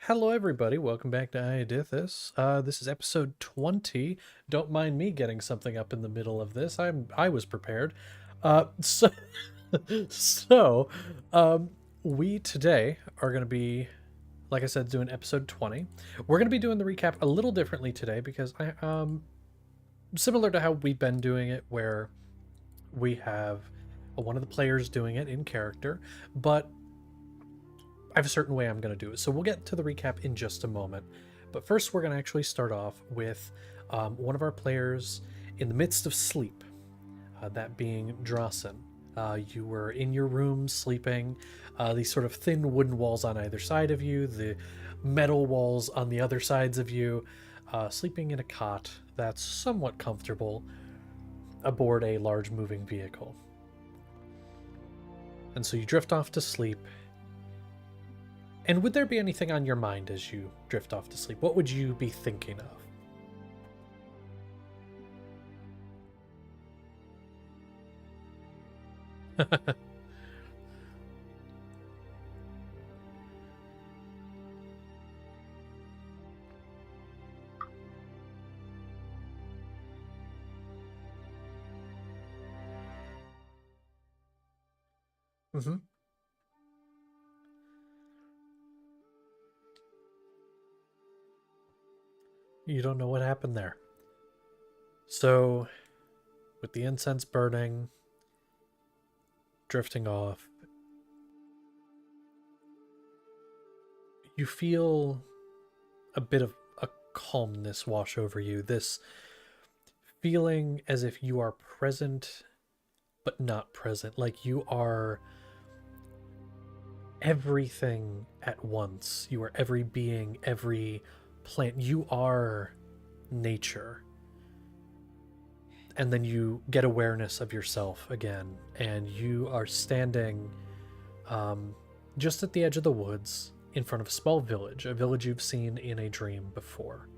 Hello, everybody. Welcome back to Iodithis. This is episode 20. Don't mind me getting something up in the middle of this. I was prepared. So so um, we today are going to be, like I said, doing episode 20. We're going to be doing the recap a little differently today because similar to how we've been doing it, where we have one of the players doing it in character, but I have a certain way I'm going to do it. So we'll get to the recap in just a moment. But first, we're going to actually start off with one of our players in the midst of sleep, that being Drossen. You were in your room sleeping, these sort of thin wooden walls on either side of you, the metal walls on the other sides of you, sleeping in a cot that's somewhat comfortable aboard a large moving vehicle. And so you drift off to sleep. And would there be anything on your mind as you drift off to sleep? What would you be thinking of? Mm-hmm. You don't know what happened there. So, with the incense burning, drifting off, you feel a bit of a calmness wash over you. This feeling as if you are present but not present. Like you are everything at once. You are every being, every plant. You are nature. And then you get awareness of yourself again, and you are standing just at the edge of the woods in front of a small village, a village you've seen in a dream before.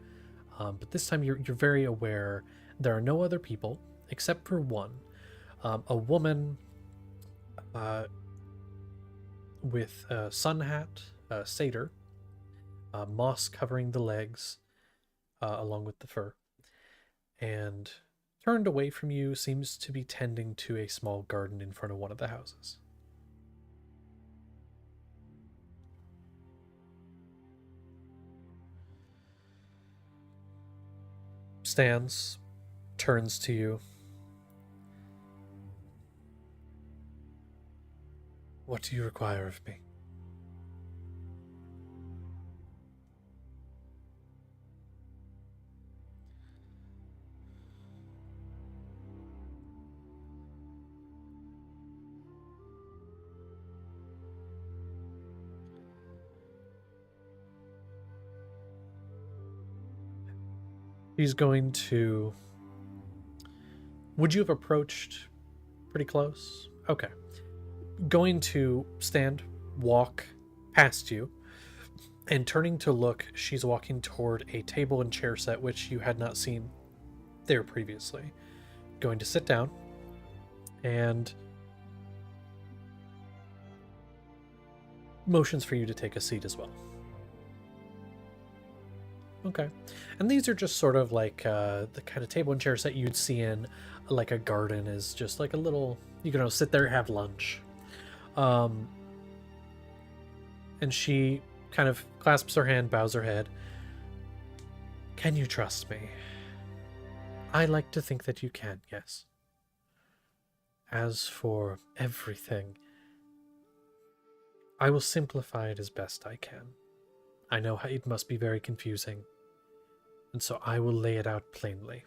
But this time you're very aware there are no other people except for one, a woman with a sun hat, a satyr, moss covering the legs, along with the fur, and turned away from you seems to be tending to a small garden in front of one of the houses. Stands, turns to you. What do you require of me? He's going to. Would you have approached pretty close? Okay. Going to stand, walk past you, and turning to look, she's walking toward a table and chair set which you had not seen there previously. Going to sit down and motions for you to take a seat as well. Okay. And these are just sort of like the kind of table and chairs that you'd see in like a garden, is just like a little, you can sit there, have lunch. Um, and she kind of clasps her hand, bows her head. Can you trust me? I like to think that you can, yes. As for everything, I will simplify it as best I can. I know it must be very confusing, and so I will lay it out plainly.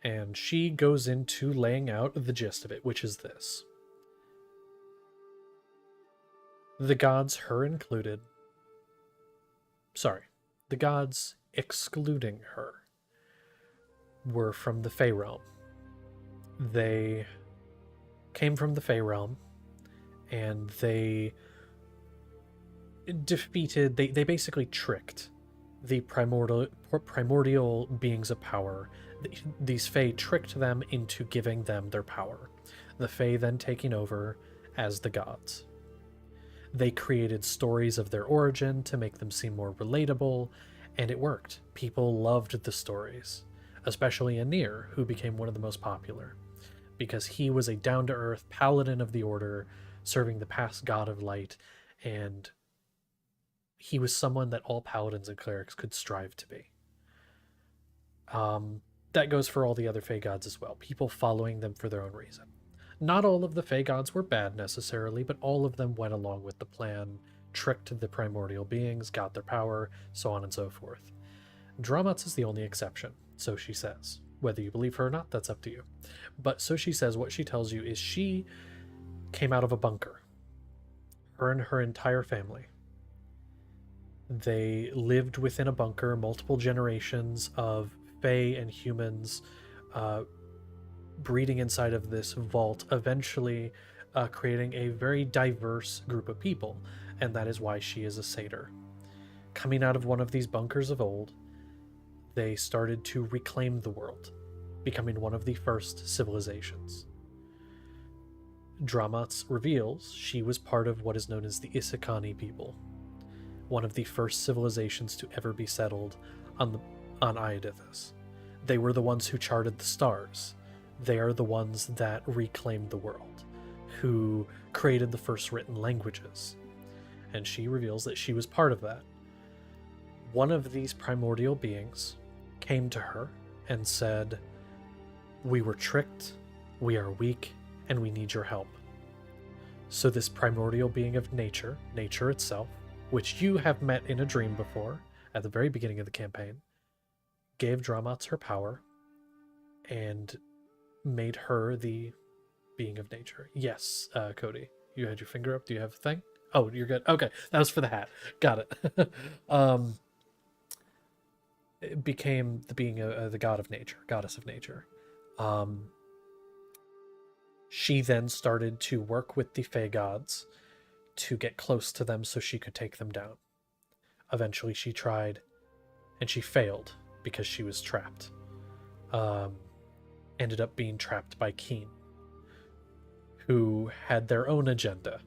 And she goes into laying out the gist of it, which is this. The gods, her included, the gods excluding her, were from the Fey realm. They came from the Fey realm, and they defeated, they basically tricked the primordial beings of power. These Fey tricked them into giving them their power, the Fey then taking over as the gods. They created stories of their origin to make them seem more relatable, and it worked. People loved the stories, especially Anir, who became one of the most popular, because he was a down to earth paladin of the Order, serving the past god of light, and he was someone that all paladins and clerics could strive to be. That goes for all the other Fey gods as well, people following them for their own reason. Not all of the Fey gods were bad necessarily, but all of them went along with the plan, tricked the primordial beings, got their power, so on and so forth. Dramatz is the only exception, so she says. Whether you believe her or not, that's up to you. But so she says, what she tells you is she came out of a bunker. Her and her entire family. They lived within a bunker, multiple generations of Fey and humans breeding inside of this vault, eventually creating a very diverse group of people, and that is why she is a satyr. Coming out of one of these bunkers of old, they started to reclaim the world, becoming one of the first civilizations. Dramatz reveals she was part of what is known as the Isakani people, one of the first civilizations to ever be settled on Iodithis. They were the ones who charted the stars. They are the ones that reclaimed the world, who created the first written languages. And she reveals that she was part of that. One of these primordial beings came to her and said, "We were tricked, we are weak, and we need your help." So this primordial being of nature itself, which you have met in a dream before, at the very beginning of the campaign, gave Dramatz her power and made her the being of nature. Yes, Cody, you had your finger up. Do you have a thing? Oh, you're good. Okay, that was for the hat. Got it. It became the being the god of nature, goddess of nature. She then started to work with the Fey gods to get close to them so she could take them down. Eventually she tried, and she failed because she was trapped. Ended up being trapped by Keen, who had their own agenda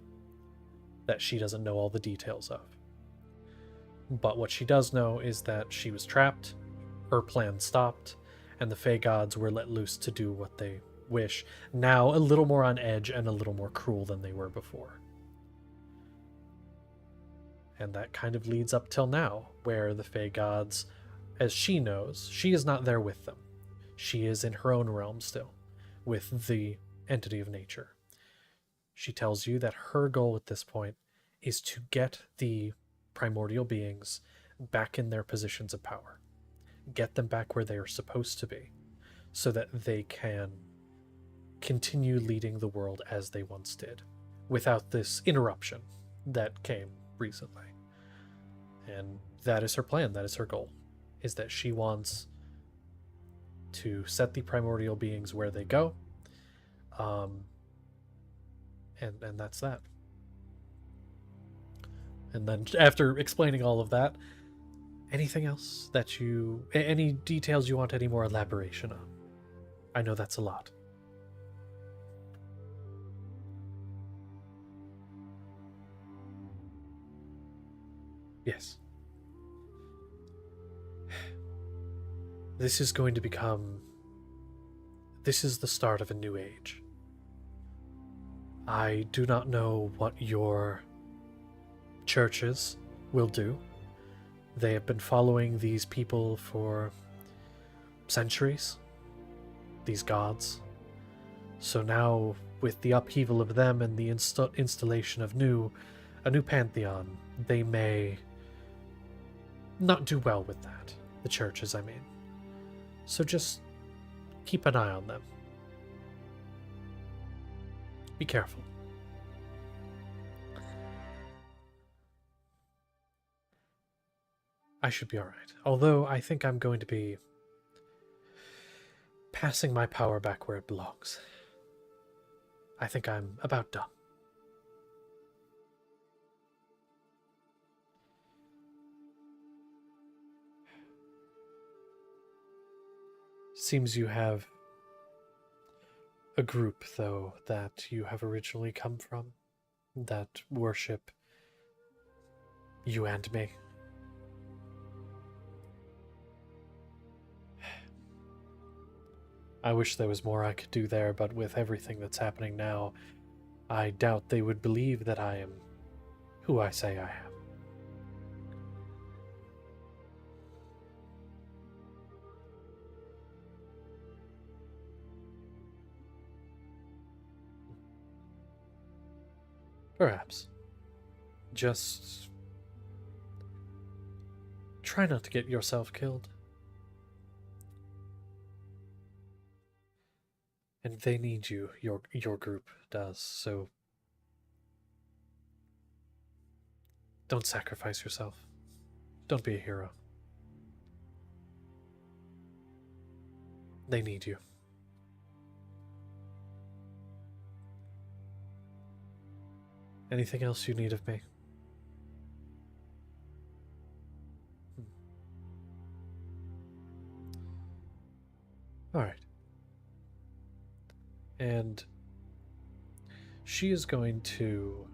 that she doesn't know all the details of. But what she does know is that she was trapped, her plan stopped, and the Fey gods were let loose to do what they wish, now a little more on edge and a little more cruel than they were before. And that kind of leads up till now, where the Fey gods, as she knows, she is not there with them. She is in her own realm still, with the entity of nature. She tells you that her goal at this point is to get the primordial beings back in their positions of power. Get them back where they are supposed to be, so that they can continue leading the world as they once did, without this interruption that came recently. And that is her plan, that is her goal, is that she wants to set the primordial beings where they go, and that's that. And then after explaining all of that, anything else that any details you want any more elaboration on? I know that's a lot. Yes. This is going to become... This is the start of a new age. I do not know what your churches will do. They have been following these people for centuries, these gods. So now, with the upheaval of them and the installation of a new pantheon, they may not do well with that. The churches, I mean. So just keep an eye on them. Be careful. I should be alright. Although I think I'm going to be passing my power back where it belongs. I think I'm about done. Seems you have a group, though, that you have originally come from, that worship You and me. I wish there was more I could do there, but with everything that's happening now, I doubt they would believe that I am who I say I am. Perhaps. Just try not to get yourself killed. And they need you, your group does, so don't sacrifice yourself. Don't be a hero. They need you. Anything else you need of me? Alright. And she is going to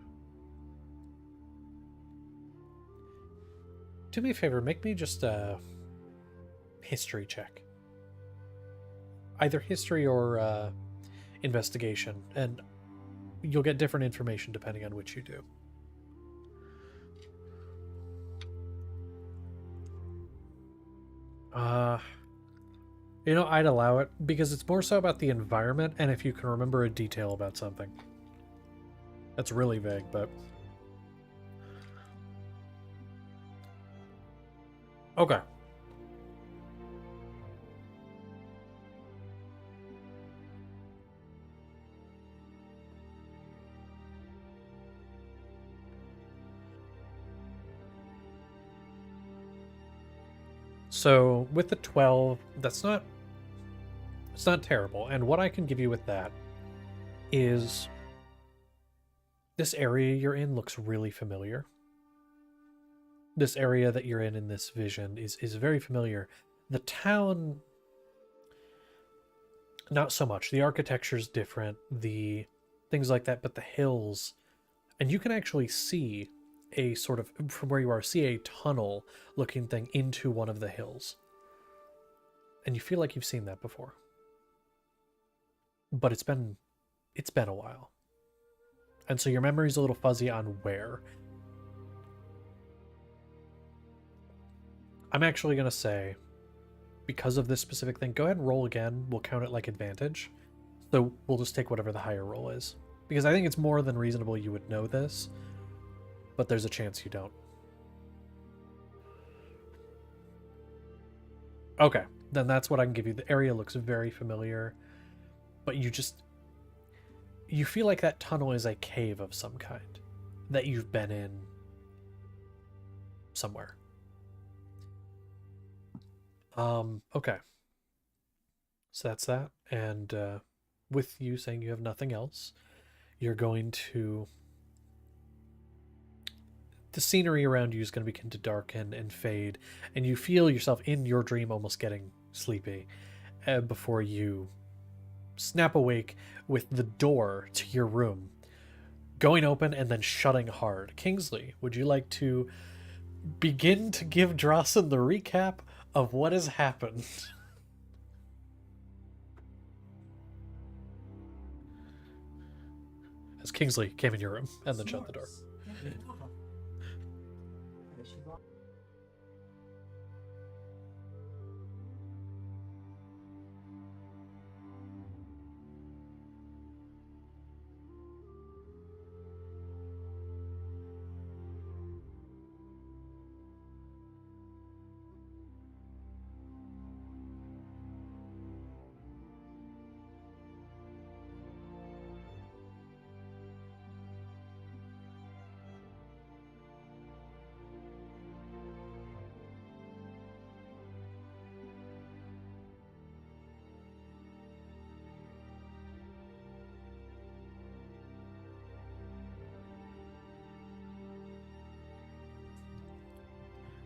do me a favor, make me just a history check. Either history or investigation, and you'll get different information depending on which you do. You know, I'd allow it because it's more so about the environment and if you can remember a detail about something. That's really vague, but... Okay. So with the 12, it's not terrible. And what I can give you with that is this area you're in looks really familiar. This area that you're in this vision is very familiar. The town, not so much. The architecture's different, the things like that, but the hills, and you can actually see a sort of, from where you are, see a tunnel looking thing into one of the hills. And you feel like you've seen that before. But it's been a while. And so your memory's a little fuzzy on where. I'm actually going to say, because of this specific thing, go ahead and roll again. We'll count it like advantage. So we'll just take whatever the higher roll is. Because I think it's more than reasonable you would know this, but there's a chance you don't. Okay, then that's what I can give you. The area looks very familiar, but you feel like that tunnel is a cave of some kind that you've been in somewhere. Okay. So that's that. And with you saying you have nothing else, you're going to... The scenery around you is going to begin to darken and fade, and you feel yourself in your dream almost getting sleepy before you snap awake with the door to your room going open and then shutting hard. Kingsley, would you like to begin to give Drawson the recap of what has happened? As Kingsley came in your room and then shut the door.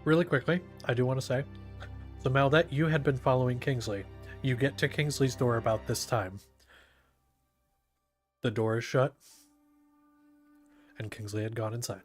Really quickly, I do want to say, so Maldet, you had been following Kingsley. You get to Kingsley's door about this time. The door is shut, and Kingsley had gone inside.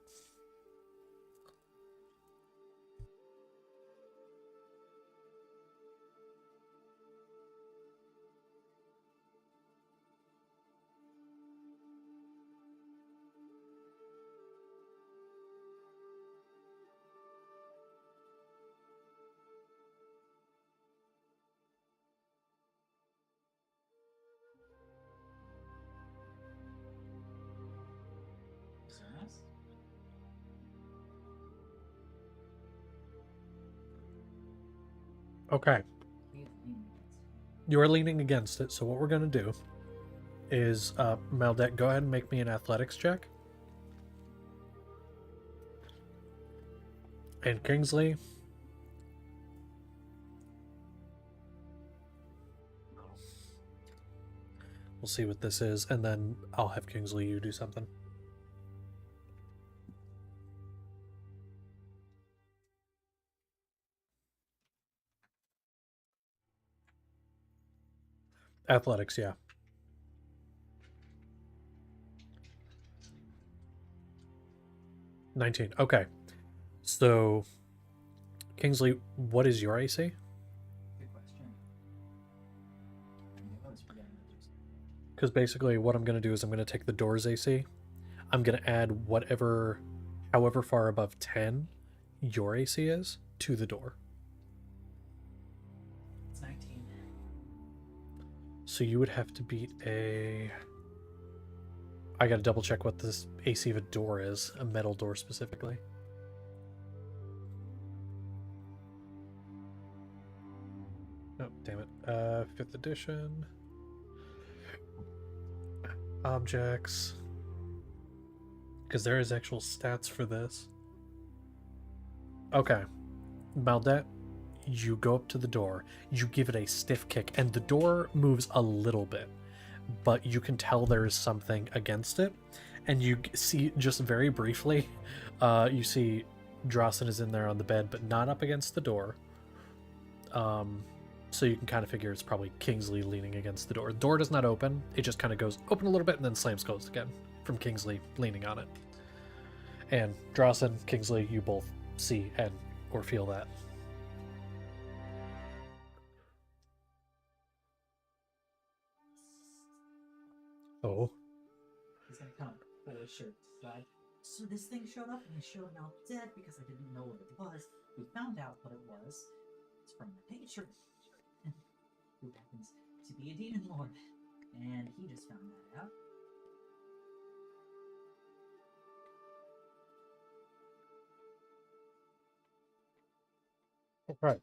Okay. You are leaning against it, so what we're going to do is, Maldet, go ahead and make me an athletics check. And Kingsley, we'll see what this is, and then I'll have Kingsley, you do something. Athletics, yeah. 19. Okay. So, Kingsley, what is your AC? Good question. I was forgetting that just. Because basically what I'm going to do is I'm going to take the door's AC. I'm going to add however far above 10 your AC is to the door. It's 19. So you would have to beat I got to double check what this AC of a door is, a metal door specifically. Oh, damn it. 5th edition. Objects. Because there is actual stats for this. Okay. Maldet, you go up to the door, you give it a stiff kick, and the door moves a little bit, but you can tell there is something against it, and you see just very briefly, you see Drossen is in there on the bed, but not up against the door. So you can kind of figure it's probably Kingsley leaning against the door. The door does not open, it just kind of goes open a little bit and then slams closed again from Kingsley leaning on it. And Drossen, Kingsley, you both see and or feel that. Oh. He's gonna kind of pull his shirt aside. So this thing showed up and he showed me all dead because I didn't know what it was. We found out what it was. It's from the patron, who happens to be a demon lord, and he just found that out. Right.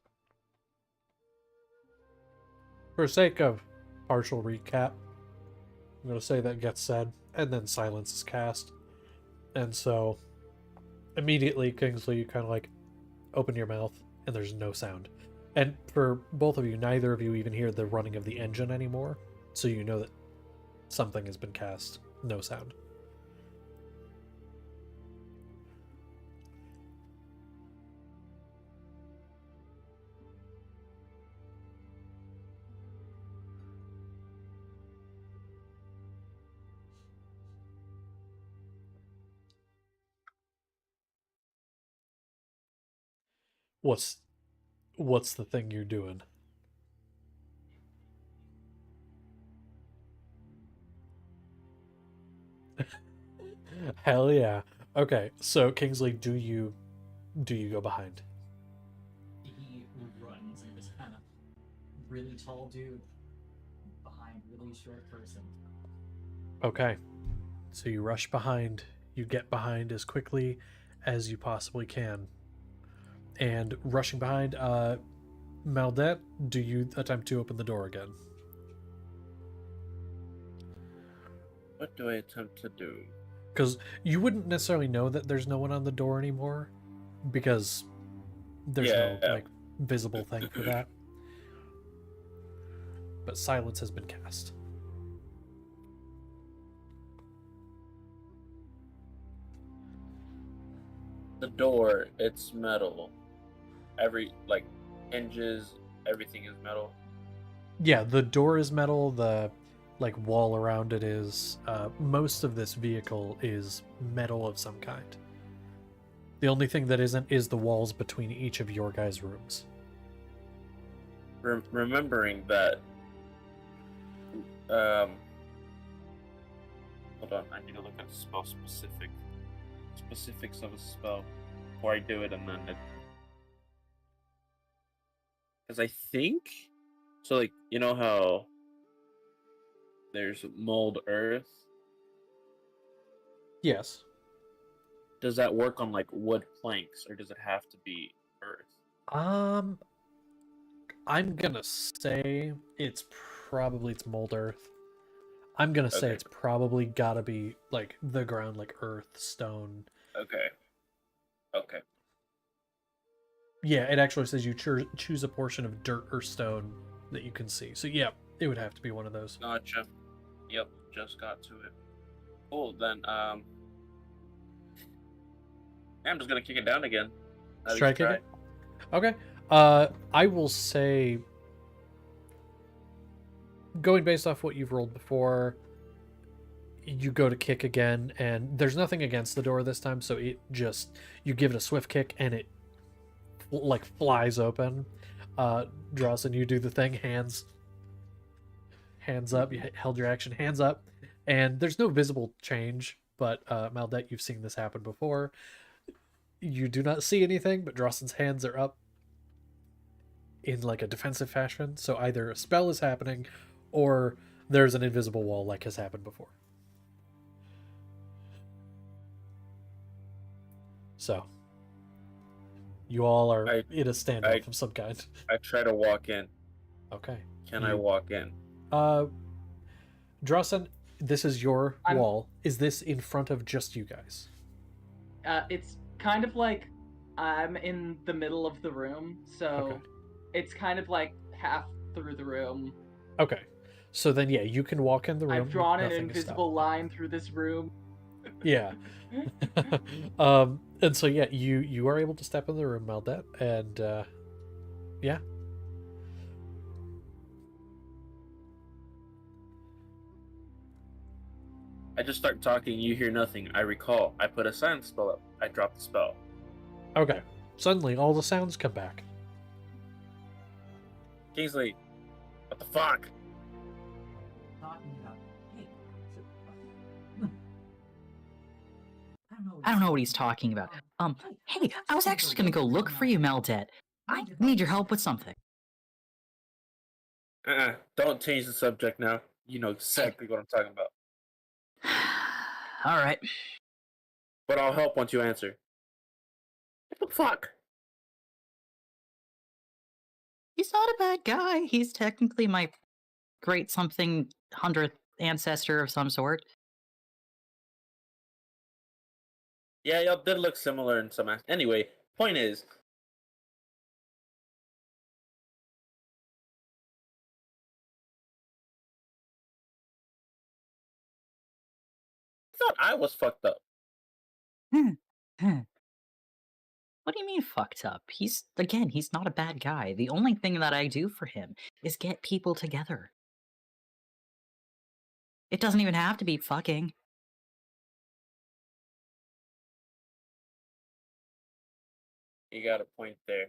For sake of partial recap, I'm going to say that gets said, and then silence is cast. And so, immediately, Kingsley, you kind of like open your mouth, and there's no sound. And for both of you, neither of you even hear the running of the engine anymore, so you know that something has been cast. No sound. What's the thing you're doing? Hell yeah. Okay, so Kingsley, do you go behind? He runs and this kind of really tall dude behind really short person. Okay. So you rush behind, you get behind as quickly as you possibly can. And rushing behind, Maldet, do you attempt to open the door again? What do I attempt to do? Because you wouldn't necessarily know that there's no one on the door anymore, because there's no like visible thing for that. But silence has been cast. The door, it's metal. Every like hinges, everything is metal. Yeah, the door is metal, the like wall around it is most of this vehicle is metal of some kind. The only thing that isn't is the walls between each of your guys' rooms. Remembering that. Hold on, I need to look at the spell specifics of a spell before I do it, and then it. Because I think, so like you know how there's mold earth. Yes. Does that work on like wood planks, or does it have to be earth? I'm gonna say it's mold earth. I'm gonna say Okay. it's probably gotta be like the ground, like earth, stone. Okay. Okay. Yeah, it actually says you choose a portion of dirt or stone that you can see. So yeah, it would have to be one of those. Gotcha. Yep. Just got to it. Cool. Then I'm just gonna kick it down again. Let's At try least to kick try. it. Okay. I will say, going based off what you've rolled before, you go to kick again, and there's nothing against the door this time, so it just you give it a swift kick, and it like flies open. Drawson, you do the thing, hands up. You held your action, hands up, and there's no visible change. But Maldet, you've seen this happen before. You do not see anything, but Drawson's hands are up in like a defensive fashion. So either a spell is happening, or there's an invisible wall, like has happened before. So you all are I in a standoff of some kind. I try to walk in. Okay. Can I walk in? Uh, Drawson, this is your I'm- wall. Is this in front of just you guys? It's kind of like I'm in the middle of the room, so Okay. it's kind of like half through the room. Okay. So then, yeah, you can walk in the room. I've drawn an Nothing is invisible stopping line through this room. you. Yeah. And so yeah, you are able to step in the room, Maldet, and yeah. I just start talking. You hear nothing. I recall. I put a silence spell up. I drop the spell. Okay. Suddenly, all the sounds come back. Kingsley, what the fuck? Talking about, hey, I don't know what he's talking about. Hey, I was actually gonna go look for you, Meldet. I need your help with something. Don't change the subject now. You know exactly what I'm talking about. All right. But I'll help once you answer. What the fuck? He's not a bad guy. He's technically my great something 100th ancestor of some sort. Yeah, y'all did look similar in some aspects. Anyway, point is, I thought I was fucked up. What do you mean fucked up? He's not a bad guy. The only thing that I do for him is get people together. It doesn't even have to be fucking. You got a point there.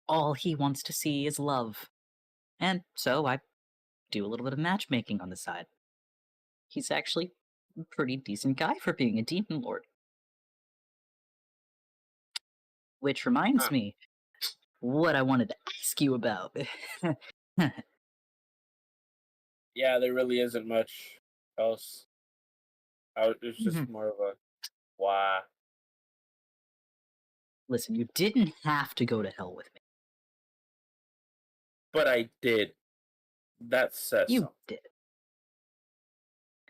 All he wants to see is love. And so I do a little bit of matchmaking on the side. He's actually a pretty decent guy for being a demon lord. Which reminds me, what I wanted to ask you about. Yeah, there really isn't much else. It's just more of a why. Listen, you didn't have to go to hell with me. But I did. That says You something. did.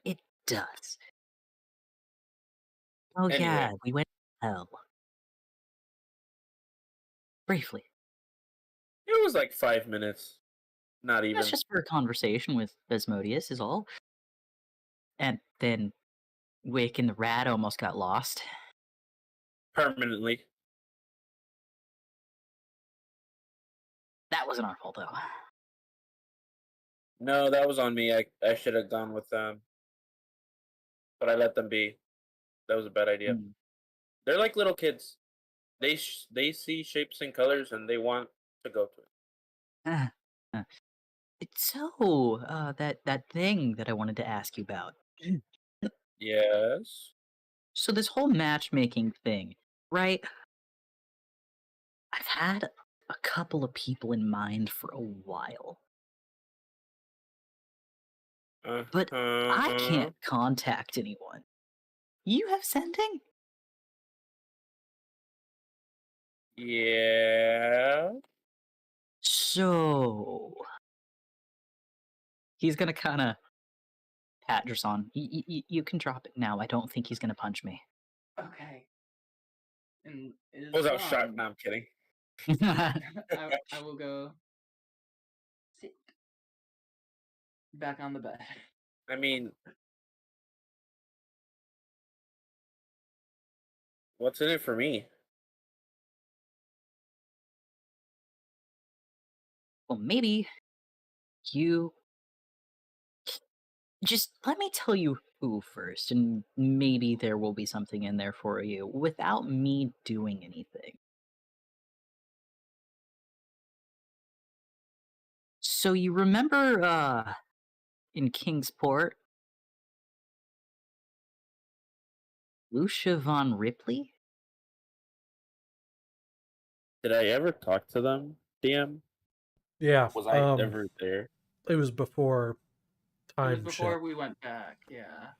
It does. Oh Anyway. yeah, we went to hell. Briefly. It was like 5 minutes. Not even. That's just for a conversation with Asmodeus is all. And then Wick and the rat almost got lost. Permanently. That wasn't our fault though. No, that was on me. I should have gone with them. But I let them be. That was a bad idea. They're like little kids. They see shapes and colors and they want to go to it. So, that thing that I wanted to ask you about. Yes. So this whole matchmaking thing, right? I've had a couple of people in mind for a while, but I can't contact anyone. You have sending? Yeah. So he's gonna kind of pat Drasan. You can drop it now. I don't think he's gonna punch me. Okay. And is I was out shot. No, I'm kidding. I will go sit back on the bed. I mean, what's in it for me? Well, maybe you just let me tell you who first, and maybe there will be something in there for you without me doing anything. So you remember in Kingsport, Lucia von Ripley? Did I ever talk to them, DM? Yeah. Was I ever there? It was before It was time before ship. we went back, yeah.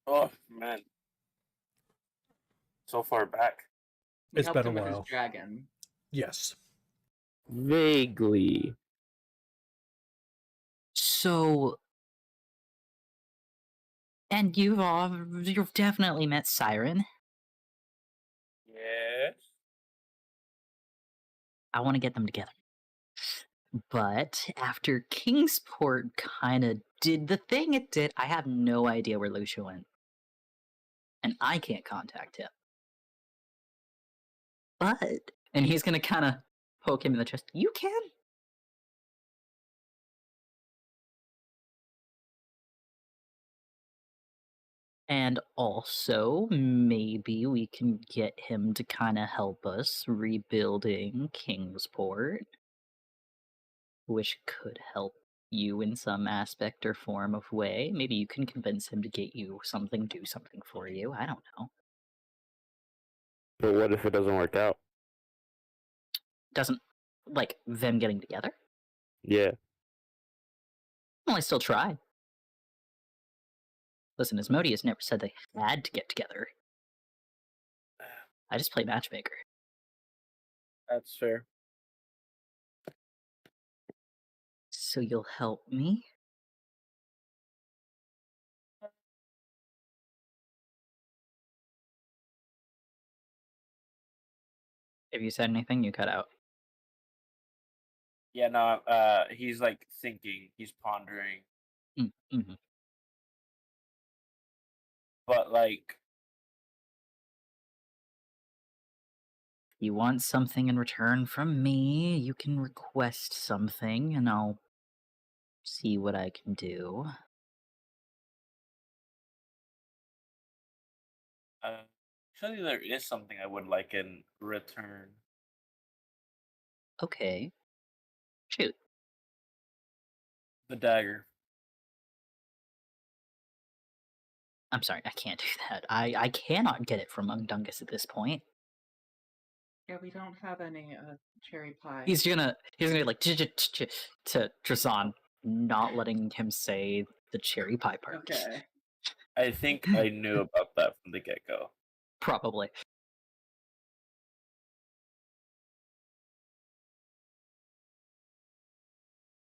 Oh man, so far back. We It's helped been a him with his while. dragon. Yes. Vaguely. So, and you've definitely met Siren. Yes. I want to get them together. But after Kingsport kind of did the thing it did, I have no idea where Lucia went. And I can't contact him. But, and he's going to kind of poke him in the chest. You can? And also, maybe we can get him to kind of help us rebuilding Kingsport, which could help you in some aspect or form of way. Maybe you can convince him to get you something, do something for you. I don't know. But what if it doesn't work out? Doesn't, like, them getting together? Yeah. Well, I still tried. Listen, Asmodeus never said they had to get together. I just play matchmaker. That's fair. So you'll help me? If you said anything, you cut out. Yeah, no, he's like thinking, he's pondering. Mm-hmm. But like, You want something in return from me, you can request something, and I'll see what I can do. actually there is something I would like in return. Okay. Shoot. The dagger. I'm sorry, I can't do that. I cannot get it from Mundungus at this point. Yeah, we don't have any cherry pie. He's gonna be like to Drasan, not letting him say the cherry pie part. Okay. I think I knew about that from the get-go. Probably.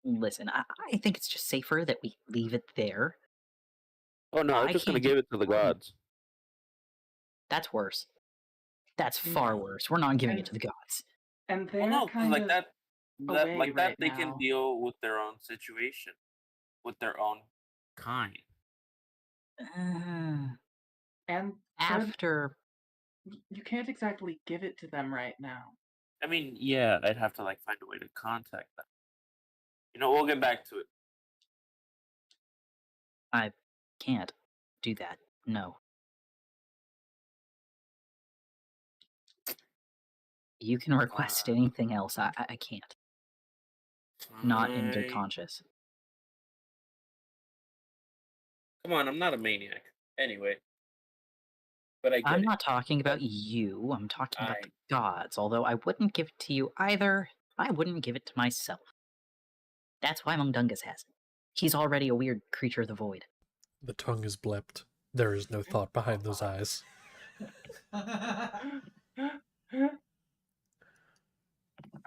Listen, I think it's just safer that we leave it there. Oh no, I was I just gonna can't do give it to the gods. That's worse. That's far worse. We're not giving it And- to the gods. And Well, they're no, 'cause kind like of that, away like right that, they can now. deal with their own situation, with their own kind. Uh, And after you can't exactly give it to them right now. I mean, yeah, I'd have to like find a way to contact them. You know, we'll get back to it. I can't do that. No. You can request anything else. I can't. Not in good Fine. conscience. Come on, I'm not a maniac. Anyway, but I get I'm it. not talking about you. I'm talking about I- the gods. Although I wouldn't give it to you either. I wouldn't give it to myself. That's why Mundungus has it. He's already a weird creature of the void. The tongue is blipped. There is no thought behind those eyes.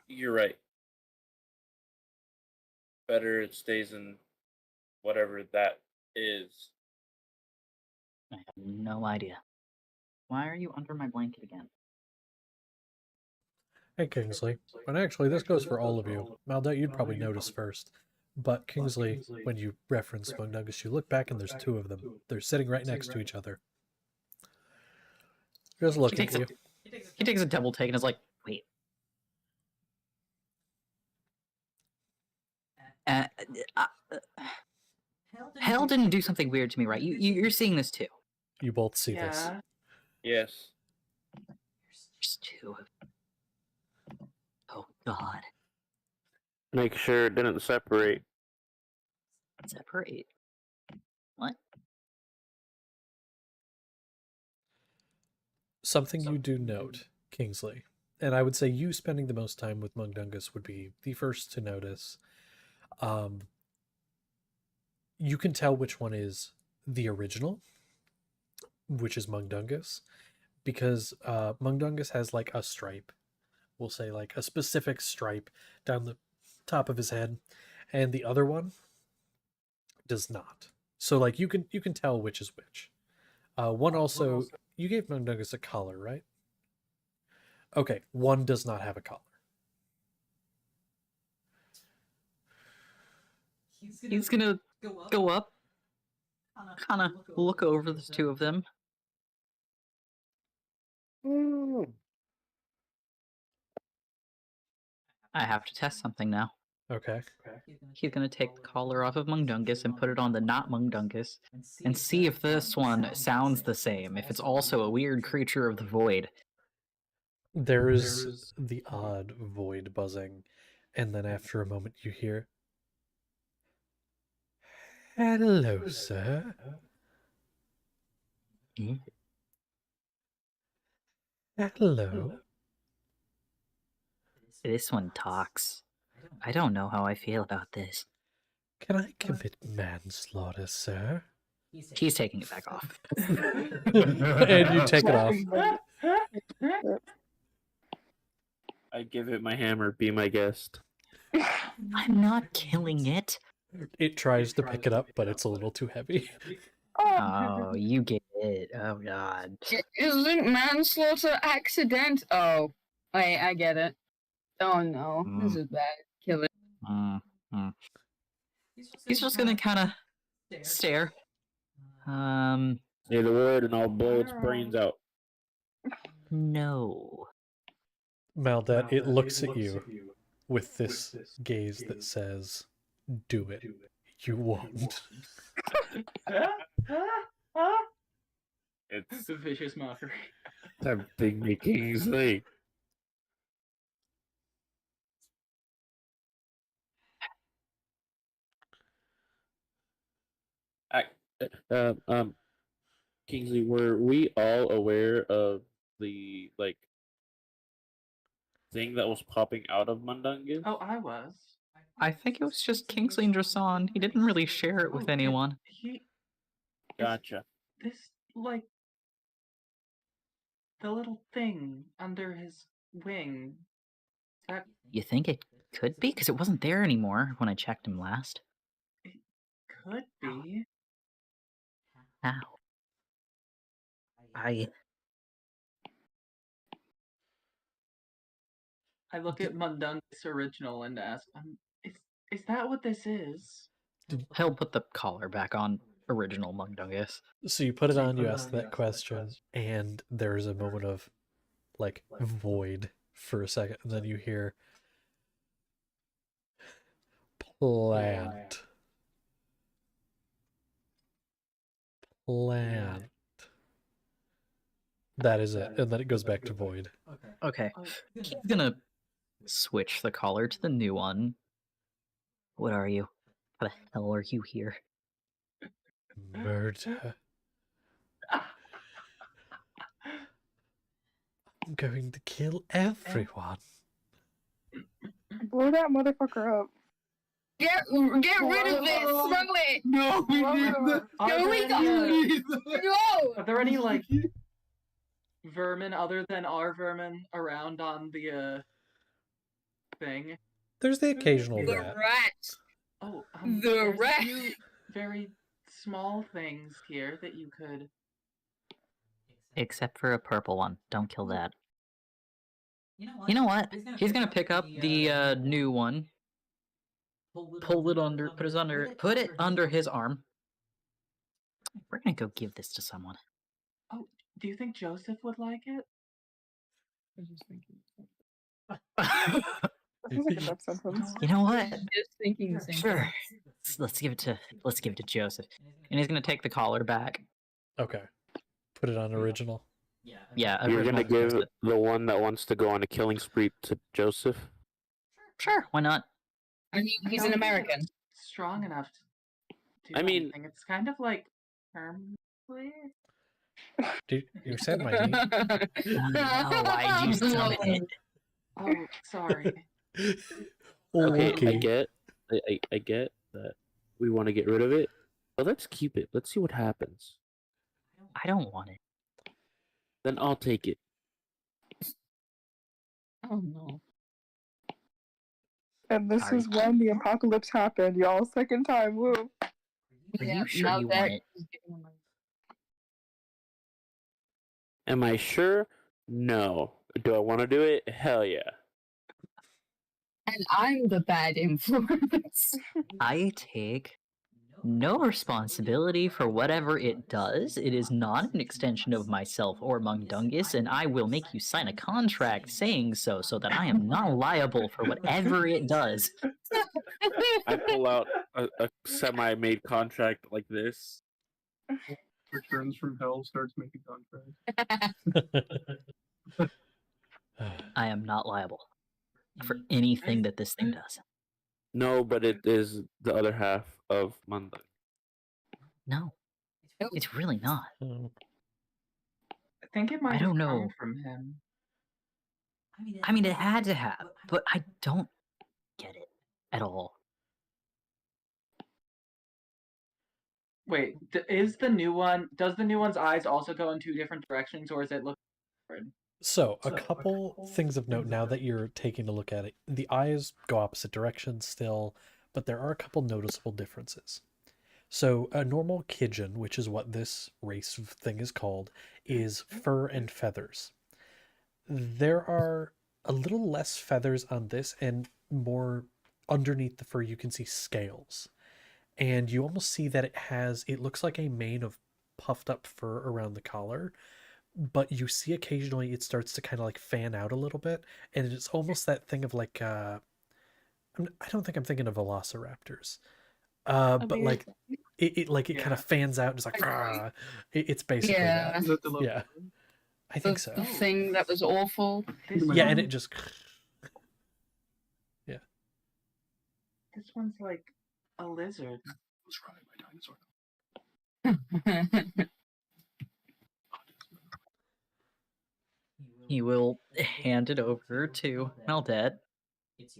You're right. better it stays in whatever that is. I have no idea. Why are you under my blanket again? Hey, Kingsley. And actually, this goes for all of you. Maldet, you'd probably notice first. But Kingsley, when you reference Mundungus, you look back and there's two of them. They're sitting right next to each other. Just look at you. He takes a double take and is like, wait. Hell didn't do something weird to me, right? You're seeing this too. You both see this. Yeah. Yes. There's two of them. Oh God. Make sure it didn't separate. Separate. What? Something you do note, Kingsley, and I would say you spending the most time with Mundungus would be the first to notice. You can tell which one is the original, which is Mundungus, because Mundungus has like a stripe. We'll say like a specific stripe down the top of his head, and the other one does not. So like you can tell which is which. One also, you gave Mundungus a collar, right? Okay, one does not have a collar. He's gonna go up, kind of look over the two of them. I have to test something now. Okay. He's gonna take the collar off of Mundungus and put it on the not Mundungus, and see if this one sounds the same, if it's also a weird creature of the void. There is the odd void buzzing, and then after a moment you hear, "Hello, sir." Hello. This one talks. I don't know how I feel about this. Can I commit manslaughter, sir? He's taking it back off. And you take it off. I give it my hammer. Be my guest. I'm not killing it. It tries to pick it up, but it's a little too heavy. Oh, you get it. Oh God. Isn't manslaughter accident? Oh, I get it. Oh no, this is bad. Kill it. He's just gonna kind of stare. Say the word and I'll blow its brains out. No. Maldet, it looks at you with this gaze that says, "Do it. You won't." It's a vicious mockery. tempting me, Kingsley. Kingsley, were we all aware of the thing that was popping out of Mundungus? Oh, I was. I think it was just Kingsley and Drasan. He didn't really share it with anyone. Gotcha. This, like, the little thing under his wing. That You think it could be? Because it wasn't there anymore when I checked him last. could be. How? I look at Mundungus original and ask, is that what this is? He'll put the collar back on original Mundungus. So you put it on, you ask that question, and there's a moment of, like, void for a second, and then you hear, "Plant. Plant." That is it, and then it goes back to void. Okay. He's gonna switch the collar to the new one. What are you? How the hell are you here? Murder. I'm going to kill everyone. Blow that motherfucker up. Get rid of it! Throw it! No, we need the. No! Are there any, like, vermin other than our vermin around on the thing? There's the occasional The rat. rats. Oh, The there's rat. a few very small things here that you could. Except for a purple one. Don't kill that. You know what? You know what? He's gonna pick up the new one, pull it under, put it under his arm. We're gonna go give this to someone. Oh, do you think Joseph would like it? I was just thinking. That was a good sentence. You know what? Just thinking the same Sure. thing. Let's give it to Joseph, and he's gonna take the collar back. Okay. Put it on original. Yeah, You're gonna original give Joseph. the one that wants to go on a killing spree to Joseph? Sure, why not? I mean, he's an Don't think American. it's strong enough to do I mean- anything. It's kind of like permanently. Dude, you said my name. No, why'd you summon it? Oh, sorry. Oh, Okay, I get that we want to get rid of it, but let's keep it. Let's see what happens. I don't want it. Then I'll take it. Oh no. And this Sorry. is when the apocalypse happened, y'all. Second time, woo. Are you sure you want it? Am I sure? No. Do I want to do it? Hell yeah. And I'm the bad influence. I take no responsibility for whatever it does. It is not an extension of myself or Mundungus, and I will make you sign a contract saying so that I am not liable for whatever it does. I pull out a semi-made contract like this. Returns from hell, starts making contracts. I am not liable for anything that this thing does. No, but it is the other half of Mundung. No, it's really not. I think it might I don't have come know. from him. I mean, it had to have, but I don't get it at all. Wait, is the new one? Does the new one's eyes also go in two different directions, or is it look different? So, a couple things of note now that you're taking a look at it. The eyes go opposite directions still, but there are a couple noticeable differences. So, a normal Kijin, which is what this race of thing is called, is fur and feathers. There are a little less feathers on this, and more underneath the fur you can see scales. And you almost see that it looks like a mane of puffed up fur around the collar, but you see occasionally it starts to kind of like fan out a little bit, and it's almost that thing of like I don't think I'm thinking of velociraptors, but like it kind of fans out and it's like it's basically Yeah. Is that the yeah, I think so. The thing that was awful. This Yeah, and one- it just This one's like a lizard. Was running my dinosaur. He will hand it over to Meldet.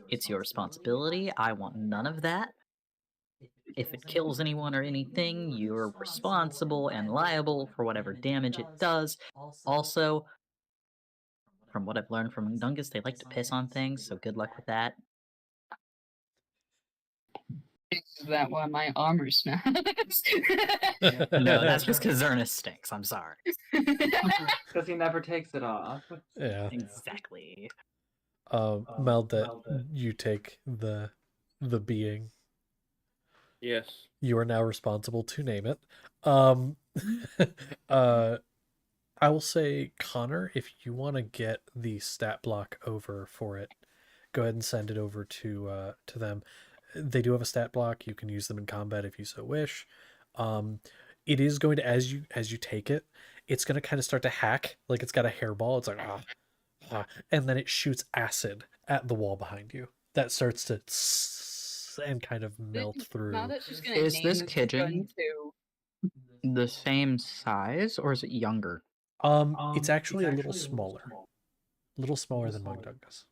It's your responsibility. I want none of that. If it kills anyone or anything, you're responsible and liable for whatever damage it does. Also, from what I've learned from Mundungus, they like to piss on things, so good luck with that. Is that why my armor snaps? No, that's just because Zernus stinks. I'm sorry. Because he never takes it off. yeah. Exactly. Meldet, you take the being. Yes. You are now responsible to name it. I will say, Connor, if you want to get the stat block over for it, go ahead and send it over to them. They do have a stat block. You can use them in combat if you so wish. It is going to, as you take it, it's going to kind of start to hack. Like it's got a hairball. It's like and then it shoots acid at the wall behind you. That starts to and kind of melt through. Now that's just gonna Is name this this Kijin gun to- the same size, or is it younger? It's actually a little smaller. A little smaller than Mundungus.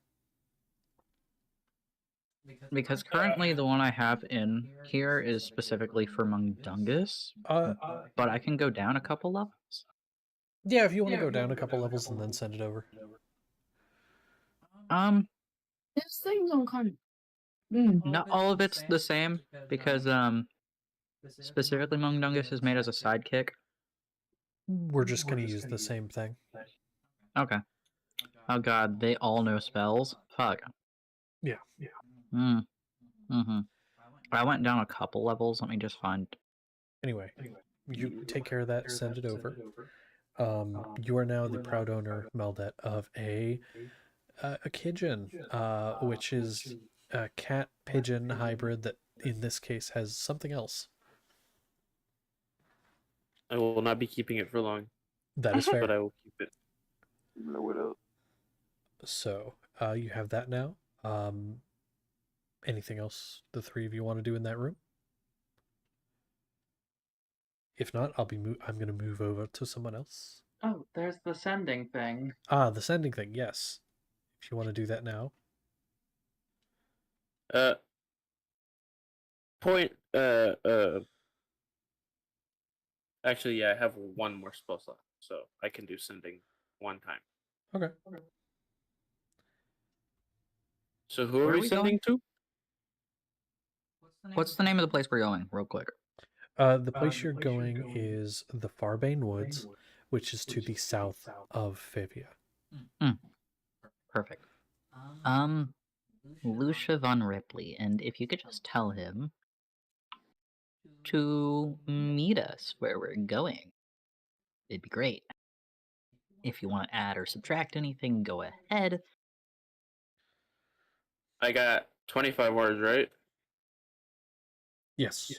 Because currently the one I have in here is specifically for Mundungus, but I can go down a couple levels. Yeah, if you want to go down a couple levels and then send it over. This thing's on kind of Not all of it's the same because specifically Mungdungus is made as a sidekick. We're just going to use the same thing. Okay. Oh god, they all know spells? Fuck. Yeah. Mm-hmm. I went down a couple levels. Let me just find... Anyway, you take care of that, send it over. You are now the proud owner, Meldet, of a Kidgeon, which is a cat pigeon hybrid that in this case has something else. I will not be keeping it for long, That is but fair. I will keep it. Blow it up. So you have that now. Anything else the three of you want to do in that room? If not, I'm going to move over to someone else. Oh, there's the sending thing. Ah, the sending thing. Yes. If you want to do that now. Point. Actually, yeah, I have one more spell slot, so I can do sending one time. Okay. So who Where are are we we sending to? What's the name of the place we're going, real quick? The place you're going is the Farbane Woods, which is to the south of Favia. Perfect. Lucia von Ripley, and if you could just tell him to meet us where we're going, it'd be great. If you want to add or subtract anything, go ahead. I got 25 words, right? Yes.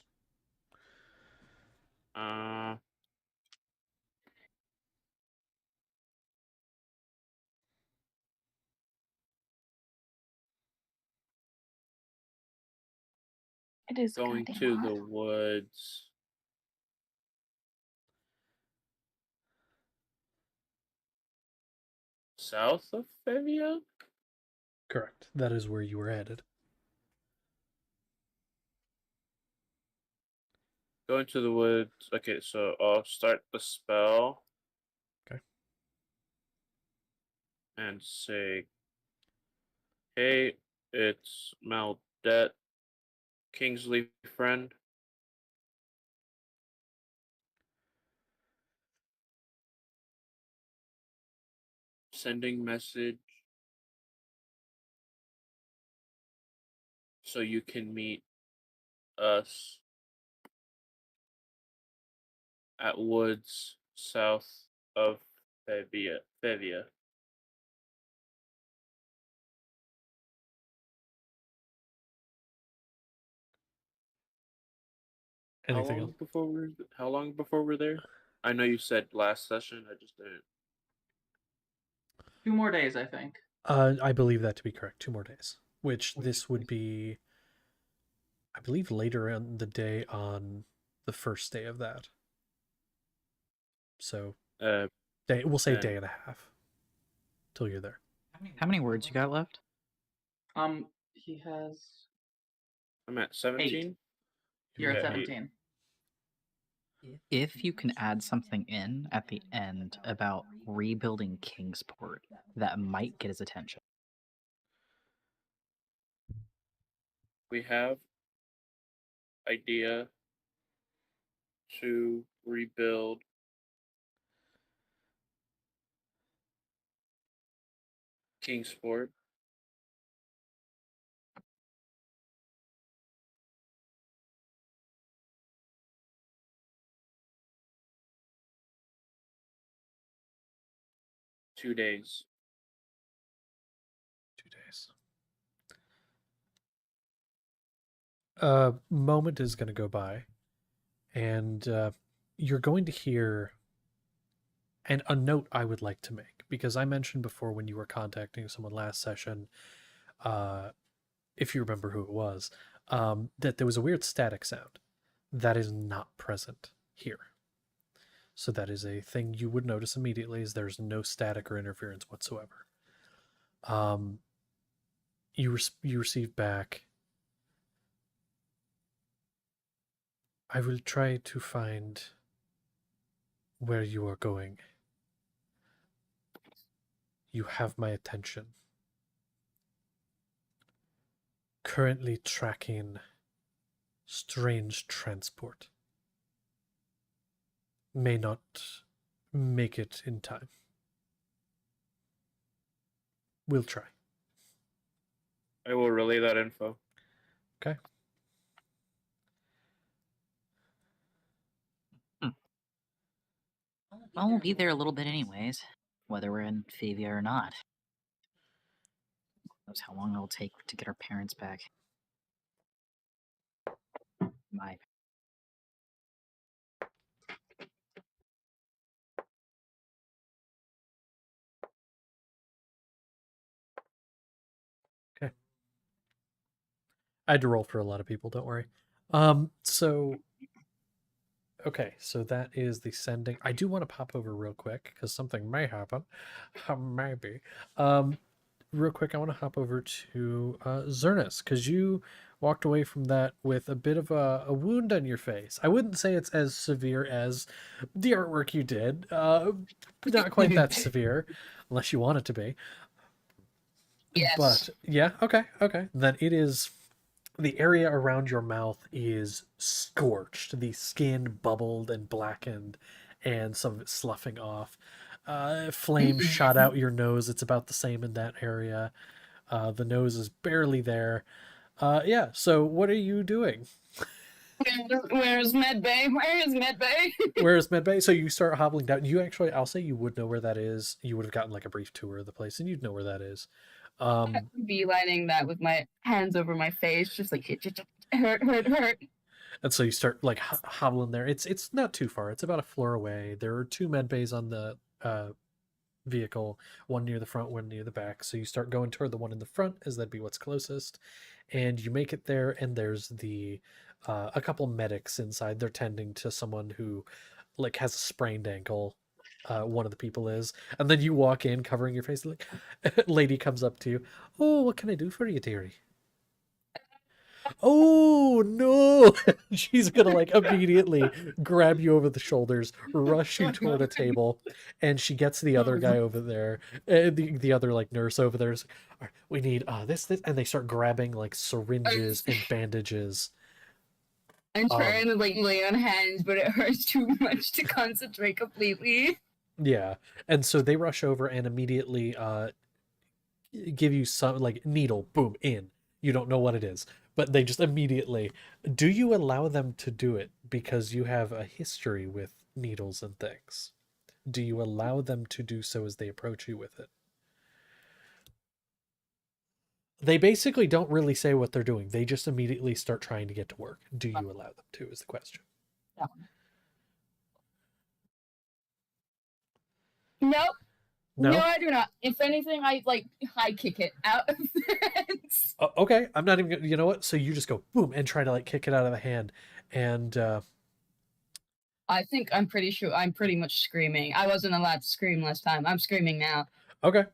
It is Going goddamn to hot. the woods. South of Favia? Correct. That is where you were headed. Going to the woods. Okay, so I'll start the spell. Okay. And say, hey, it's Maldet, Kingsley friend. Sending message so you can meet us at woods south of Favia. Anything else? How long before we're there? I know you said last session. I just didn't. 2 more days, I think. I believe that to be correct. 2 more days. Which this would be, I believe, later in the day on the first day of that. So, we'll say day and a half till you're there. How many words you got left? He has... I'm at 17. You're at Yeah, 17. If you can add something in at the end about rebuilding Kingsport, that might get his attention. We have idea to rebuild Kingsport. Two days. 2 days. A moment is going to go by, and you're going to hear. And a note I would like to make, because I mentioned before when you were contacting someone last session, if you remember who it was, that there was a weird static sound that is not present here. So that is a thing you would notice immediately, is there's no static or interference whatsoever. You receive back, I will try to find where you are going. You have my attention. currently tracking strange transport. May not make it in time. We'll try. I will relay that info. Okay. Well, we'll be there a little bit anyways, whether we're in Favia or not. Who knows how long it'll take to get our parents back. My. I had to roll for a lot of people, don't worry. So okay, so that is the sending. I do want to pop over real quick because something may happen. Maybe. Real quick, I want to hop over to Zernus because you walked away from that with a bit of a wound on your face. I wouldn't say it's as severe as the artwork you did. Not quite that severe, unless you want it to be. Yes. But yeah, okay. Then it is. The area around your mouth is scorched. The skin bubbled and blackened, and some of it sloughing off. Flame shot out your nose. It's about the same in that area. The nose is barely there. Yeah, so what are you doing? Where's Medbay? Where is Medbay? Where's Medbay? So you start hobbling down. You actually, I'll say you would know where that is. You would have gotten like a brief tour of the place, and you'd know where that is. Beelining that with my hands over my face, just like hurt. And so you start like hobbling there. It's not too far. It's about a floor away. There are 2 med bays on the vehicle, one near the front, one near the back. So you start going toward the one in the front, as that'd be what's closest. And you make it there, and there's the a couple medics inside. They're tending to someone who like has a sprained ankle. One of the people is, and then you walk in covering your face. Like, lady comes up to you. Oh, what can I do for you, dearie? Oh no! She's gonna like immediately grab you over the shoulders, rush you toward a table, and she gets the other guy over there, the other like nurse over there. Is like, all right, we need this, and they start grabbing like syringes and bandages. I'm trying to like lay on hands, but it hurts too much to concentrate completely. Yeah, and so they rush over and immediately give you some like needle, boom, in. You don't know what it is, but they just immediately. Do you allow them to do it because you have a history with needles and things? Do you allow them to do so as they approach you with it? They basically don't really say what they're doing. They just immediately start trying to get to work. Do you allow them to, is the question. Nope. No? No, I do not. If anything, I like high kick it out of their hands. Okay, I'm not even gonna, you know what? So you just go boom and try to like kick it out of the hand. And I think I'm pretty much screaming. I wasn't allowed to scream last time. I'm screaming now. okay.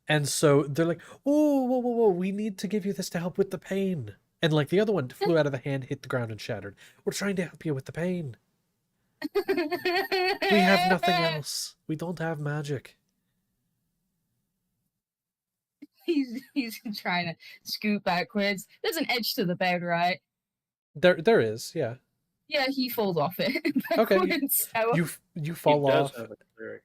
And so they're like, oh, whoa, we need to give you this to help with the pain. And like the other one flew out of the hand, hit the ground, and shattered. We're trying to help you with the pain. We have nothing else. We don't have magic. He's trying to scoot backwards. There's an edge to the bed, right? There is, yeah. Yeah, he falls off it. Okay, backwards. you fall He does off, have a cleric.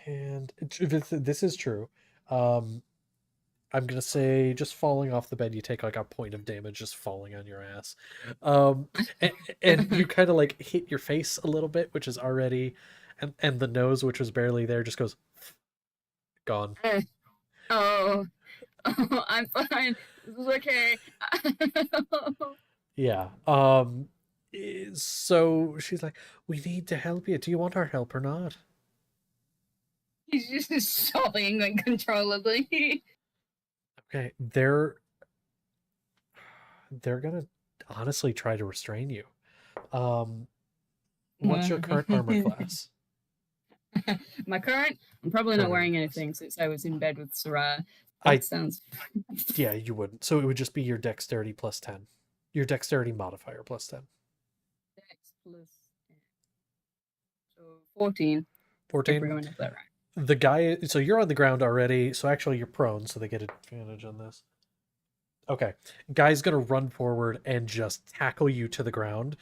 and this is true. I'm gonna say just falling off the bed, you take like a point of damage just falling on your ass. And you kind of like hit your face a little bit, which is already, and the nose, which was barely there, just goes gone. Oh, I'm fine. This is okay. Yeah. So she's like, we need to help you. Do you want our help or not? He's just sobbing uncontrollably. Okay, they're gonna honestly try to restrain you. What's your current armor class? My current? I'm probably not Current wearing armor class. anything since I was in bed with Sarah. I- That sounds. Yeah, you wouldn't. So it would just be your dexterity plus 10. Your dexterity modifier plus 10. Dex plus 10. So 14. If we're 14. going with that right. The guy, so you're on the ground already, so actually you're prone, so they get advantage on this. Okay. Guy's gonna run forward and just tackle you to the ground.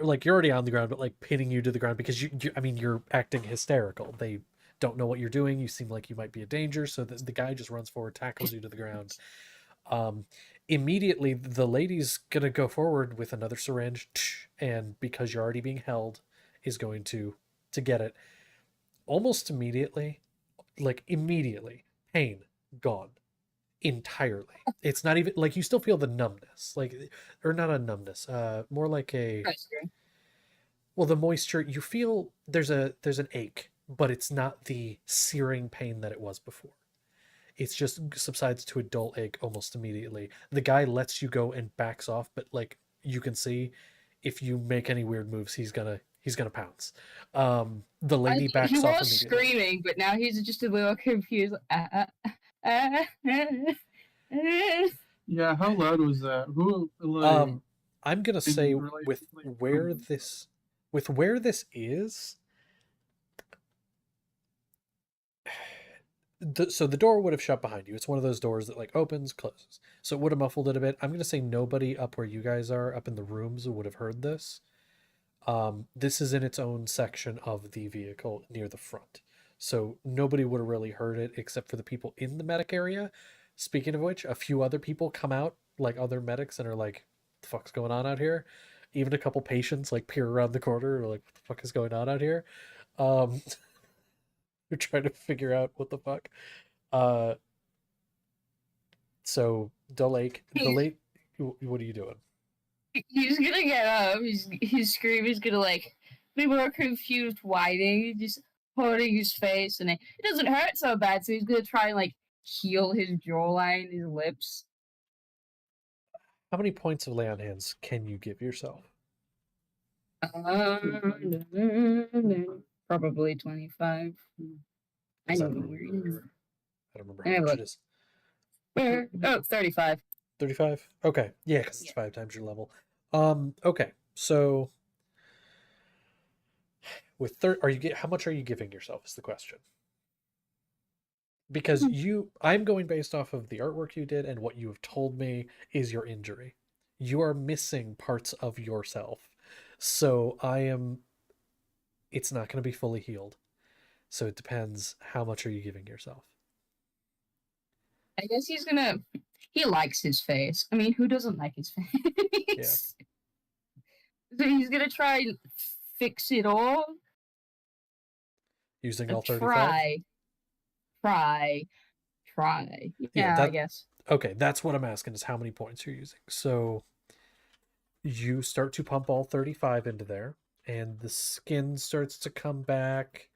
Like you're already on the ground, but like pinning you to the ground because I mean, you're acting hysterical. They don't know what you're doing. You seem like you might be a danger. So the guy just runs forward, tackles you to the ground. Um, Immediately, the lady's gonna go forward with another syringe, and because you're already being held, is going to get it almost immediately. Like immediately, pain gone entirely. It's not even like you still feel the numbness, like, or not a numbness, more like a, Frustrating. well, the moisture. You feel there's an ache, but it's not the searing pain that it was before. It's just subsides to a dull ache almost immediately. The guy lets you go and backs off, but like you can see, if you make any weird moves, he's gonna pounce. The lady He backs off was immediately. screaming, but now he's just a little confused. Yeah, how loud was that? Who like I'm gonna in say relation like with where this is, so the door would have shut behind you. It's one of those doors that like opens, closes. So it would have muffled it a bit. I'm gonna say nobody up where you guys are, up in the rooms, would have heard this. This is in its own section of the vehicle near the front. So nobody would have really heard it except for the people in the medic area. Speaking of which, a few other people come out, like other medics, and are like, "What the fuck's going on out here?" Even a couple patients like peer around the corner, or like, "What the fuck is going on out here?" Um, They're trying to figure out what the fuck. Uh, so the late, what are you doing? He's gonna get up. He's screaming. He's gonna like be more confused, whining, just holding his face, and it doesn't hurt so bad. So he's gonna try and like heal his jawline, his lips. How many points of lay on hands can you give yourself? Probably 25. I 'Cause know where he is. I don't remember I how have much like it is. oh, 35. 35? Okay. Yeah, because it's 5 times your level. Okay. So with how much are you giving yourself is the question. Because I'm going based off of the artwork you did and what you have told me is your injury. You are missing parts of yourself. So it's not going to be fully healed. So it depends, how much are you giving yourself? I guess he likes his face. I mean, who doesn't like his face? Yeah. So he's gonna try and fix it all. Using all 35? Try. Yeah, Yeah, I guess. okay, that's what I'm asking, is how many points you're using. So you start to pump all 35 into there, and the skin starts to come back,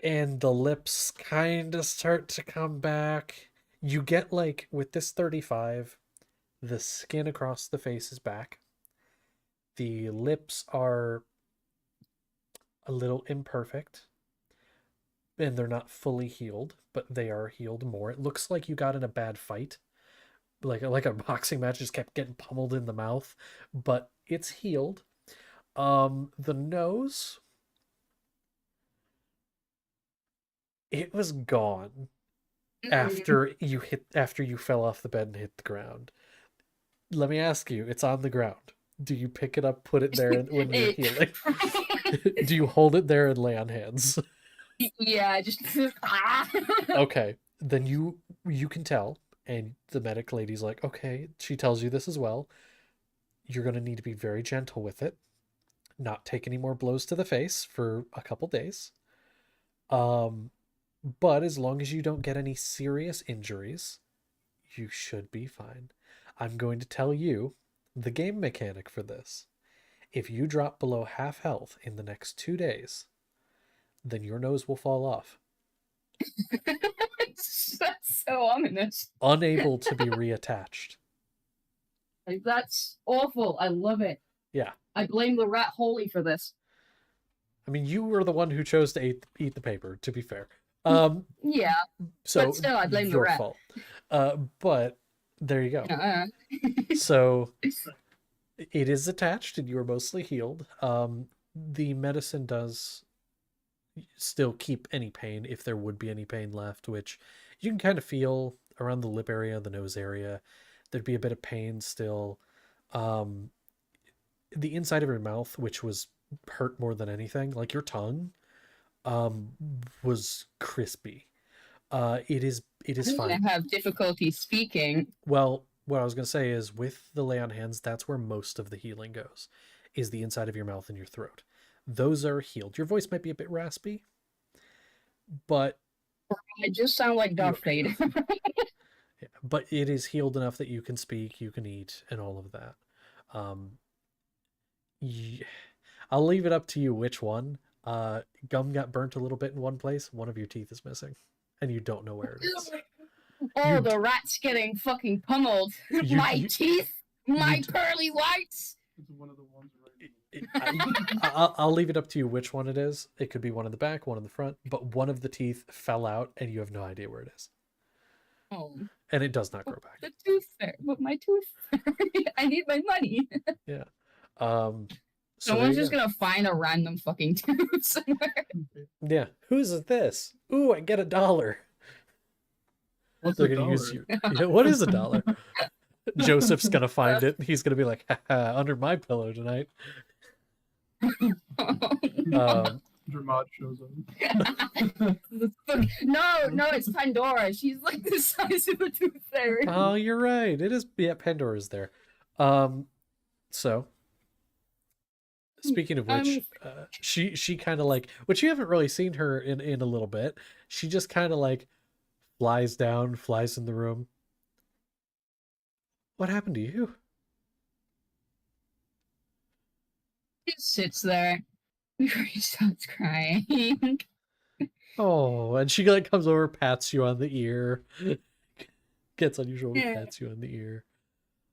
and the lips kind of start to come back. You get, like, with this 35, the skin across the face is back. The lips are a little imperfect, and they're not fully healed, but they are healed more. It looks like you got in a bad fight, like a boxing match, just kept getting pummeled in the mouth, but it's healed. The nose, it was gone after you fell off the bed and hit the ground. Let me ask you, it's on the ground. Do you pick it up, put it there when you're healing? Do you hold it there and lay on hands? Yeah, just Okay, then you can tell, and the medic lady's like, okay, she tells you this as well. You're going to need to be very gentle with it, not take any more blows to the face for a couple days. But as long as you don't get any serious injuries, you should be fine. I'm going to tell you the game mechanic for this. If you drop below half health in the next 2 days, then your nose will fall off. That's so ominous. Unable to be reattached. Like, that's awful. I love it. Yeah. I blame the rat holy for this. I mean, you were the one who chose to eat the paper, to be fair. Yeah. So but still, I blame the your rat. fault. But there you go. Uh-uh. So it is attached, and you are mostly healed. The medicine does still keep any pain, if there would be any pain left, which you can kind of feel around the lip area, the nose area. There'd be a bit of pain still. Um, the inside of your mouth, which was hurt more than anything, like your tongue, um, was crispy. It is I'm fine. gonna have difficulty speaking. Well, what I was gonna say is with the lay on hands, that's where most of the healing goes, is the inside of your mouth and your throat. Those are healed. Your voice might be a bit raspy, but I just sound like Darth Vader. yeah, but it is healed enough that you can speak, you can eat, and all of that. Um, I'll leave it up to you which one. Gum got burnt a little bit in one place. One of your teeth is missing, and you don't know where it is. Oh, the rat's getting fucking pummeled. My teeth, my pearly whites. It's one of the ones right. I'll leave it up to you which one it is. It could be one in the back, one in the front, but one of the teeth fell out, and you have no idea where it is. Oh. And it does not grow back. The tooth fairy. But my tooth fairy. I need my money. Yeah. So someone's just gonna find a random fucking tooth somewhere. Yeah. Whose is this? Ooh, I get $1. What's They're a gonna dollar? use you. Yeah, what is $1? Joseph's gonna find it. He's gonna be like, under my pillow tonight. Dramad shows up. No, it's Pandora. She's like the size of a tooth fairy. Oh, you're right. It is. Yeah, Pandora's there. So speaking of which, she kind of like, which you haven't really seen her in a little bit. She just kind of like flies down, flies in the room. What happened to you? He sits there before he starts crying. Oh, and she like comes over, pats you on the ear, gets on your shoulder, pats you on the ear.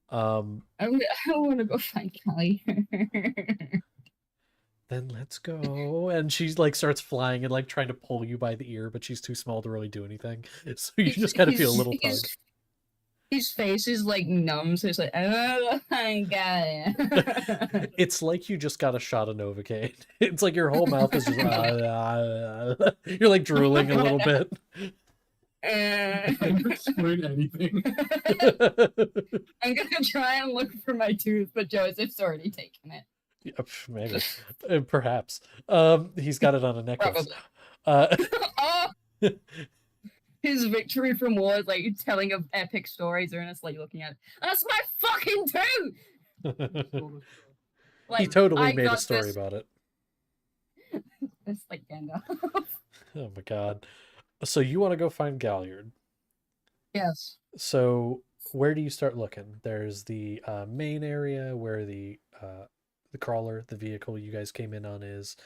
I want to go find Callie. Then let's go. And she's like starts flying and like trying to pull you by the ear, but she's too small to really do anything. So you just kind of feel a little tug. His face is like numb, so it's like, oh, I got it. It's like you just got a shot of Novocaine. It's like your whole mouth is just you're like drooling a little bit. I can explain anything. I'm gonna try and look for my tooth, but Joseph's already taken it. Yeah, maybe. Perhaps. He's got it on a necklace. Oh! His victory from war is like telling of epic stories, and it's like looking at it. That's my fucking tooth! Like, he totally made a story about it. It's like Gandalf. Oh my god. So you want to go find Galliard? Yes. So where do you start looking? There's the main area where the crawler, the vehicle you guys came in on, is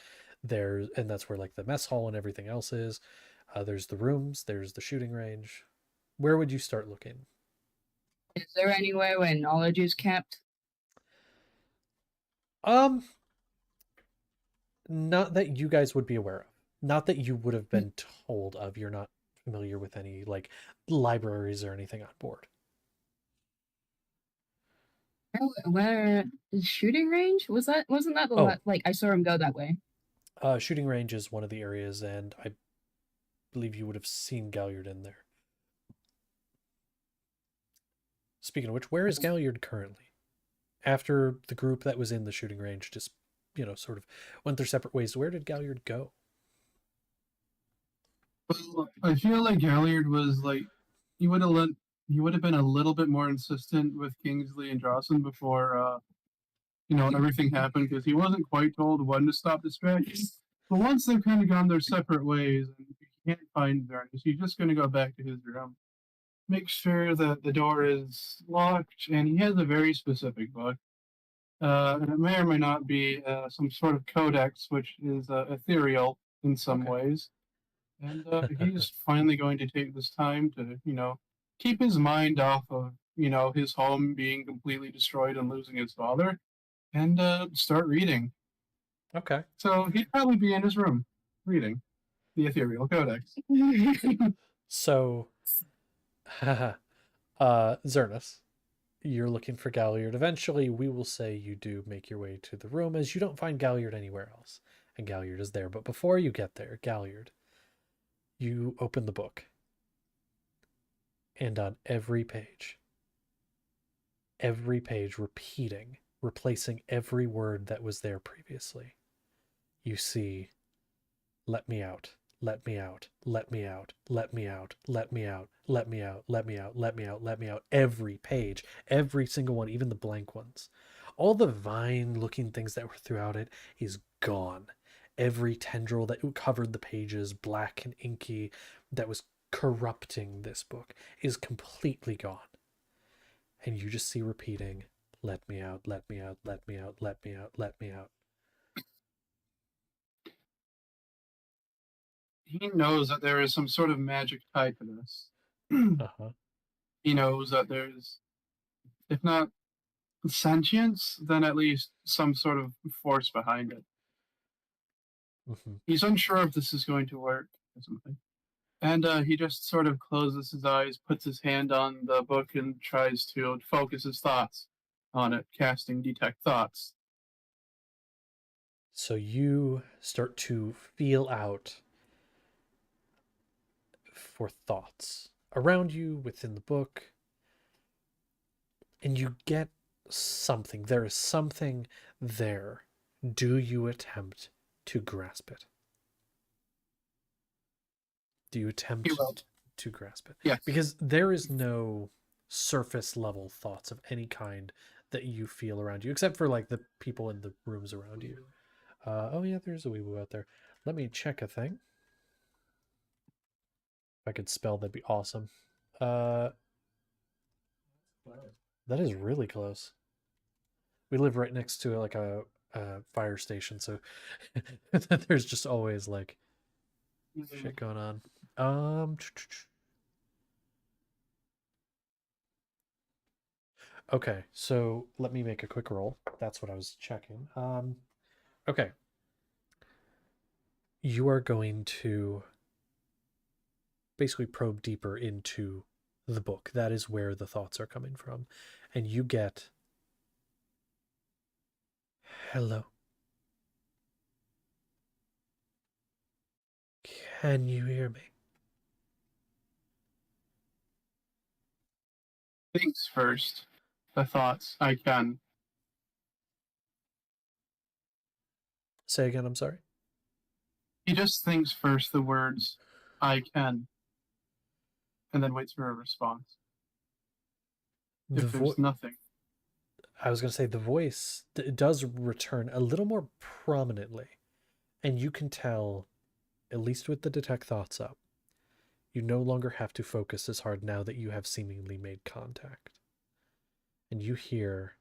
there, and that's where like the mess hall and everything else is. There's the rooms, there's the shooting range. Where would you start looking? Is there anywhere where knowledge is kept? Not that you guys would be aware of. Not that you would have been told of. You're not familiar with any like libraries or anything on board. Where is shooting range? Wasn't that the like I saw him go that way? Shooting range is one of the areas, and I believe you would have seen Galliard in there. Speaking of which, where is Galliard currently? After the group that was in the shooting range just, sort of went their separate ways, where did Galliard go? Well, I feel like Galliard was like, he would have been a little bit more insistent with Kingsley and Drawson before, everything happened, because he wasn't quite told when to stop distractions. But once they've kind of gone their separate ways and you can't find Vernus, he's just going to go back to his room. Make sure that the door is locked, and he has a very specific book. And it may or may not be some sort of codex, which is ethereal in some ways. And he's finally going to take this time to, keep his mind off of, his home being completely destroyed and losing his father, and start reading. Okay. So he'd probably be in his room reading the ethereal codex. So, Zernus, you're looking for Galliard. Eventually, we will say you do make your way to the room, as you don't find Galliard anywhere else, and Galliard is there. But before you get there, Galliard, you open the book. And on every page repeating, replacing every word that was there previously, you see, let me out, let me out, let me out, let me out, let me out, let me out, let me out, let me out, let me out. Every page, every single one, even the blank ones. All the vine looking things that were throughout it is gone. Every tendril that covered the pages, black and inky, that was corrupting this book, is completely gone. And you just see repeating, let me out, let me out, let me out, let me out, let me out. He knows that there is some sort of magic tied to this. Uh-huh. He knows that there's, if not sentience, then at least some sort of force behind it. Mm-hmm. He's unsure if this is going to work or something. And he just sort of closes his eyes, puts his hand on the book, and tries to focus his thoughts on it, casting Detect Thoughts. So you start to feel out for thoughts around you within the book, and you get something. There is something there. Do you attempt to grasp it? Do you attempt He will. to grasp it? Yes. Because there is no surface level thoughts of any kind that you feel around you, except for like the people in the rooms around you. Oh yeah, there's a weeaboo out there. Let me check a thing. If I could spell, that'd be awesome. That is really close. We live right next to like a fire station, so there's just always like shit going on. Okay, so let me make a quick roll. That's what I was checking. Okay. You are going to basically probe deeper into the book. That is where the thoughts are coming from. And you get, hello. Can you hear me? Thinks first. The thoughts. I can. Say again, I'm sorry. He just thinks first the words, I can, and then waits for a response. If there's nothing. I was going to say the voice does return a little more prominently. And you can tell, at least with the detect thoughts up, you no longer have to focus as hard now that you have seemingly made contact. And you hear,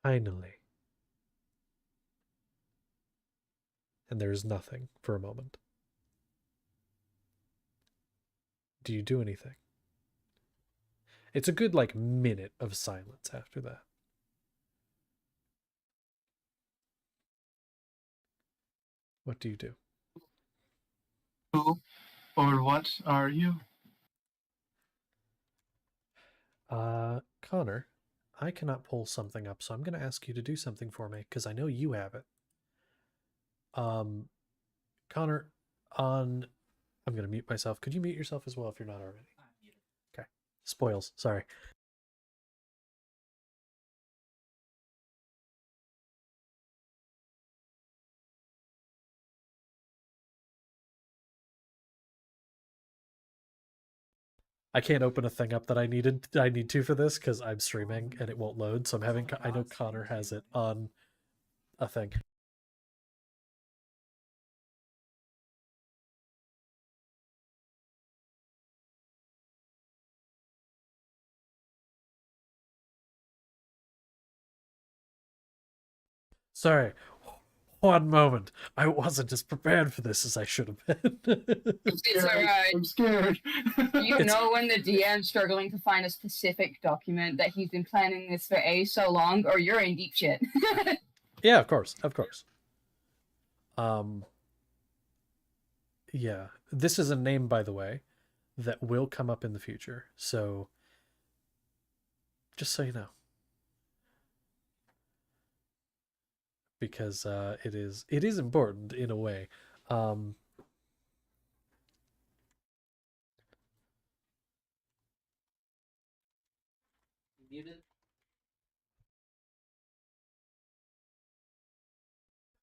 finally. And there is nothing for a moment. Do you do anything? It's a good like minute of silence after that. What do you do? Who or what are you? Connor, I cannot pull something up, so I'm going to ask you to do something for me because I know you have it. Connor, I'm going to mute myself. Could you mute yourself as well if you're not already? Okay. Spoils. Sorry. I can't open a thing up that I need to for this because I'm streaming and it won't load. So I know Connor has it on a thing. Sorry. One moment. I wasn't as prepared for this as I should have been. It's alright. I'm scared. You know when the DM's struggling to find a specific document that he's been planning this for so long, or you're in deep shit. Yeah, of course. Yeah. This is a name, by the way, that will come up in the future. So just so you know. Because it is important in a way. muted.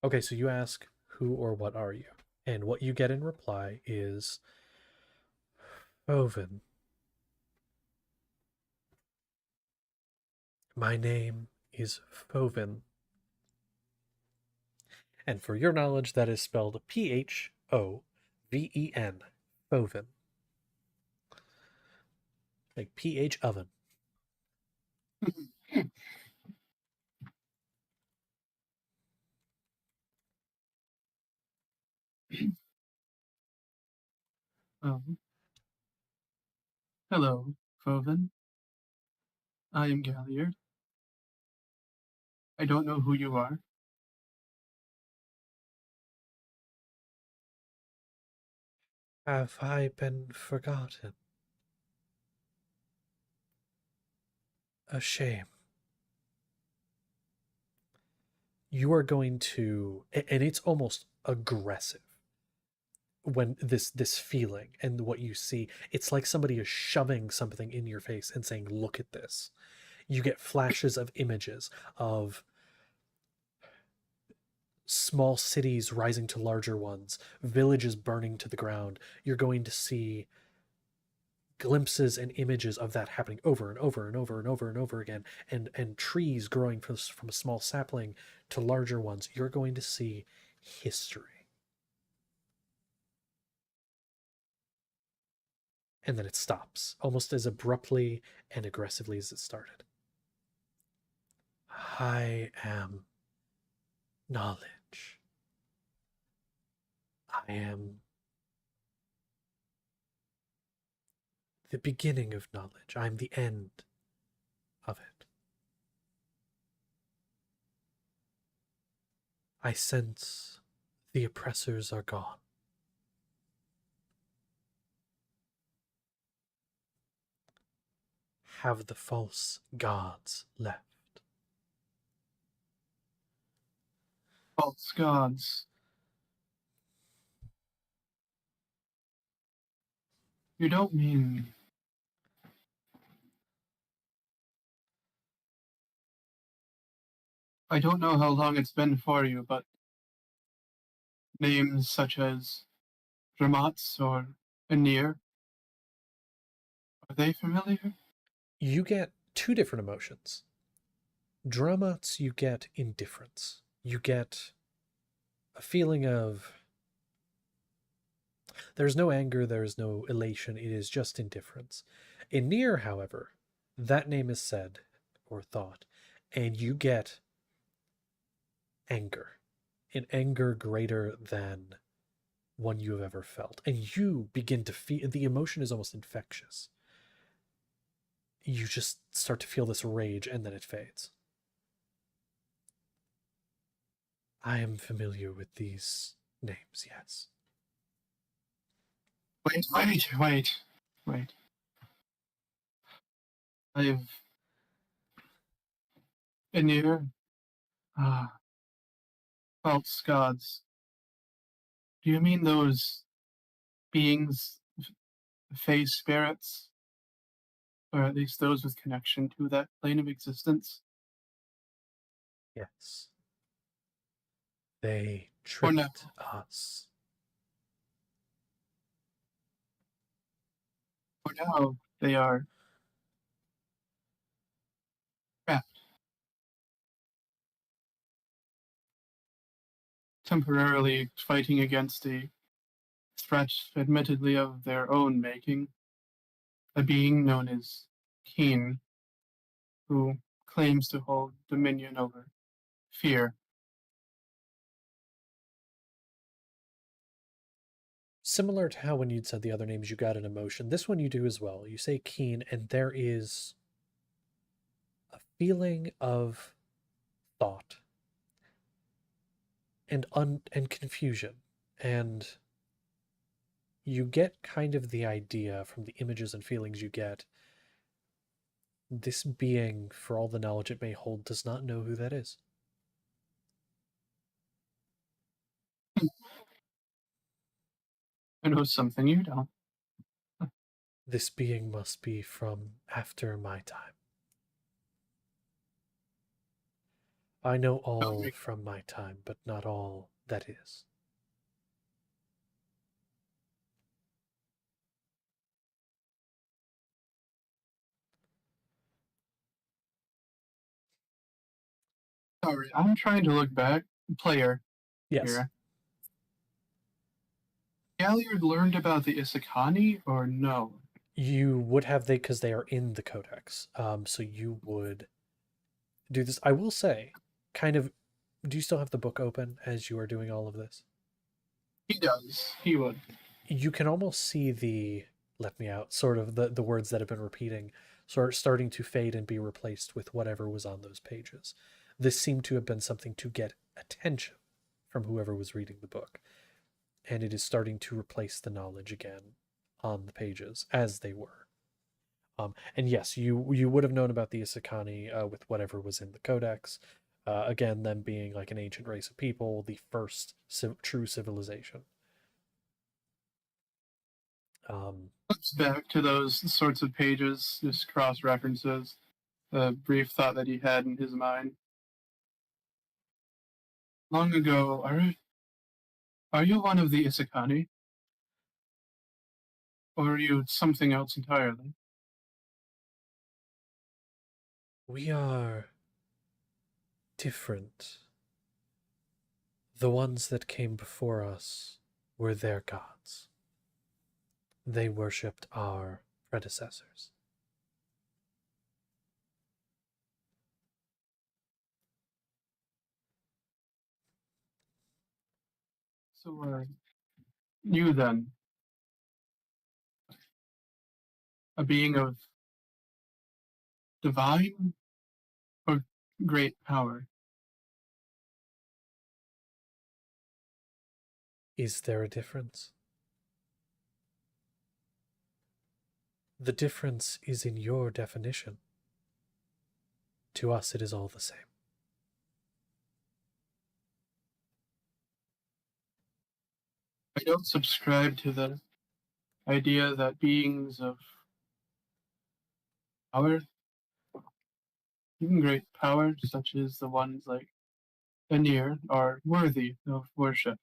Okay, so you ask, who or what are you? And what you get in reply is, Oven. My name is Fovin. And for your knowledge, that is spelled P-H-O-V-E-N. Fovin. Like P-H oven. Hello, Foven. I am Galliard. I don't know who you are. Have I been forgotten? A shame. You are going to, and it's almost aggressive when this feeling and what you see, it's like somebody is shoving something in your face and saying, look at this. You get flashes of images of small cities rising to larger ones, villages burning to the ground. You're going to see glimpses and images of that happening over and over and over and over and over again, and trees growing from a small sapling to larger ones. You're going to see history. And then it stops, almost as abruptly and aggressively as it started. I am knowledge. I am the beginning of knowledge. I'm the end of it. I sense the oppressors are gone. Have the false gods left? False gods. You don't mean... I don't know how long it's been for you, but names such as Dramats or Anir, are they familiar? You get two different emotions. Dramats, you get indifference. You get a feeling of, there's no anger, there is no elation, it is just indifference. In Nier, however, that name is said or thought, and you get anger, an anger greater than one you have ever felt. And you begin to feel, the emotion is almost infectious. You just start to feel this rage, and then it fades. I am familiar with these names, yes. Wait. I've... Anir? Ah, false gods. Do you mean those beings, phase spirits? Or at least those with connection to that plane of existence? Yes. They Or no? tricked us. For now, they are trapped, temporarily fighting against a threat admittedly of their own making, a being known as Keen, who claims to hold dominion over fear. Similar to how when you'd said the other names you got an emotion, this one you do as well. You say keen, and there is a feeling of thought and confusion. And you get kind of the idea from the images and feelings you get, this being, for all the knowledge it may hold, does not know who that is. I know something you don't. This being must be from after my time. I know all from my time, but not all that is. Sorry, I'm trying to look back. Player Yes. here. Galliard learned about the Isakani or no? You would have they because they are in the codex. So you would do this. I will say, kind of, do you still have the book open as you are doing all of this? He does. He would. You can almost see the let me out sort of the words that have been repeating sort of starting to fade and be replaced with whatever was on those pages. This seemed to have been something to get attention from whoever was reading the book, and it is starting to replace the knowledge again on the pages as they were. And yes, you would have known about the Isakani with whatever was in the codex. Again, them being like an ancient race of people, the first true civilization. Flips back to those sorts of pages, just cross references, the brief thought that he had in his mind. Long ago, are you one of the Isakani? Or are you something else entirely? We are different. The ones that came before us were their gods. They worshipped our predecessors. So, you then, a being of divine or great power? Is there a difference? The difference is in your definition. To us, it is all the same. I don't subscribe to the idea that beings of power, even great power, such as the ones like Anir, are worthy of worship.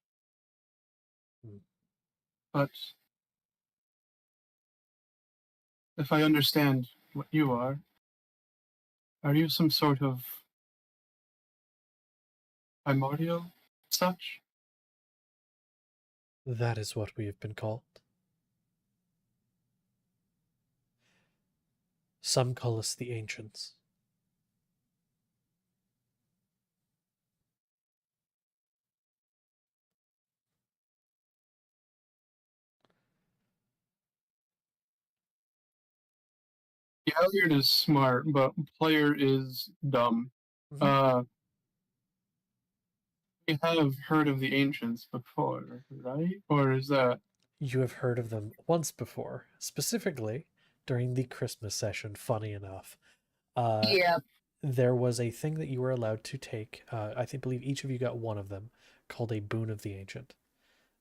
But if I understand what you are you some sort of primordial such? That is what we have been called. Some call us the Ancients. Galliard is smart, but player is dumb. Mhm. We have heard of the ancients before, right? Or is that You have heard of them once before, specifically during the Christmas session, funny enough. Yeah. There was a thing that you were allowed to take. Believe each of you got one of them, called a Boon of the Ancient.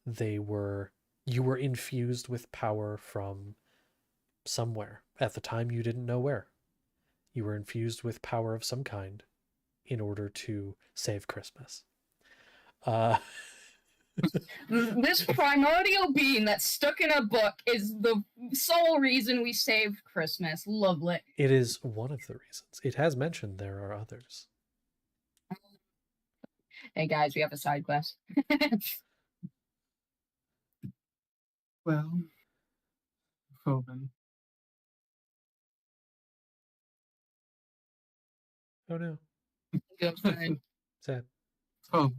You were infused with power from somewhere. At the time, you didn't know where. You were infused with power of some kind in order to save Christmas. This primordial being that's stuck in a book is the sole reason we saved Christmas. Lovely. It is one of the reasons. It has mentioned there are others. Hey guys, we have a side quest. well, Foven? Oh no. Good friend. Sad. Oh,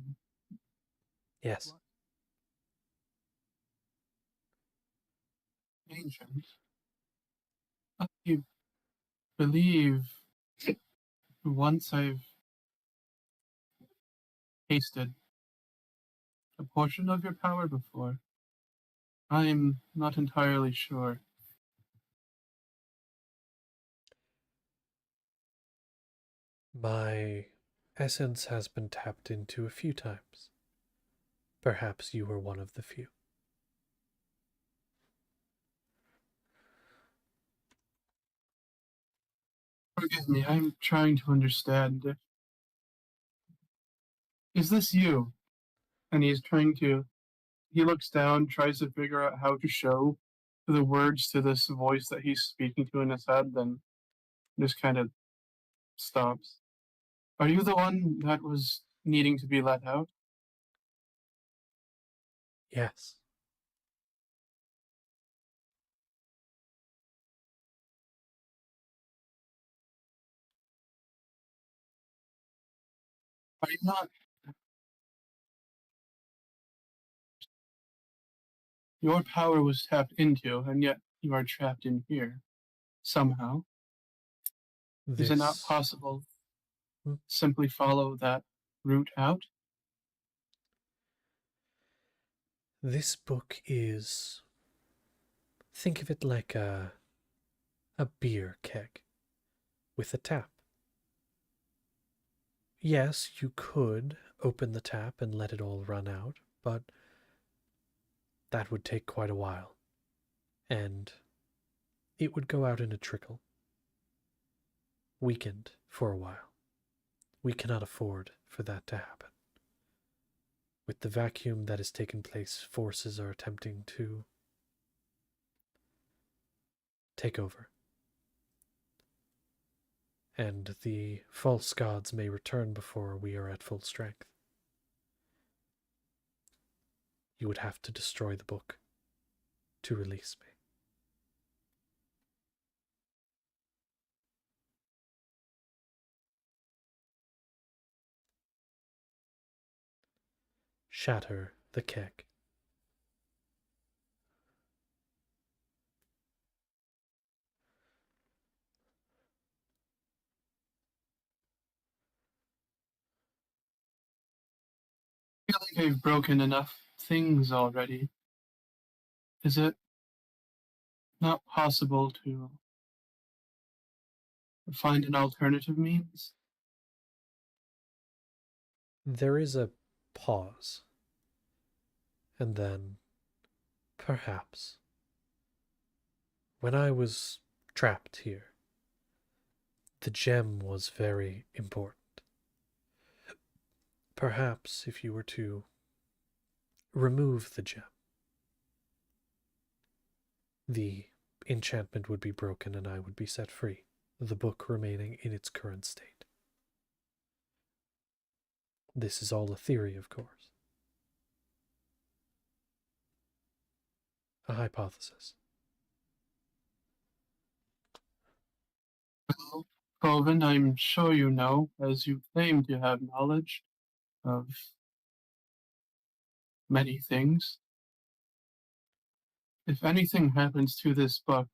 Yes. ancient. I believe once I've tasted a portion of your power before. I'm not entirely sure. My essence has been tapped into a few times. Perhaps you were one of the few. Forgive me, I'm trying to understand. Is this you? And he looks down, tries to figure out how to show the words to this voice that he's speaking to in his head, then just kind of stops. Are you the one that was needing to be let out? Yes. Are you not? Your power was tapped into, and yet you are trapped in here. Somehow. Is it not This possible Hmm? simply follow that route out? this book is, think of it like a beer keg with a tap. Yes, you could open the tap and let it all run out, but that would take quite a while, and it would go out in a trickle, weakened for a while. We cannot afford for that to happen. With the vacuum that has taken place, forces are attempting to take over. And the false gods may return before we are at full strength. You would have to destroy the book to release me. Shatter the keg. I feel like I've broken enough things already. Is it not possible to find an alternative means? There is a pause, and then, perhaps, when I was trapped here, the gem was very important. Perhaps if you were to remove the gem, the enchantment would be broken and I would be set free, the book remaining in its current state. This is all a theory, of course. A hypothesis. Well, Colvin, I'm sure you know, as you claim to have knowledge of many things. If anything happens to this book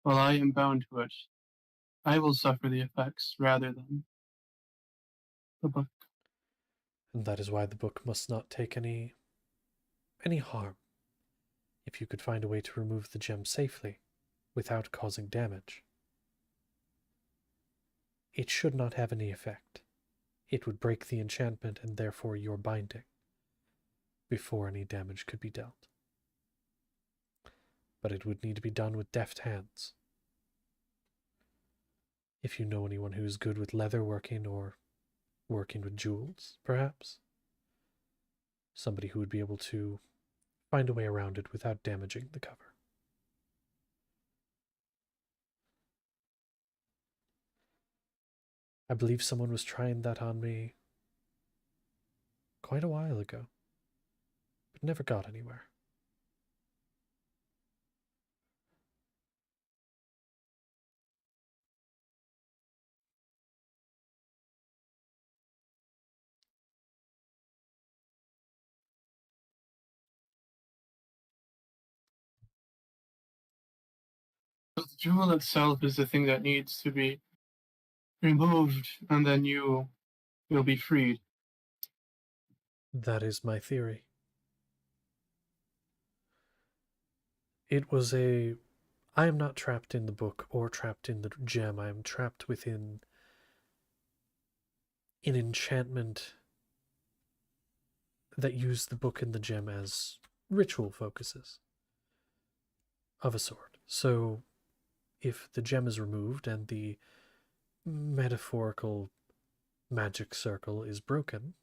while I am bound to it, I will suffer the effects rather than the book. And that is why the book must not take any harm. If you could find a way to remove the gem safely, without causing damage, it should not have any effect. It would break the enchantment and therefore your binding, before any damage could be dealt. But it would need to be done with deft hands. If you know anyone who is good with leather working or working with jewels, perhaps. Somebody who would be able to find a way around it without damaging the cover. I believe someone was trying that on me quite a while ago, but never got anywhere. But the jewel itself is the thing that needs to be removed, and then you'll be freed. That is my theory. It was a... I am not trapped in the book or trapped in the gem. I am trapped within an enchantment that used the book and the gem as ritual focuses of a sort. So, if the gem is removed and the metaphorical magic circle is broken,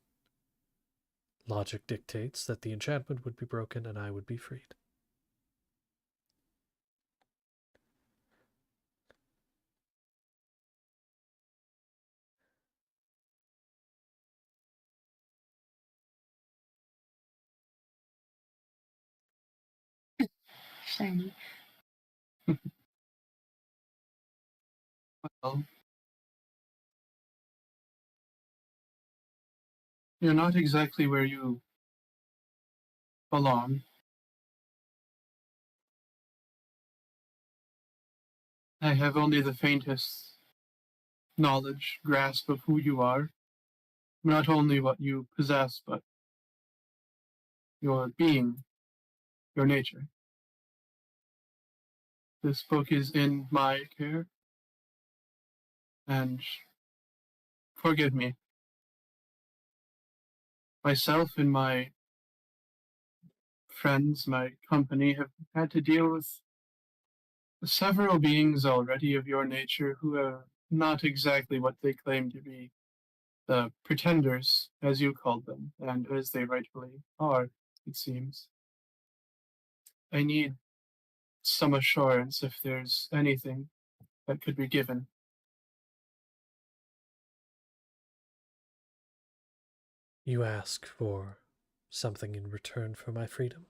Logic dictates that the enchantment would be broken and I would be freed. Shiny. Well, you're not exactly where you belong. I have only the faintest knowledge, grasp of who you are. Not only what you possess, but your being, your nature. This book is in my care, and forgive me. Myself and my friends, my company, have had to deal with several beings already of your nature who are not exactly what they claim to be. The pretenders, as you called them, and as they rightfully are, it seems. I need some assurance if there's anything that could be given. You ask for something in return for my freedom?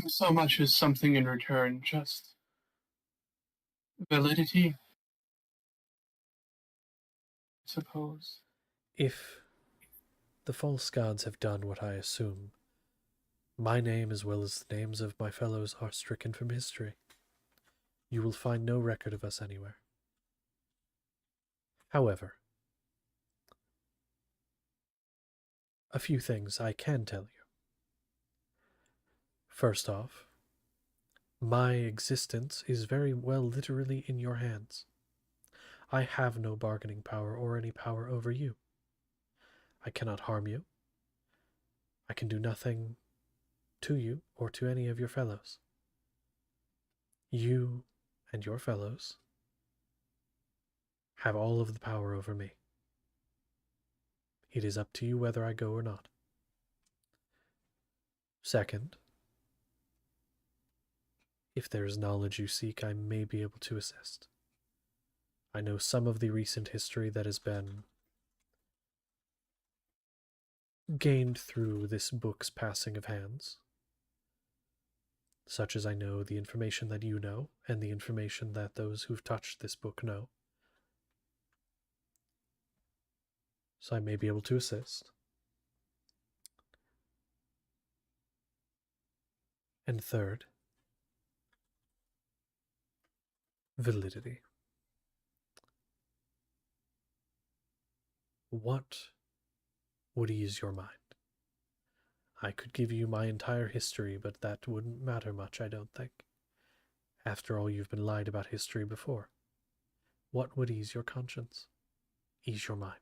So much as something in return, just validity, I suppose. If the false gods have done what I assume, my name as well as the names of my fellows are stricken from history. You will find no record of us anywhere. However, a few things I can tell you. First off, my existence is very well literally in your hands. I have no bargaining power or any power over you. I cannot harm you. I can do nothing to you or to any of your fellows. You and your fellows have all of the power over me. It is up to you whether I go or not. Second, if there is knowledge you seek, I may be able to assist. I know some of the recent history that has been gained through this book's passing of hands, such as I know the information that you know and the information that those who've touched this book know. So I may be able to assist. And third, validity. What would ease your mind? I could give you my entire history, but that wouldn't matter much, I don't think. After all, you've been lied about history before. What would ease your conscience? Ease your mind?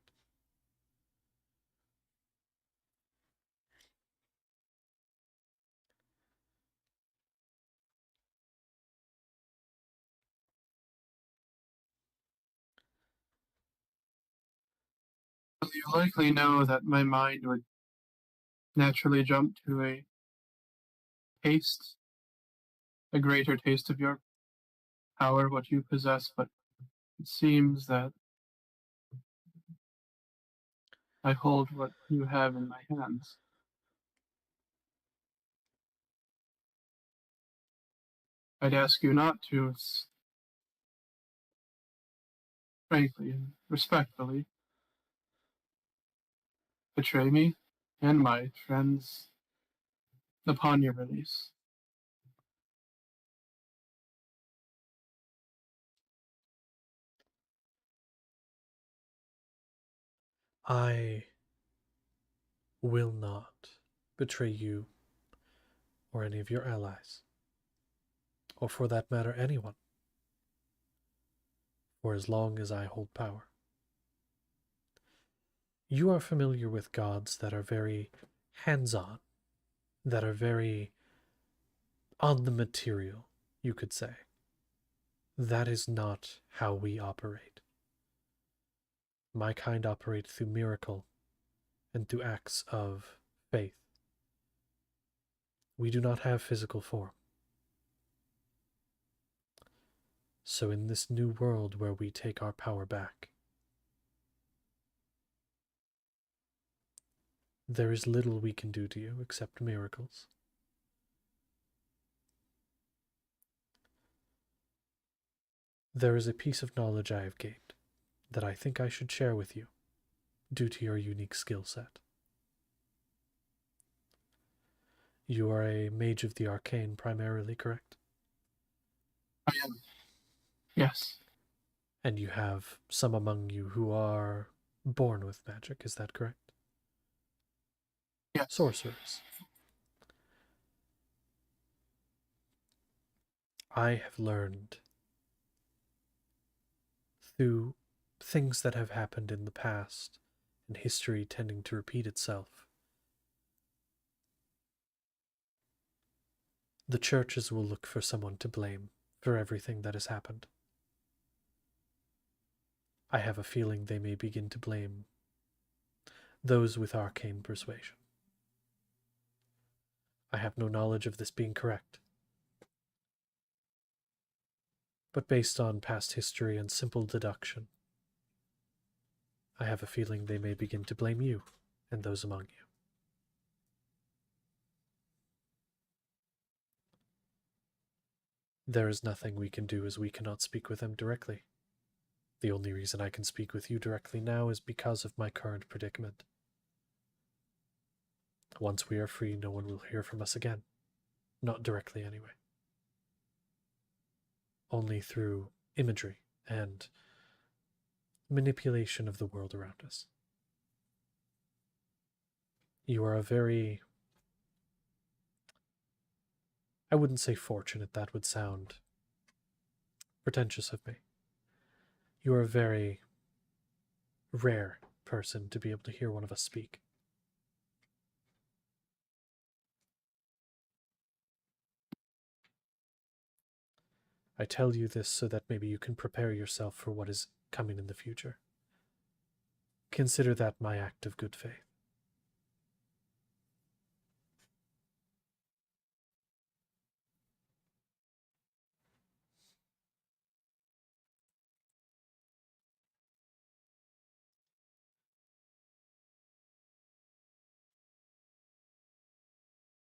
Well, you likely know that my mind would naturally jump to a taste, a greater taste of your power, what you possess, but it seems that I hold what you have in my hands. I'd ask you not to, frankly and respectfully, betray me and my friends upon your release. I will not betray you or any of your allies, or for that matter, anyone, for as long as I hold power. You are familiar with gods that are very hands-on, that are very on the material, you could say. That is not how we operate. My kind operate through miracle and through acts of faith. We do not have physical form. So in this new world where we take our power back, there is little we can do to you except miracles. There is a piece of knowledge I have gained that I think I should share with you due to your unique skill set. You are a mage of the arcane primarily, correct? I am. Yes. And you have some among you who are born with magic, is that correct? Yes. Sorcerers. I have learned through things that have happened in the past and history tending to repeat itself. The churches will look for someone to blame for everything that has happened. I have a feeling they may begin to blame those with arcane persuasion. I have no knowledge of this being correct. But based on past history and simple deduction, I have a feeling they may begin to blame you and those among you. There is nothing we can do as we cannot speak with them directly. The only reason I can speak with you directly now is because of my current predicament. Once we are free, no one will hear from us again. Not directly, anyway. Only through imagery and manipulation of the world around us. You are a very... I wouldn't say fortunate, that would sound pretentious of me. You are a very rare person to be able to hear one of us speak. I tell you this so that maybe you can prepare yourself for what is coming in the future. Consider that my act of good faith.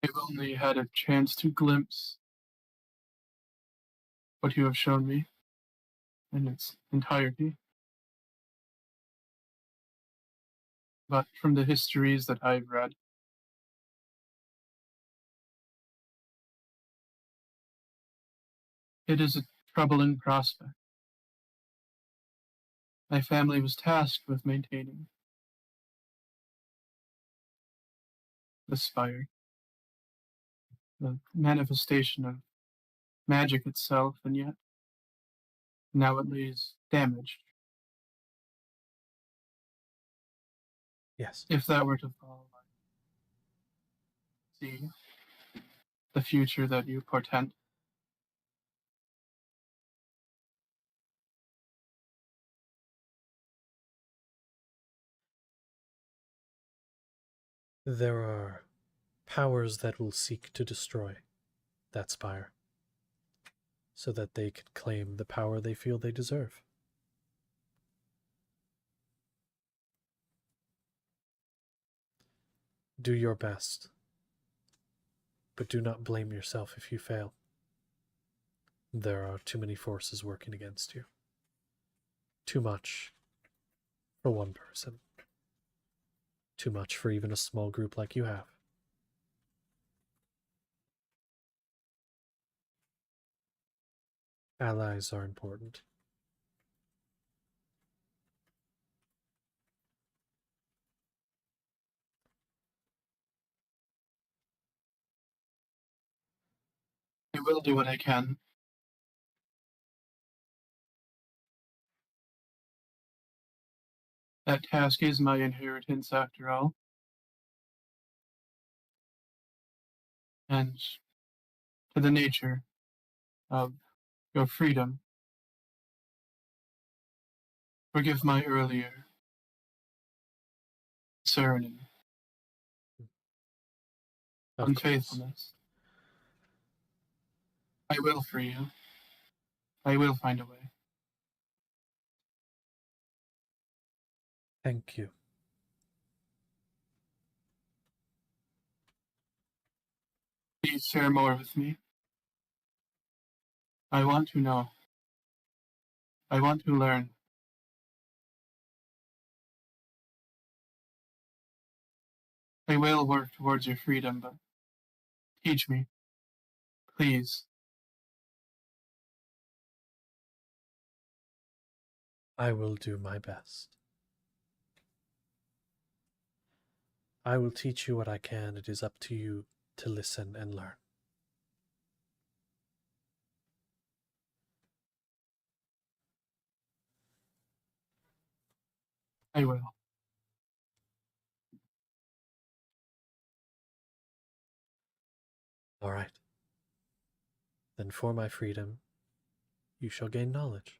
I've only had a chance to glimpse what you have shown me in its entirety. But from the histories that I've read, it is a troubling prospect. My family was tasked with maintaining the spire, the manifestation of magic itself, and yet now it lays damaged. Yes. If that were to fall, I see the future that you portend. There are powers that will seek to destroy that spire so that they can claim the power they feel they deserve. Do your best, but do not blame yourself if you fail. There are too many forces working against you. Too much for one person. Too much for even a small group like you have. Allies are important. I will do what I can. That task is my inheritance, after all. And to the nature of your freedom, forgive my earlier concern and Of course. unfaithfulness. I will free you. I will find a way. Thank you. Please share more with me. I want to know. I want to learn. I will work towards your freedom, but teach me. Please. I will do my best. I will teach you what I can. It is up to you to listen and learn. I will. All right. Then for my freedom, you shall gain knowledge.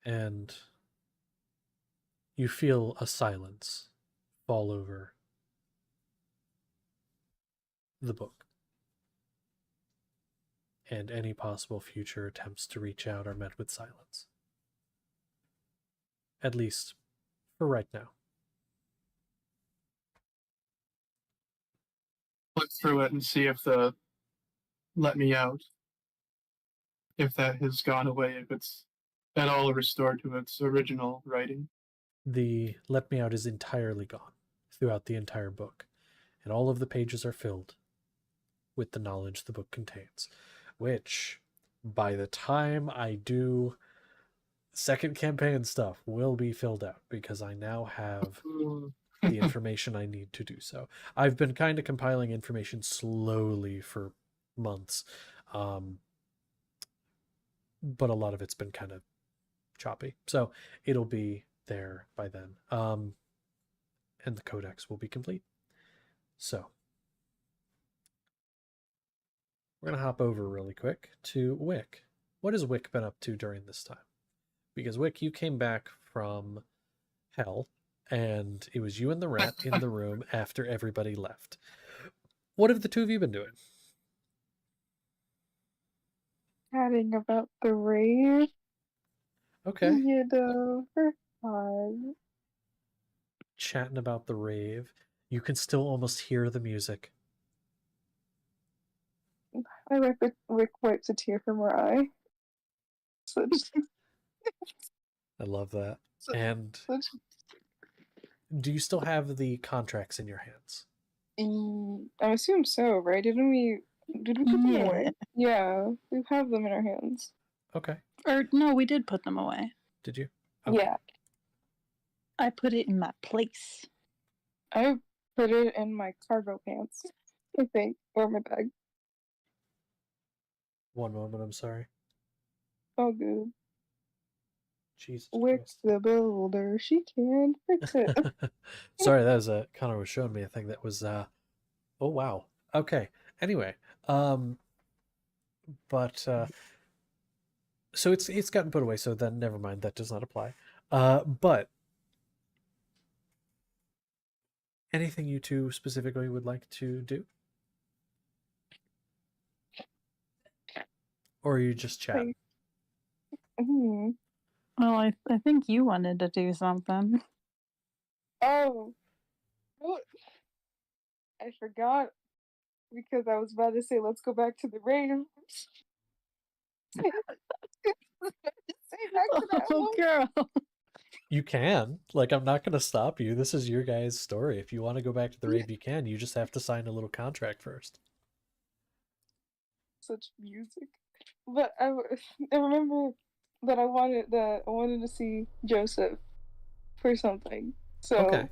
And you feel a silence fall over the book. And any possible future attempts to reach out are met with silence. At least for right now. Look through it and see if the let me out, if that has gone away, if it's at all restored to its original writing. The let me out is entirely gone throughout the entire book, and all of the pages are filled with the knowledge the book contains, which by the time I do second campaign stuff will be filled out because I now have the information I need to do so. I've been kind of compiling information slowly for months, but a lot of it's been kind of choppy. So it'll be there by then. And the codex will be complete. So we're going to hop over really quick to Wick. What has Wick been up to during this time? Because Wick, you came back from hell, and it was you and the rat in the room after everybody left. What have the two of you been doing? Chatting about the rave. Okay. You know, for fun. Chatting about the rave. You can still almost hear the music. Rick wipes a tear from her eye. I love that. And do you still have the contracts in your hands? I assume so, right? Did we put them away? Yeah, we have them in our hands. Okay. Or no, we did put them away. Did you? Okay. Yeah. I put it in my place. I put it in my cargo pants, I think, or my bag. One moment, I'm sorry. Oh, good. Jesus Wick Christ. the builder, she can fix it. Sorry, that was Connor was showing me a thing that was oh wow. Okay. Anyway, but so it's gotten put away, so then never mind, that does not apply. But anything you two specifically would like to do? Or are you just chatting? Well, I think you wanted to do something. Oh. What? I forgot because I was about to say, let's go back to the rave. Oh, girl. You can. Like, I'm not going to stop you. This is your guys' story. If you want to go back to the rave, you can. You just have to sign a little contract first. Such music. But I remember that I wanted to see Joseph for something. So Okay.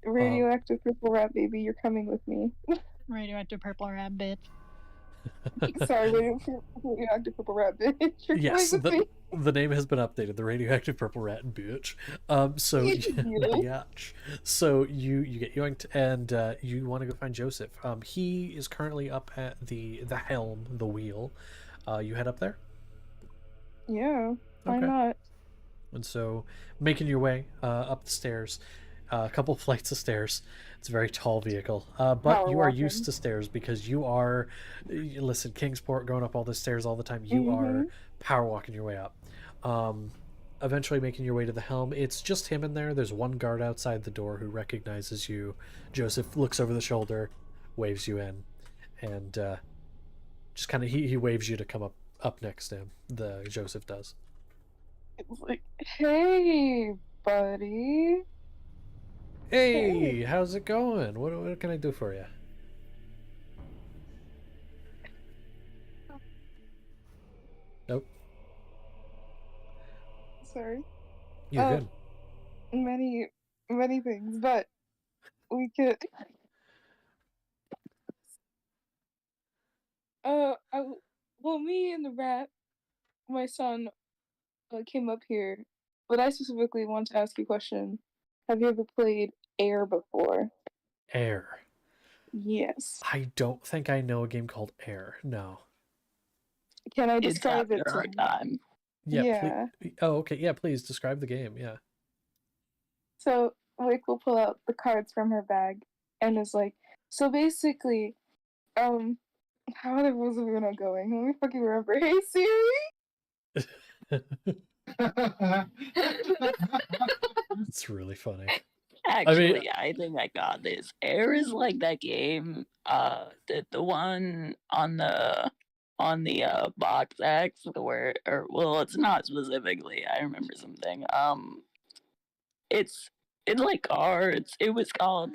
Radioactive purple rat baby, you're coming with me. Radioactive purple rat bitch. Sorry, radioactive purple rat bitch, you're Yes, coming with me. The name has been updated. The radioactive purple rat, bitch. So biatch. So you get yoinked, and you want to go find Joseph. He is currently up at the helm, the wheel. You head up there. Yeah, why Okay. not? And so, making your way up the stairs, a couple flights of stairs. It's a very tall vehicle, but Power you are walking. used to stairs because you are. Listen, Kingsport, going up all the stairs all the time. You Mhm. are power walking your way up. Eventually, making your way to the helm. It's just him in there. There's one guard outside the door who recognizes you. Joseph looks over the shoulder, waves you in, and just kind of he waves you to come up next to him. The Joseph does. It's like, hey, buddy. Hey, how's it going? What can I do for you? Nope, Sorry. you're good. Many, many things, but we could. Well, me and the rat, my son, came up here, but I specifically want to ask you a question. Have you ever played Air before? Air. Yes. I don't think I know a game called Air. No. Can I It's describe it after to our you? time. Yeah. Yeah. Oh, okay. Yeah, please describe the game. Yeah. So Wick will pull out the cards from her bag and is like, so basically, how was Luna going? Let me fucking remember. Hey Siri. It's really funny. Actually, I think I got this. Air is like that game, the one on the box X where, or well, it's not specifically. I remember something. It's like cards. It was called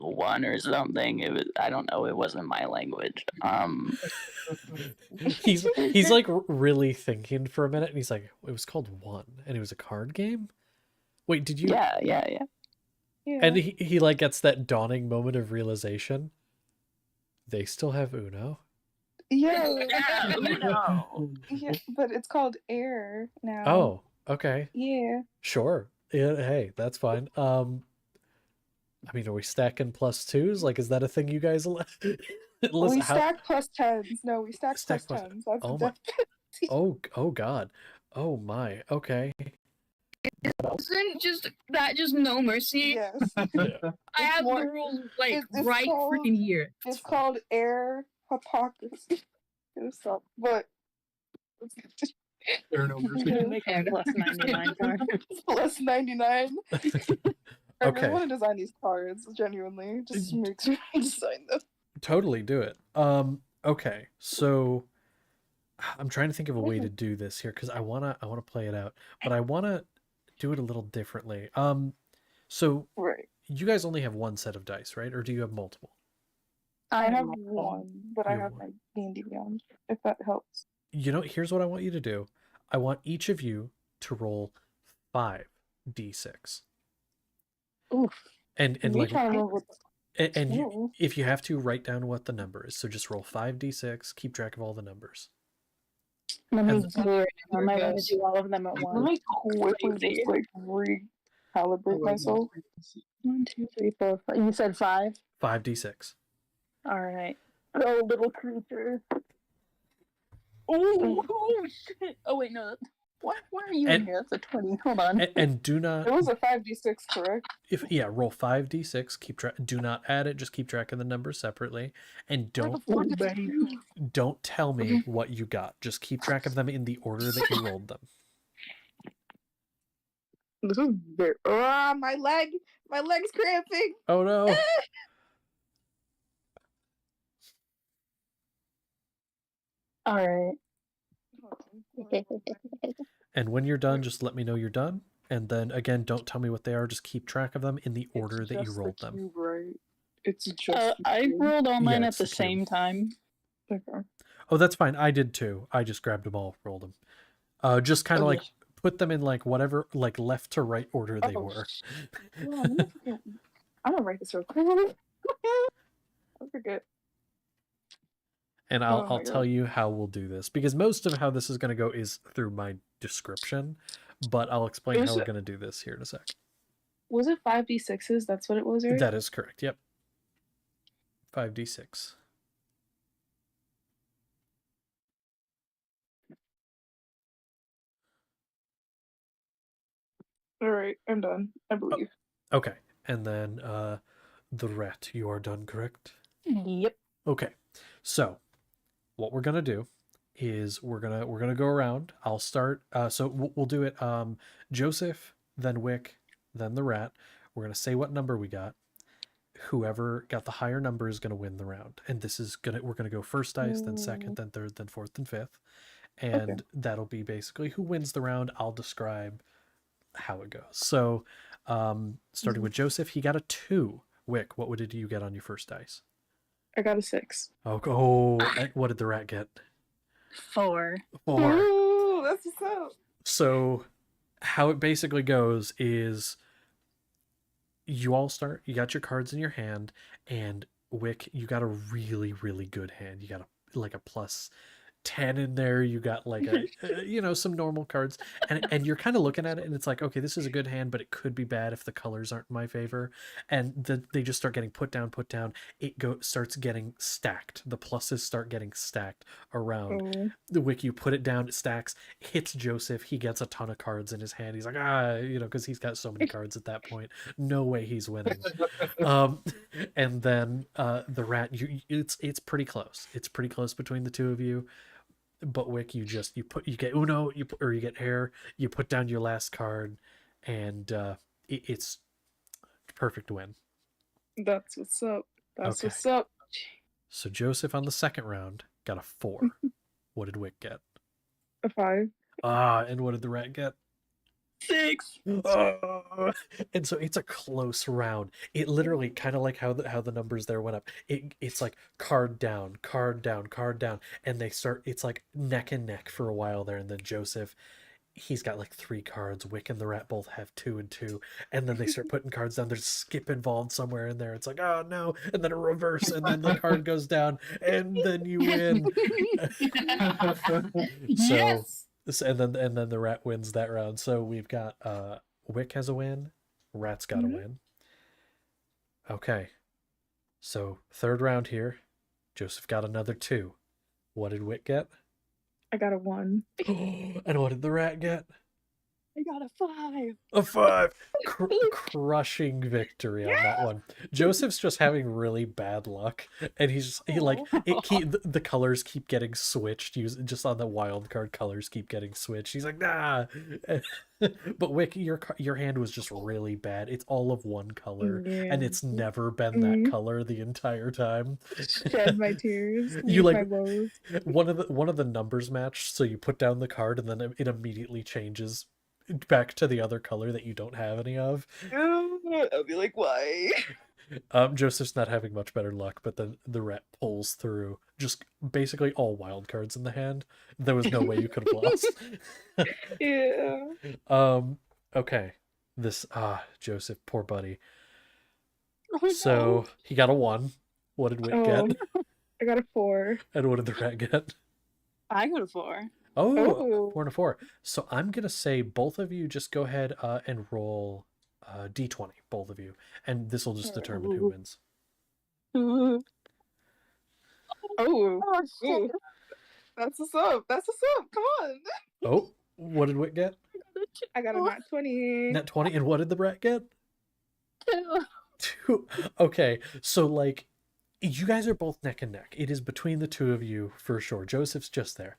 one or something. It was, I don't know. It wasn't my language. He's like really thinking for a minute, and he's like, it was called One, and it was a card game. Wait, did you? Yeah. And he like gets that dawning moment of realization. They still have Uno. Yeah. Yeah, Uno. Yeah, but it's called Air now. Oh, okay. Yeah. Sure. Yeah, hey, that's fine. I mean, are we stacking plus twos? Like, is that a thing you guys? We stack plus tens. No, we stack Stack plus plus- tens. That's oh the my- oh God. Oh my. Okay. Isn't just no mercy? Yes. I have more- the rules like it's right called- freaking here. It's called Air Hypocrisy. But There are no mercy. Make a plus 99 card. plus 99. I Okay. really want to design these cards, genuinely. Just make sure I design them. Totally do it. Okay. So I'm trying to think of a way to do this here because I wanna play it out, but I wanna do it a little differently. So Right. you guys only have one set of dice, right? Or do you have multiple? I have one, but I You have have my D&D Beyond, if that helps. You know, here's what I want you to do. I want each of you to roll 5d6. Oof. And We like try to roll with and you, Ooh. if you have to, write down what the number is. So just roll 5d6, keep track of all the numbers. Let me And- do it. I might want to do all of them at Let once. me quickly just like recalibrate myself. 1, 2, 3, 4, 5. You said 5? 5d6. All right. Oh, little creature. Oh shit. Oh wait, no. Why are you in And- here? That's a 20. Hold on. And do not It was a 5d6, correct? roll 5d6, keep track, do not add it, just keep track of the numbers separately, and don't tell me what you got. Just keep track of them in the order that you rolled them. This is very. My leg's cramping. Oh no. All right. And when you're done, just let me know you're done. And then again, don't tell me what they are. Just keep track of them in the order that you rolled them. Cube, right? It's just. the I cube. rolled all mine it's at the the cube. same time. Okay. Oh, that's fine. I did too. I just grabbed them all, rolled them. Just kind of Okay. like put them in like whatever, like left to right order they were. Well, I'm gonna write this real quick. I forget. And Oh I'll my tell God. you how we'll do this, because most of how this is going to go is through my description, but I'll explain how we're going to do this here in a sec. Was it 5d6s? That's what it was, right? That is correct. Yep. 5d6. All right, I'm done. I believe. Okay. And then the rat, you are done, correct? Yep. Okay. So what we're gonna do is we're gonna go around. I'll start. So we'll do it. Joseph, then Wick, then the rat. We're gonna say what number we got. Whoever got the higher number is gonna win the round. And this is we're gonna go first dice, then second, then third, then fourth, then fifth. And that'll be basically who wins the round. I'll describe how it goes. So starting with Joseph, he got a 2. Wick, what did you get on your first dice? I got a 6. And what did the rat get? 4. 4. Ooh, that's what's up. So how it basically goes is you all start, you got your cards in your hand, and Wick, you got a really, really good hand. You got a plus 10 in there. You got like some normal cards, and you're kind of looking at it and it's like, okay, this is a good hand, but it could be bad if the colors aren't in my favor. And they just start getting put down. It starts getting stacked. The pluses start getting stacked around. Oh. The Wick, you put it down, it stacks, hits Joseph. He gets a ton of cards in his hand. He's like, because he's got so many cards at that point. No way he's winning. And then the rat, it's pretty close. It's pretty close between the two of you. But Wick, you get Uno, you get air, you put down your last card, and it's perfect win. That's what's up. That's Okay. what's up. So Joseph on the second round got a 4. What did Wick get? A 5. And what did the rat get? 6. And so it's a close round. It literally kind of like how the numbers there went up. It's like card down, card down, card down, and it's like neck and neck for a while there. And then Joseph, he's got like 3 cards. Wick and the rat both have 2 and 2, and then they start putting cards down. There's a skip involved somewhere in there. It's like, oh no, and then a reverse, and then the card goes down, and then you win. Yes. And then the rat wins that round. So we've got Wick has a win, Rat's got a win. Okay. So third round here. Joseph got another 2. What did Wick get? I got a 1. And what did the rat get? I got a 5. A 5. Crushing victory on that one. Joseph's just having really bad luck, and the colors keep getting switched. Just on the wild card, colors keep getting switched. He's like, nah. But Wick, your hand was just really bad. It's all of one color, and it's never been that color the entire time. Shed my tears. You my like woes. one of the numbers match, so you put down the card, and then it immediately changes back to the other color that you don't have any of. I'll be like, why? Joseph's not having much better luck, but then the rat pulls through just basically all wild cards in the hand. There was no way you could have lost. Yeah. Okay. This Joseph, poor buddy. Oh, So he got a 1. What did Wick get? I got a 4. And what did the rat get? I got a 4. Oh, 4 and a 4. So I'm gonna say both of you just go ahead and roll d20, both of you, and this will just determine who wins. Oh. Oh, Ooh. That's what's up. That's what's up. Come on. Oh, what did Wick get? I got a nat 20. Nat 20, and what did the brat get? 2. 2. Okay, so like you guys are both neck and neck. It is between the two of you for sure. Joseph's just there.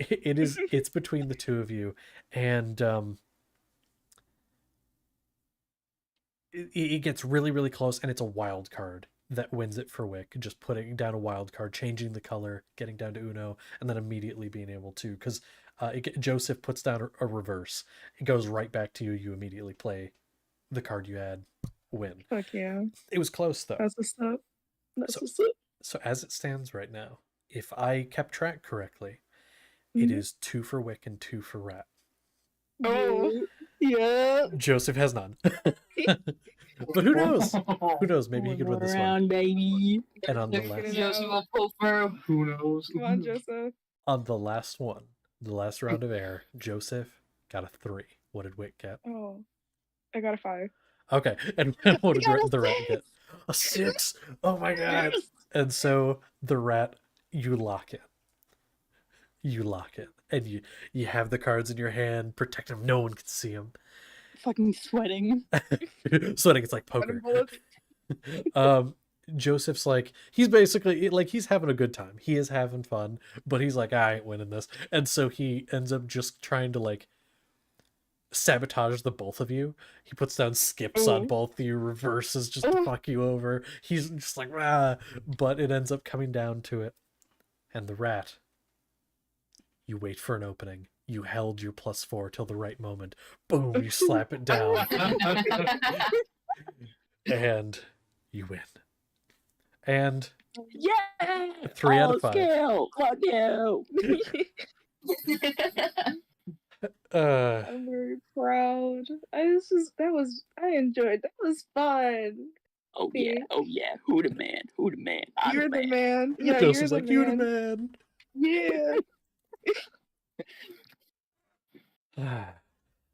It's between the two of you, and it gets really, really close, and it's a wild card that wins it for Wick. Just putting down a wild card, changing the color, getting down to Uno, and then immediately being able to, because Joseph puts down a reverse. It goes right back to you. You immediately play the card you had, win. Fuck yeah. It was close though. That's what's up. That's So- what's up. So as it stands right now, if I kept track correctly, it is 2 for Wick and 2 for Rat. Oh. Yeah. Joseph has none. But who knows? Who knows? Maybe he could win this one. Around, baby. And on the Look at last, it. Joseph will pull through. Who knows? Come on, Joseph. on the last one, the last round of air, Joseph got a 3. What did Wick get? Oh, I got a 5. Okay, and what did the rat get? A 6. Oh my god! Yes. And so the rat, you lock it. You lock it, and you have the cards in your hand, protect them. No one can see them. Fucking sweating. Sweating, it's like poker. Joseph's like, he's basically like, he's having a good time. He is having fun, but he's like, I ain't winning this. And so he ends up just trying to like sabotage the both of you. He puts down skips on both of you, reverses just to fuck you over. He's just like, ah, but it ends up coming down to it. And the rat, you wait for an opening. You held your +4 till the right moment. Boom, you slap it down. And you win. And Yeah! 3 out of 5. Scale. Fuck you! I'm very proud. I enjoyed. That was fun. Oh yeah, oh yeah. Who the man? Who the man? I'm You're the man. Yeah, Joseph's you're like, the you the man. man. Yeah.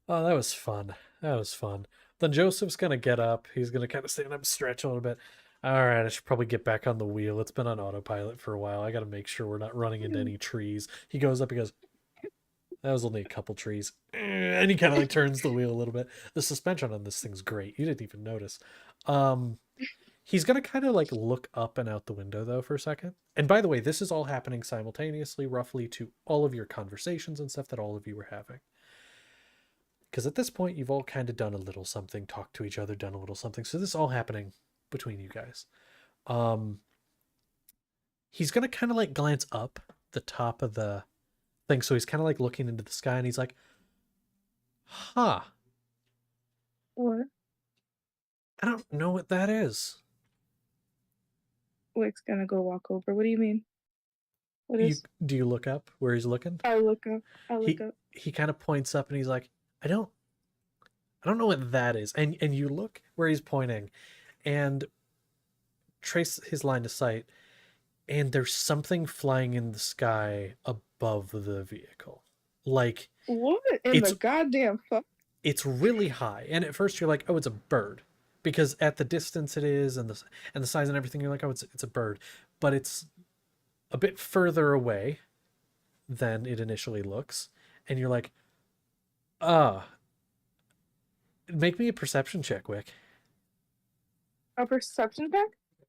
Oh, that was fun. That was fun. Then Joseph's gonna get up. He's gonna kind of stand up, stretch a little bit. All right, I should probably get back on the wheel. It's been on autopilot for a while. I got to make sure we're not running into any trees. He goes up. He goes, that was only a couple trees. And he kind of like turns the wheel a little bit. The suspension on this thing's great. You didn't even notice. He's gonna kind of like look up and out the window though for a second. And by the way, this is all happening simultaneously, roughly to all of your conversations and stuff that all of you were having. Because at this point, you've all kind of done a little something, talked to each other, done a little something. So this is all happening between you guys. He's gonna kind of like glance up the top of the thing. So he's kind of like looking into the sky and he's like, huh. What? I don't know what that is. Wick's gonna go walk over. What do you mean? What is? Do you look up where he's looking? I look up. He kind of points up and he's like, I don't know what that is. And you look where he's pointing and trace his line of sight, and there's something flying in the sky above the vehicle. Like, What in the goddamn fuck? It's really high. And at first you're like, oh, it's a bird. Because at the distance it is and the size and everything, you're like, oh, it's a bird. But it's a bit further away than it initially looks. And you're like, make me a perception check, Wick. A perception check?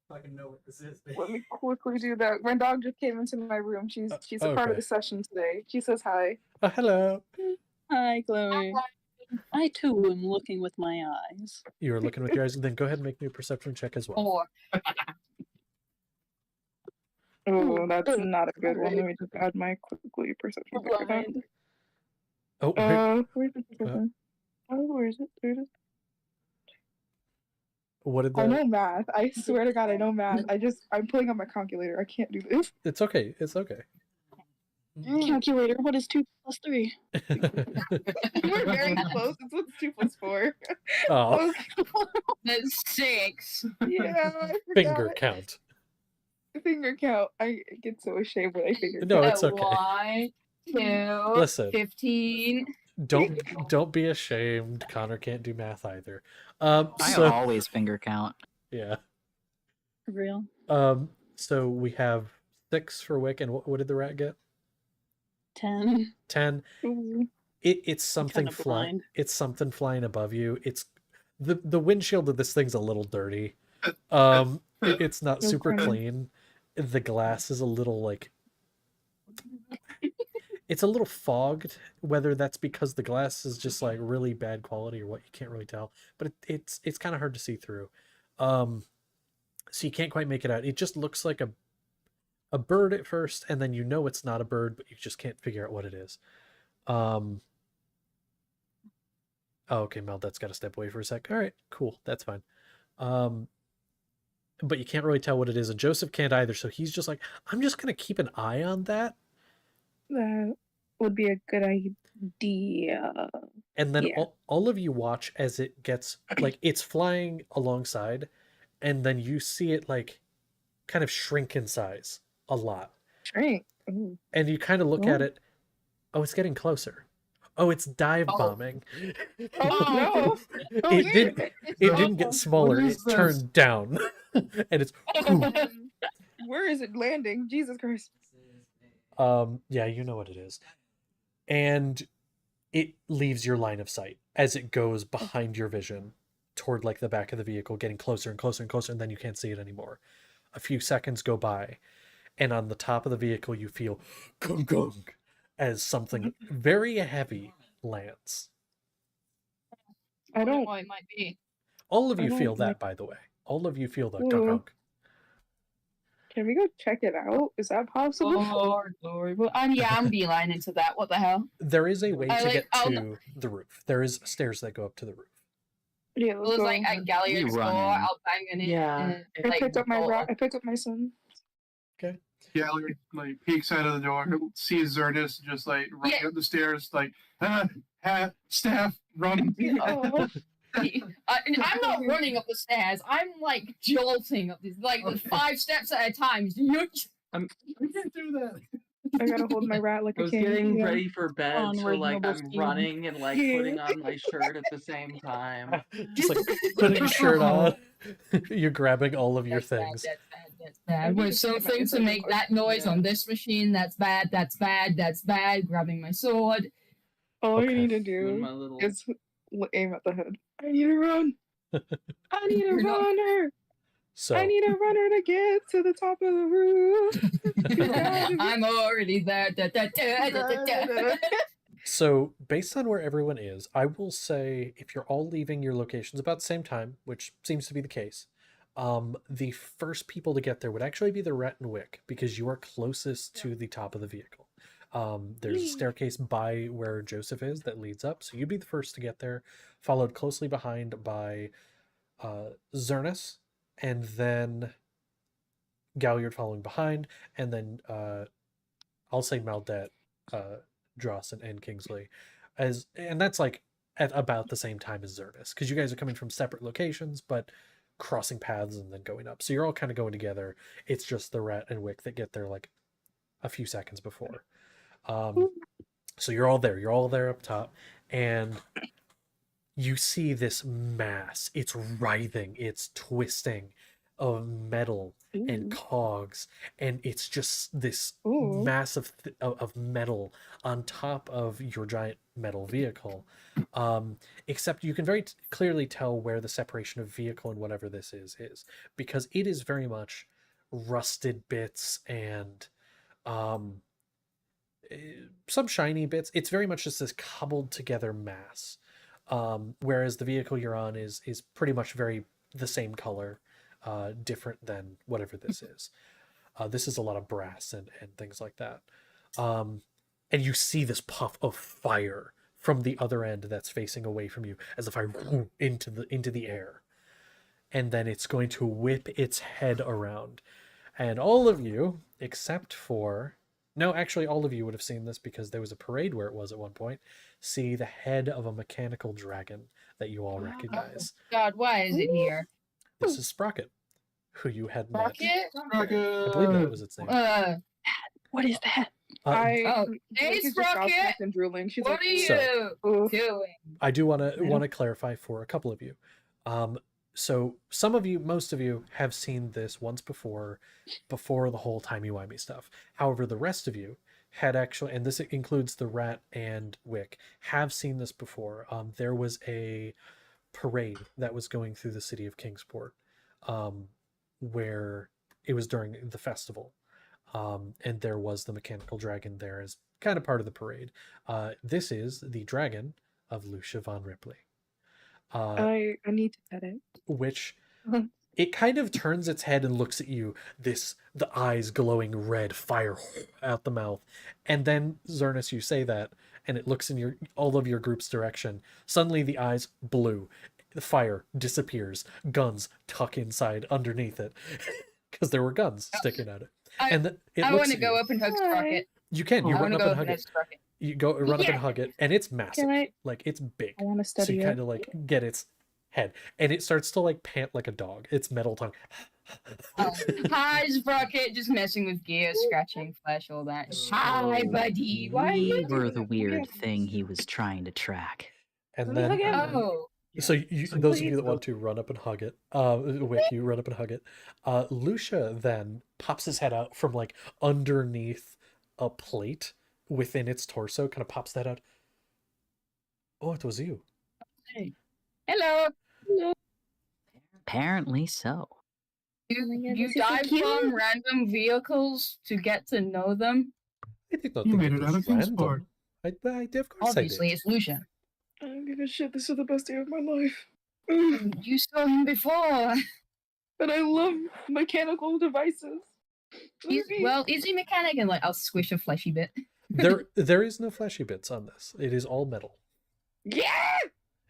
I can know what this is. Let me quickly do that. My dog just came into my room. She's a part of okay. the session today. She says hi. Oh, hello. Hi, Chloe. I too am looking with my eyes. You are looking with your eyes. Then go ahead and make me a perception check as well. 4. Oh, that's not a good one. Let me just add my quickly perception check to that. Blind. Oh, Where's the perception? Where is it? There it is. what did I that? know math. I swear to God, I know math. I'm pulling up my calculator. I can't do this. It's okay. It's okay. Calculator, what is 2 plus 3? We're very close. It's what's 2 plus 4. Oh, That's 6. Yeah, I finger forgot. count. Finger count. I get so ashamed when I finger count. No, it's okay. 1, 2, Listen. 15. Don't be ashamed. Connor can't do math either. I So always finger count. yeah. Real? So we have 6 for Wick, and what did the rat get? 10. 10. Ooh. It's something kinda flying. blind. It's something flying above you. It's the windshield of this thing's a little dirty. It's not No super crime. clean. The glass is a little like it's a little fogged. Whether that's because the glass is just like really bad quality or what, you can't really tell. But it's kind of hard to see through. So you can't quite make it out. It just looks like a bird at first, and then you know it's not a bird, but you just can't figure out what it is. Oh, okay, Meldet's got to step away for a sec. All right, cool, that's fine. But you can't really tell what it is, and Joseph can't either, so he's just like, I'm just gonna keep an eye on that. would be a good idea. And then Yeah. all of you watch as it gets, like, it's flying alongside, and then you see it, like, kind of shrink in size a lot. Shrink. Ooh. And you kind of look at Oh. it. Oh, it's getting closer. Oh, it's dive Oh. bombing. Oh no! Oh, It did. shit. It didn't get smaller. What It is this? turned down, and it's. Where is it landing? Jesus Christ. Yeah, you know what it is, and it leaves your line of sight as it goes behind your vision toward, like, the back of the vehicle, getting closer and closer and closer, and then you can't see it anymore. A few seconds go by, and on the top of the vehicle you feel gunk gunk as something very heavy lands. I wonder don't. what it might be. All of I you don't feel that, like- by the way. All of you feel the Ooh. gunk gunk. Can we go check it out? Is that possible? Lord, Lord. Well, I'm beeline into that. What the hell? There is a way I to like- get I'll- to the roof. There is stairs that go up to the roof. Yeah, Well, let's it's go. like at Galliard's We door, run in. I'll bang in it. Yeah. And, I like, picked up my go- I picked up my son. Okay. Gallery like peeks out of the door, sees Zernus just like running Yeah. up the stairs, like staff, run. Oh. I'm not running up the stairs. I'm like jolting up these, like 5 steps at a time. You can't do that. I gotta hold my rat like I a was king. getting yeah. ready for bed, so like Unreasonable I'm speed. running and like putting on my shirt at the same time. Just like putting your shirt on. You're grabbing all of your That's bad, things. that's bad, that's I bad. need With to put my something to inside make the that noise Yeah. on this machine, that's bad, that's bad, that's bad. Grabbing my sword. All Okay. you need to Doing do my little is aim at the hood. I need to run. I need a You're not- runner. So I need a runner to get to the top of the roof. I'm already there. Da, da, da, da, da, da. So, based on where everyone is, I will say if you're all leaving your locations about the same time, which seems to be the case, the first people to get there would actually be the Rat and Wick, because you are closest to the top of the vehicle. There's a staircase by where Joseph is that leads up, so you'd be the first to get there, followed closely behind by Zernus, and then Galliard following behind, and then I'll say Maldet, Dross, and Kingsley, and that's like at about the same time as Zernus, because you guys are coming from separate locations, but crossing paths and then going up. So you're all kind of going together. It's just the Rat and Wick that get there like a few seconds before. So you're all there. You're all there up top, and you see this mass. It's writhing. It's twisting of metal and cogs, and it's just this Ooh. mass of metal on top of your giant metal vehicle. Except you can very clearly tell where the separation of vehicle and whatever this is, because it is very much rusted bits and some shiny bits. It's very much just this cobbled together mass. Whereas the vehicle you're on is pretty much very the same color, different than whatever this is. This is a lot of brass and things like that. And you see this puff of fire from the other end that's facing away from you as the fire into the air. And then it's going to whip its head around. And all of you, except for... No, actually, all of you would have seen this because there was a parade where it was at one point. See the head of a mechanical dragon that you all recognize. God, why is it here? This is Sprocket, who you had met. Rocket? I believe that was its name. What is that? Oh, Wick hey, is just Sprocket! gobsmacked and drooling. She's What like, are you So- "Ooh." doing? I do want to clarify for a couple of you. So some of you, most of you, have seen this once before the whole timey-wimey stuff. However, the rest of you had actually, and this includes the Rat and Wick, have seen this before. There was a parade that was going through the city of Kingsport, where it was during the festival. And there was the mechanical dragon there as kind of part of the parade. This is the dragon of Lucia von Ripley. I need to pet it. Which it kind of turns its head and looks at you, the eyes glowing red, fire out the mouth. And then, Zernus, you say that, and it looks in all of your group's direction. Suddenly the eyes blue. The fire disappears. Guns tuck inside underneath it. Because there were guns sticking at it. I And it want looks to at go you. up and hug Sprocket. You can. You I run want up to go and up hug and hug it. Sprocket. You go run up and Yeah. hug it, and it's massive. I Like it's big. want to So study you it. kind of like get its head, and it starts to like pant like a dog. Its metal tongue. Hi, Sprocket, just messing with gear, scratching flesh, all that. Hi, buddy. Why are you We were doing the that? weird thing he was trying to track. And Let me then, hug him. Oh, so you, those of you please. that want to run up and hug it, Wick, you run up and hug it. Lucia then pops his head out from like underneath a plate within its torso, kind of pops that out. Oh, it was you. hello. Apparently so. You, my God, you this is so dive cute. from random vehicles to get to know them? I did not You think made it it out was of Kingsport. random. I of course Obviously, I did. it's Lucia. I don't give a shit. This is the best day of my life. You saw him before. But I love mechanical devices. Well, is he mechanic? And like, I'll squish a fleshy bit. There is no fleshy bits on this. It is all metal. Yeah.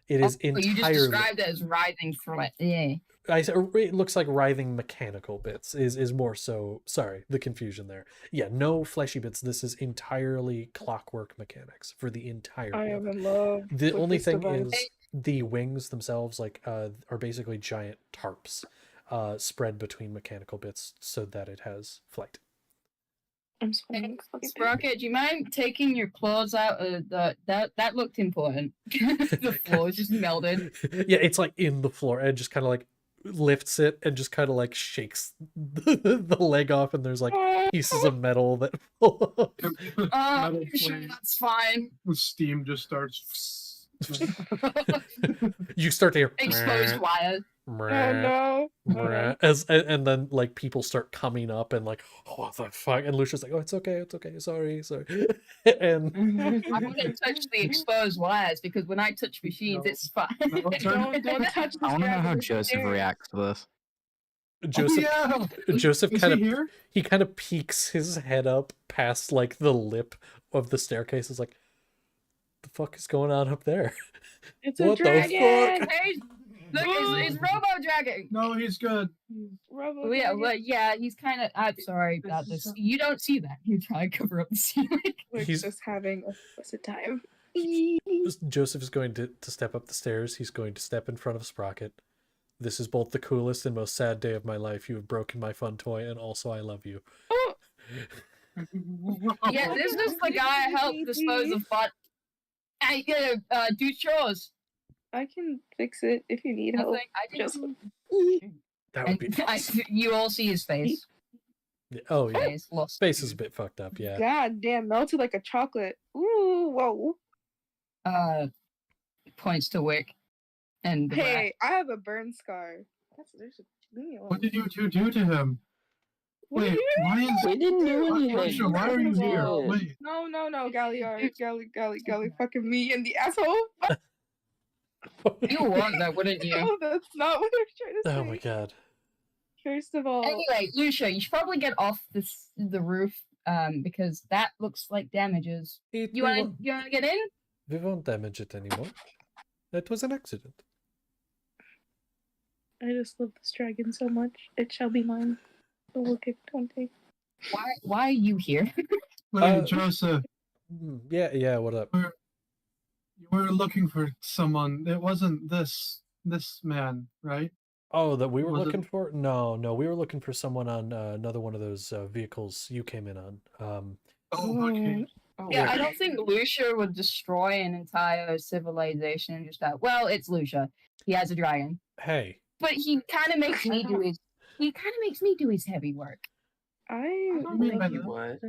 It is You just entirely. described it as writhing flesh. Yeah. It looks like writhing mechanical bits. Is more so. Sorry, the confusion there. Yeah, no fleshy bits. This is entirely clockwork mechanics for the entire. I am in love. The with only this thing device. is the wings themselves, like, are basically giant tarps, spread between mechanical bits so that it has flight. I'm sorry. Sprocket, do you mind taking your clothes out? That looked important. The floor is just melted. Yeah, it's like in the floor and just kind of like lifts it and just kind of like shakes the leg off, and there's like pieces of metal that Oh, Metal sure, flame. that's fine. The steam just starts. you start to hear Exposed wires. Oh no. and then like people start coming up and like, oh, what the fuck, and Lucia's like, oh, it's okay, sorry. And I wouldn't touch the exposed wires because when I touch machines, No. it's fine. No, Don't touch this I want to know how dragon. Joseph reacts to this. Joseph Oh, yeah. Joseph Is kind he of here? he kind of peeks his head up past like the lip of the staircase. Is like, the fuck is going on up there? It's What a the dragon. fuck? Hey, look, it's Robo Dragon. No, he's good. Robo Oh, yeah, dragon. well, yeah, he's kind of. I'm sorry about this. You don't see that. You try to cover up the ceiling. We're He's- just having a blessed time. Joseph is going to step up the stairs. He's going to step in front of Sprocket. This is both the coolest and most sad day of my life. You have broken my fun toy, and also I love you. Oh, Yeah, this is the guy I helped dispose of bot. I gotta do chores. I can fix it if you need I help. think I Just That would be awesome. you all see his face. Oh yeah, Face lost. face is a bit fucked up. Yeah. God damn, melted like a chocolate. Ooh, whoa. Points to Wick. And the Hey, I have a burn scar. Leave me alone. What did you two do to him? What Wait, did you why is We didn't do anything. Russia, why are you here? Well, Wait, No, Galliard, Gally, fucking me in the asshole. You would want that, wouldn't you? No, that's not what I was trying to say. Oh my god. First of all, Anyway, Lucia, you should probably get off the roof, because that looks like damages. You wanna get in? We won't damage it anymore. It was an accident. I just love this dragon so much. It shall be mine. But we'll give it 20. Why are you here? wait, Joseph, Yeah. What up? you were looking for someone. It wasn't this man, right? Oh, that we were Was it- looking for? No, we were looking for someone on another one of those vehicles you came in on. Oh, okay. Yeah, I don't think Lucia would destroy an entire civilization and just that. Well, it's Lucia. He has a dragon, Hey, but he kind of makes me do his. He kind of makes me do his heavy work. I What do you mean by love you. What?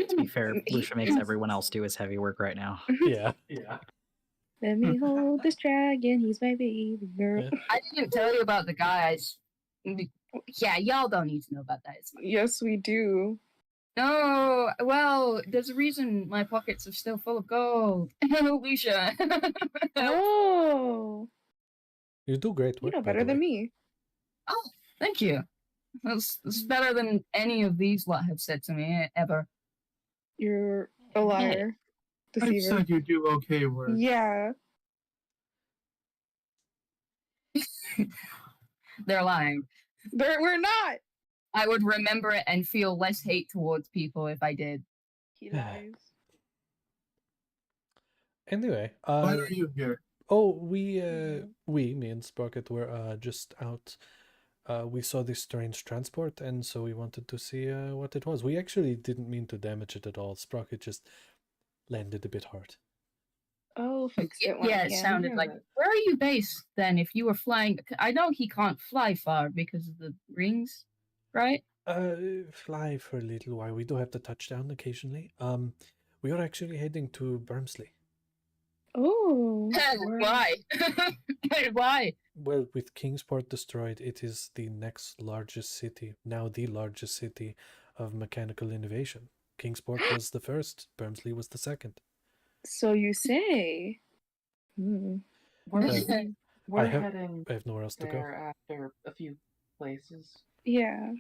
To be fair, Lucia makes everyone else do his heavy work right now. yeah. Let me hold this dragon. He's my baby girl. Yeah. I didn't tell you about the guys. Yeah, y'all don't need to know about that. It's fine. Yes, we do. No, well, there's a reason my pockets are still full of gold. Lucia. Oh, You do great you work. know by better the than way. me. Oh, thank you. That's better than any of these lot have said to me ever. You're a liar. I Deceiver. said you do okay work. Yeah. They're lying. We're not. I would remember it and feel less hate towards people if I did. He lies. Anyway, Why are you here? oh, me and Sprocket were just out. We saw this strange transport, and so we wanted to see what it was. We actually didn't mean to damage it at all. Sprocket just landed a bit hard. Oh, fix it. Yeah, it sounded like. Where are you based then? If you were flying, I know he can't fly far because of the rings, right? Fly for a little while. We do have to touch down occasionally. We are actually heading to Brimsley. Oh. Why? Why? Well, with Kingsport destroyed, it is the next largest city, now the largest city of mechanical innovation. Kingsport was the first, Brimsley was the second. So you say. We're, Uh, we're I have heading nowhere else to go. there after a few places. Yeah.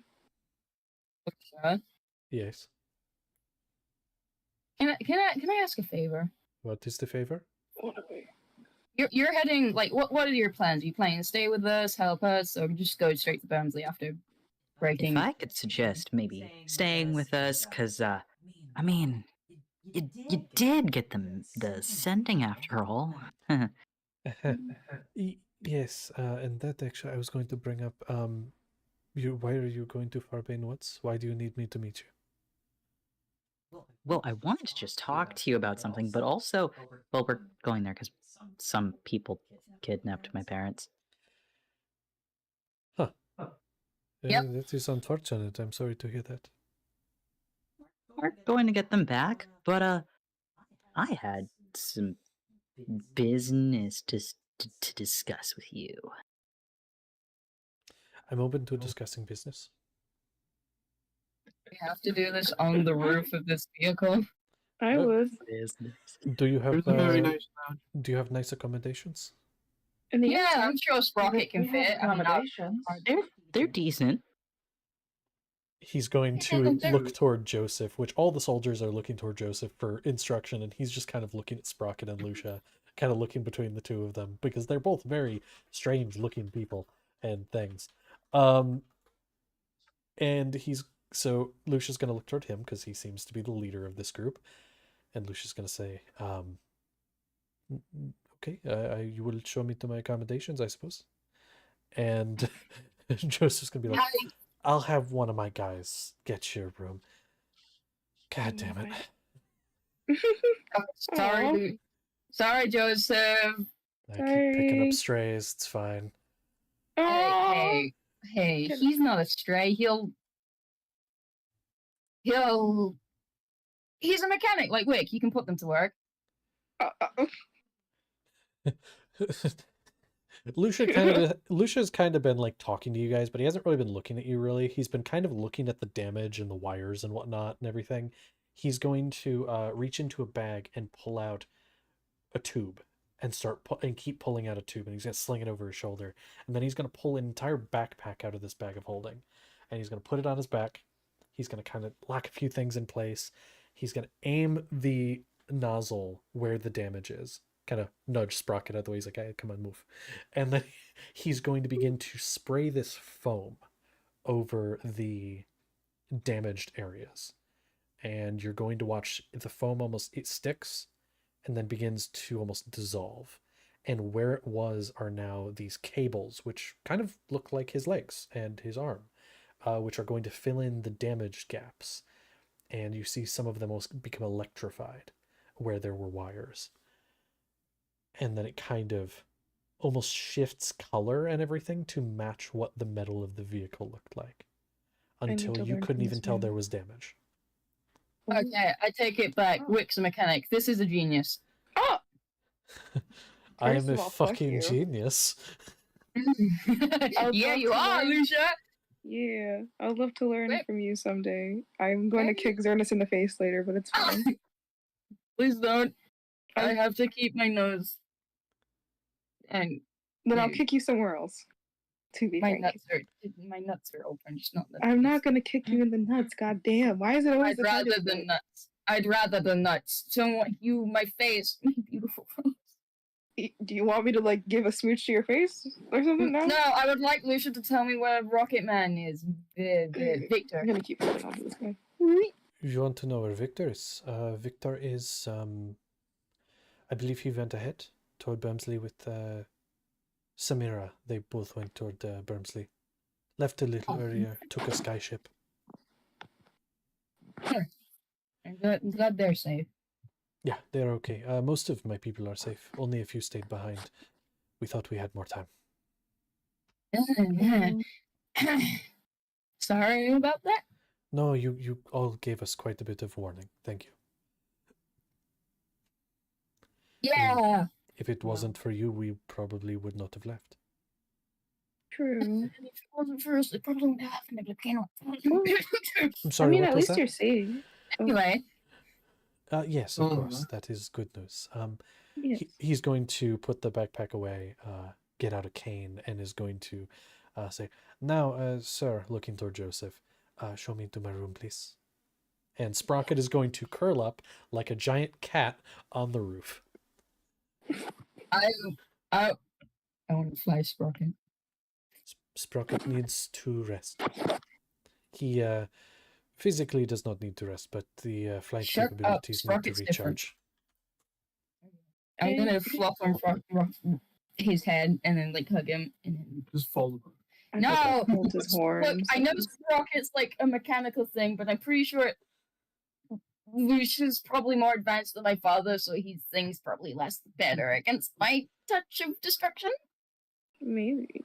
Yes. Can I ask a favor? What is the favor? You're heading like what are your plans? Are you planning to stay with us, help us, or just go straight to Barnsley after breaking? If I could suggest maybe staying with us, because, I mean, you did get the sending after all. Yes, and that actually I was going to bring up, why are you going to Farbane Woods? Why do you need me to meet you? Well, I wanted to just talk to you about something, but also, well, we're going there because some people kidnapped my parents. Huh. Yep. That is unfortunate. I'm sorry to hear that. We're going to get them back, but, I had some business to discuss with you. I'm open to discussing business. We have to do this on the roof of this vehicle. I would. Business. Do you have There's a very nice sound. do you have nice accommodations? And the Yeah, I'm sure Sprocket can fit. Accommodations. They're decent. He's going to look toward Joseph, which all the soldiers are looking toward Joseph for instruction, and he's just kind of looking at Sprocket and Lucia, kind of looking between the two of them, because they're both very strange looking people and things. And so Lucia's going to look toward him because he seems to be the leader of this group, and Lucia's going to say, okay, you will show me to my accommodations, I suppose. And Joseph's going to be like, I'll have one of my guys get your room. God damn it. Sorry, Joseph. I keep picking up strays, it's fine. Hey, he's not a stray. He's a mechanic like Wick. He can put them to work. Lucia's kind of been like talking to you guys, but he hasn't really been looking at you really. He's been kind of looking at the damage and the wires and whatnot and everything. He's going to reach into a bag and pull out a tube and keep pulling out a tube, and he's gonna sling it over his shoulder, and then he's gonna pull an entire backpack out of this bag of holding, and he's gonna put it on his back. He's gonna kind of lock a few things in place. He's gonna aim the nozzle where the damage is, kind of nudge Sprocket out of the way. He's like, hey, come on, move. And then he's going to begin to spray this foam over the damaged areas, and you're going to watch the foam it sticks and then begins to almost dissolve. And where it was are now these cables, which kind of look like his legs and his arm, which are going to fill in the damaged gaps. And you see some of them almost become electrified where there were wires. And then it kind of almost shifts color and everything to match what the metal of the vehicle looked like, until you couldn't even tell there was damage. Okay, I take it back. Wick's a mechanic. This is a genius. Oh! I am a fucking genius. Yeah, you are, Lucia. Yeah, I'd love to learn from you someday. I'm going to kick Xernis in the face later, but it's fine. Please don't. I have to keep my nose. And then I'll kick you somewhere else. To be frank. My nuts are open, just not the I'm not gonna kick you in the nuts, goddamn. Why is it always I'd rather the nuts. I'd rather the nuts. So you, my face, my beautiful face. Do you want me to like give a smooch to your face or something? No, I would like Lucia to tell me where Rocket Man is. Victor. I'm gonna keep going. I'll do this guy. You want to know where Victor is? Victor is I believe he went ahead toward Bermsley with Samira. They both went toward Bermsley. Left a little earlier, took a skyship. I'm glad they're safe. Yeah, they're okay. Most of my people are safe. Only a few stayed behind. We thought we had more time. Sorry about that. No, you all gave us quite a bit of warning. Thank you. Yeah. If it wasn't for you, we probably would not have left. True. And if it wasn't for us, it probably would have happened. But I I'm I sorry, mean, what at was least that? you're safe. anyway, Yes, of course. That is good news. Yes. He's going to put the backpack away, get out a cane, and is going to say, "Now, sir," looking toward Joseph, "show me into my room, please." And Sprocket is going to curl up like a giant cat on the roof. I want to fly Sprocket. Sprocket needs to rest. He physically does not need to rest, but the flight Shut up, capabilities need to Sprocket's different. recharge. I'm gonna fluff on his head and then like hug him and then Just fold apart. I no. thought that holds his Look, horns. I know Sprocket's like a mechanical thing, but I'm pretty sure Lucius is probably more advanced than my father, so his thing's probably less better against my touch of destruction. Maybe.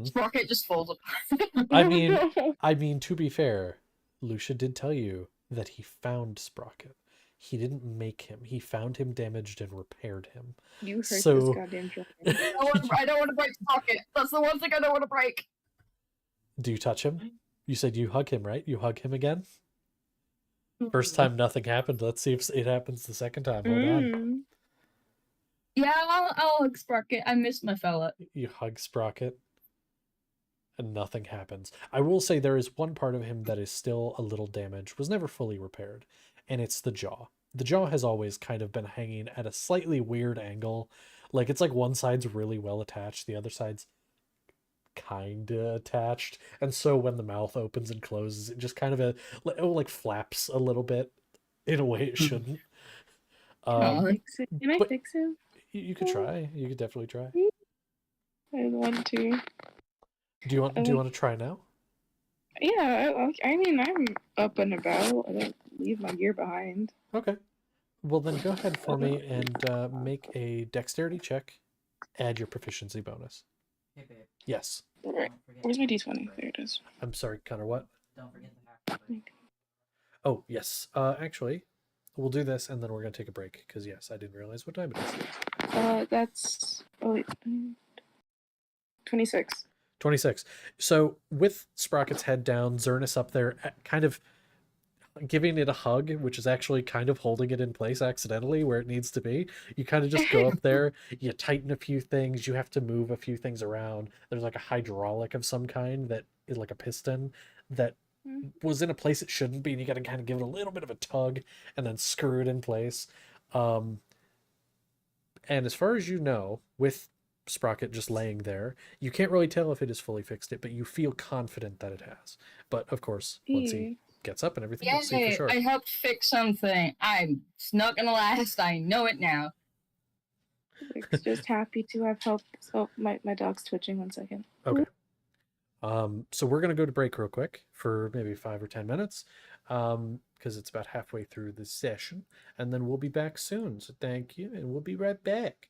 Sprocket just folds apart. I mean, to be fair, Lucia did tell you that he found Sprocket. He didn't make him. He found him damaged and repaired him. You hurt So- this goddamn dragon. I don't want to break Sprocket. That's the one thing I don't want to break. Do you touch him? You said you hug him, right? You hug him again? First time nothing happened. Let's see if it happens the second time. Hold on. Yeah, I'll hug Sprocket. I miss my fella. You hug Sprocket and nothing happens. I will say there is one part of him that is still a little damaged, was never fully repaired, and it's the jaw. The jaw has always kind of been hanging at a slightly weird angle. Like, it's like one side's really well attached, the other side's kinda attached, and so when the mouth opens and closes, it just kind of like flaps a little bit in a way it shouldn't. Fix it. Can I but- fix him? You could try. You could definitely try. I want to. Do you want to try now? Yeah, I mean, I'm up and about. I don't leave my gear behind. Okay. Well, then go ahead for me and make a dexterity check. Add your proficiency bonus. Hey, babe. Yes. Alright, Don't forget where's my the d20? hack There it is. I'm sorry, Connor, what? Don't forget the hack. Oh, yes. Actually, we'll do this and then we're going to take a break because, yes, I didn't realize what time it is. That's... Oh, wait. 26. 26. So with Sprocket's head down, Zernus up there, kind of giving it a hug, which is actually kind of holding it in place accidentally where it needs to be. You kind of just go up there, you tighten a few things, you have to move a few things around. There's like a hydraulic of some kind that is like a piston that was in a place it shouldn't be, and you got to kind of give it a little bit of a tug and then screw it in place. And as far as you know, with Sprocket just laying there, you can't really tell if it has fully fixed it, but you feel confident that it has. But of course, once he gets up and everything, we'll see for sure. I helped fix something. It's not gonna last. I know it now. Rick's just happy to have helped. Oh, my dog's twitching. 1 second. Okay. So we're gonna go to break real quick for maybe 5 or 10 minutes, because it's about halfway through the session, and then we'll be back soon. So thank you, and we'll be right back.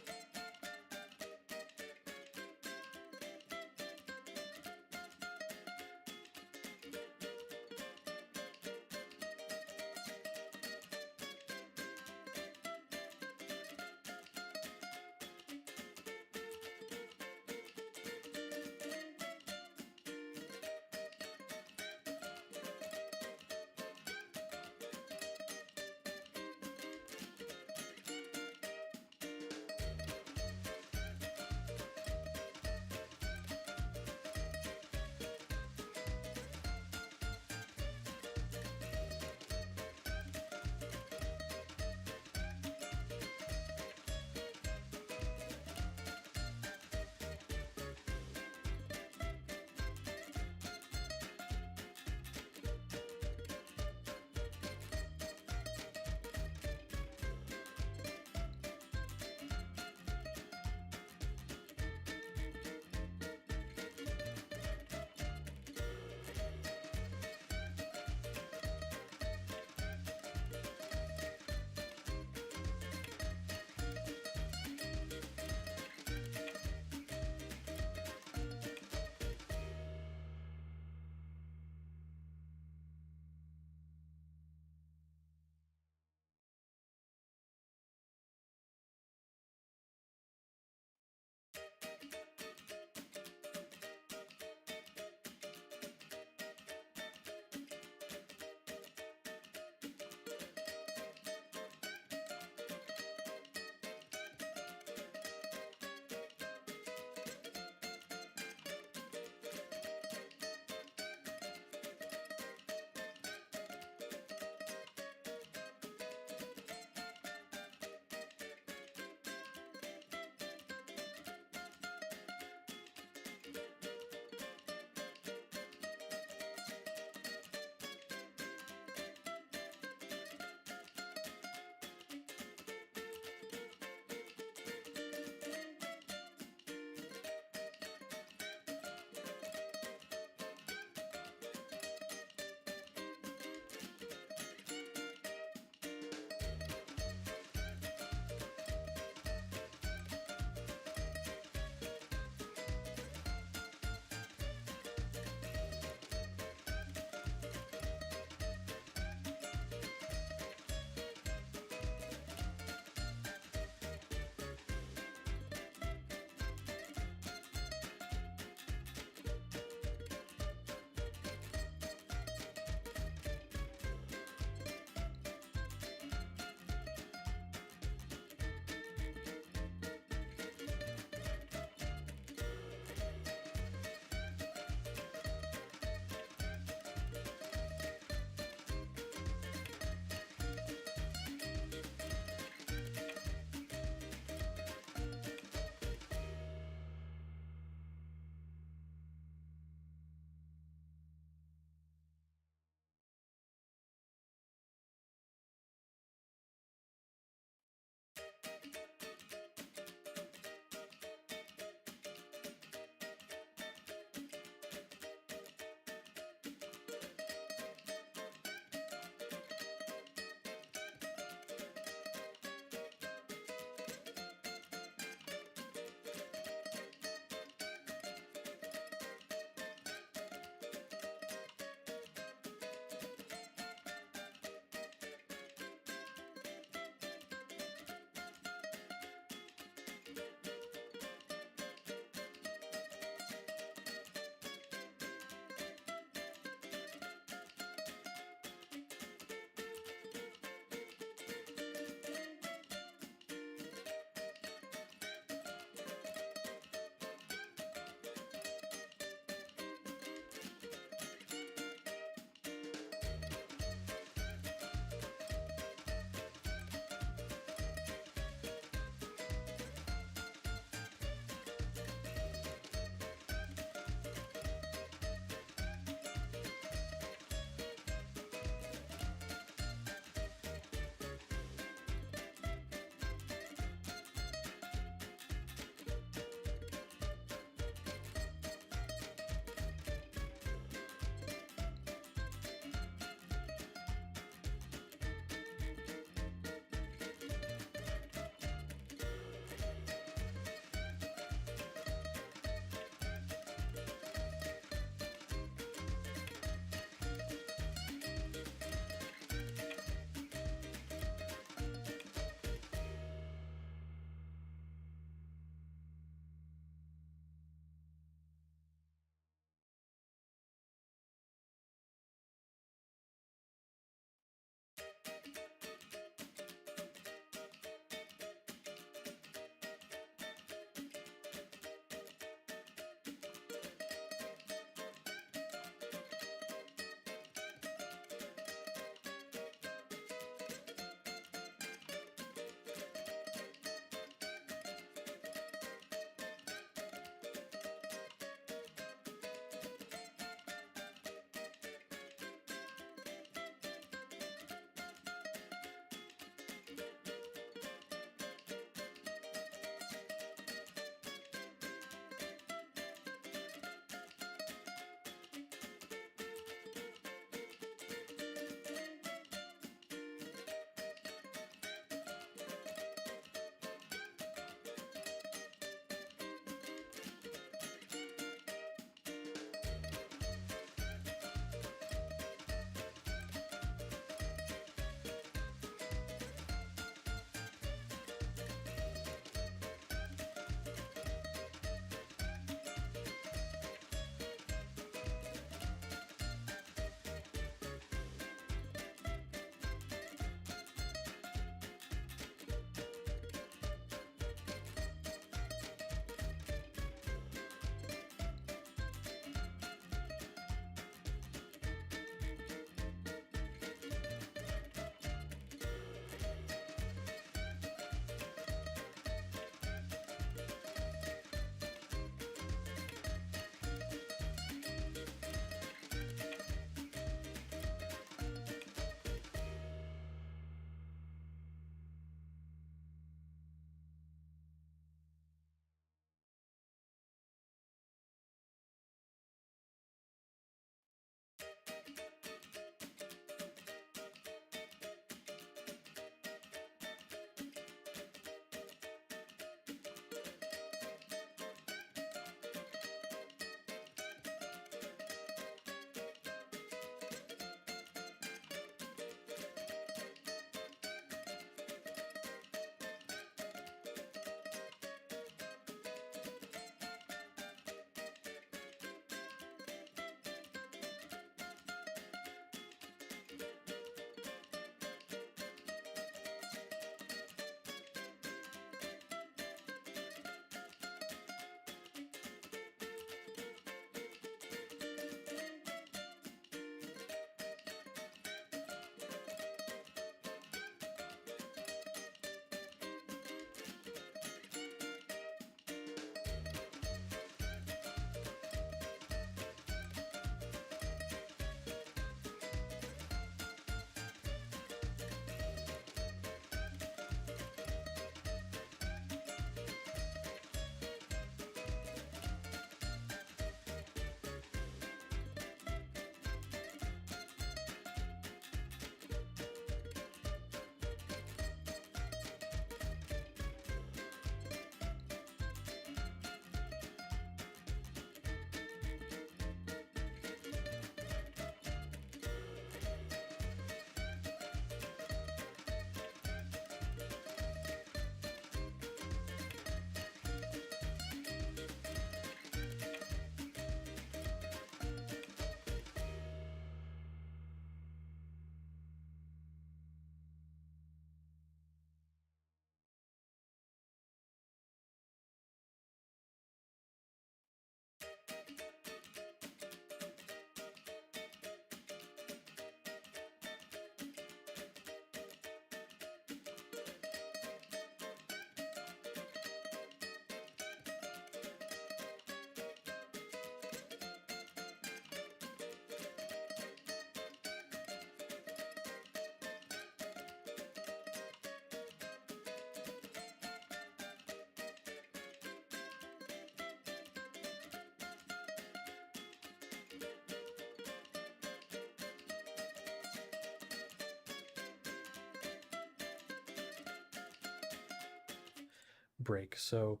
break. So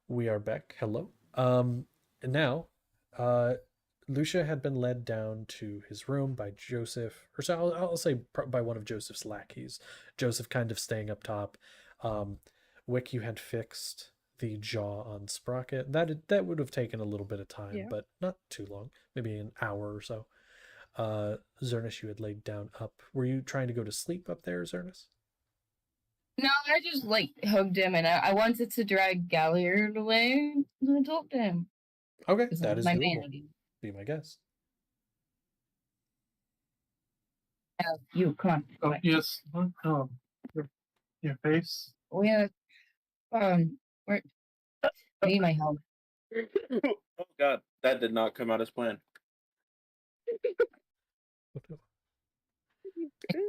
we are back. Hello. And now, Lucia had been led down to his room by Joseph, or so I'll say by one of Joseph's lackeys. Joseph kind of staying up top. Wick, you had fixed the jaw on Sprocket. That would have taken a little bit of time, Yeah. but not too long, maybe an hour or so. Zernus, you had laid down up. Were you trying to go to sleep up there, Zernus? No, I just like hugged him, and I wanted to drag Galliard away and talk to him. Okay, 'Cause that that's is my doable. man. Be my guest. You come on, go Oh, away. yes. Oh, your face. We where? I need my helmet. Oh God, that did not come out as planned.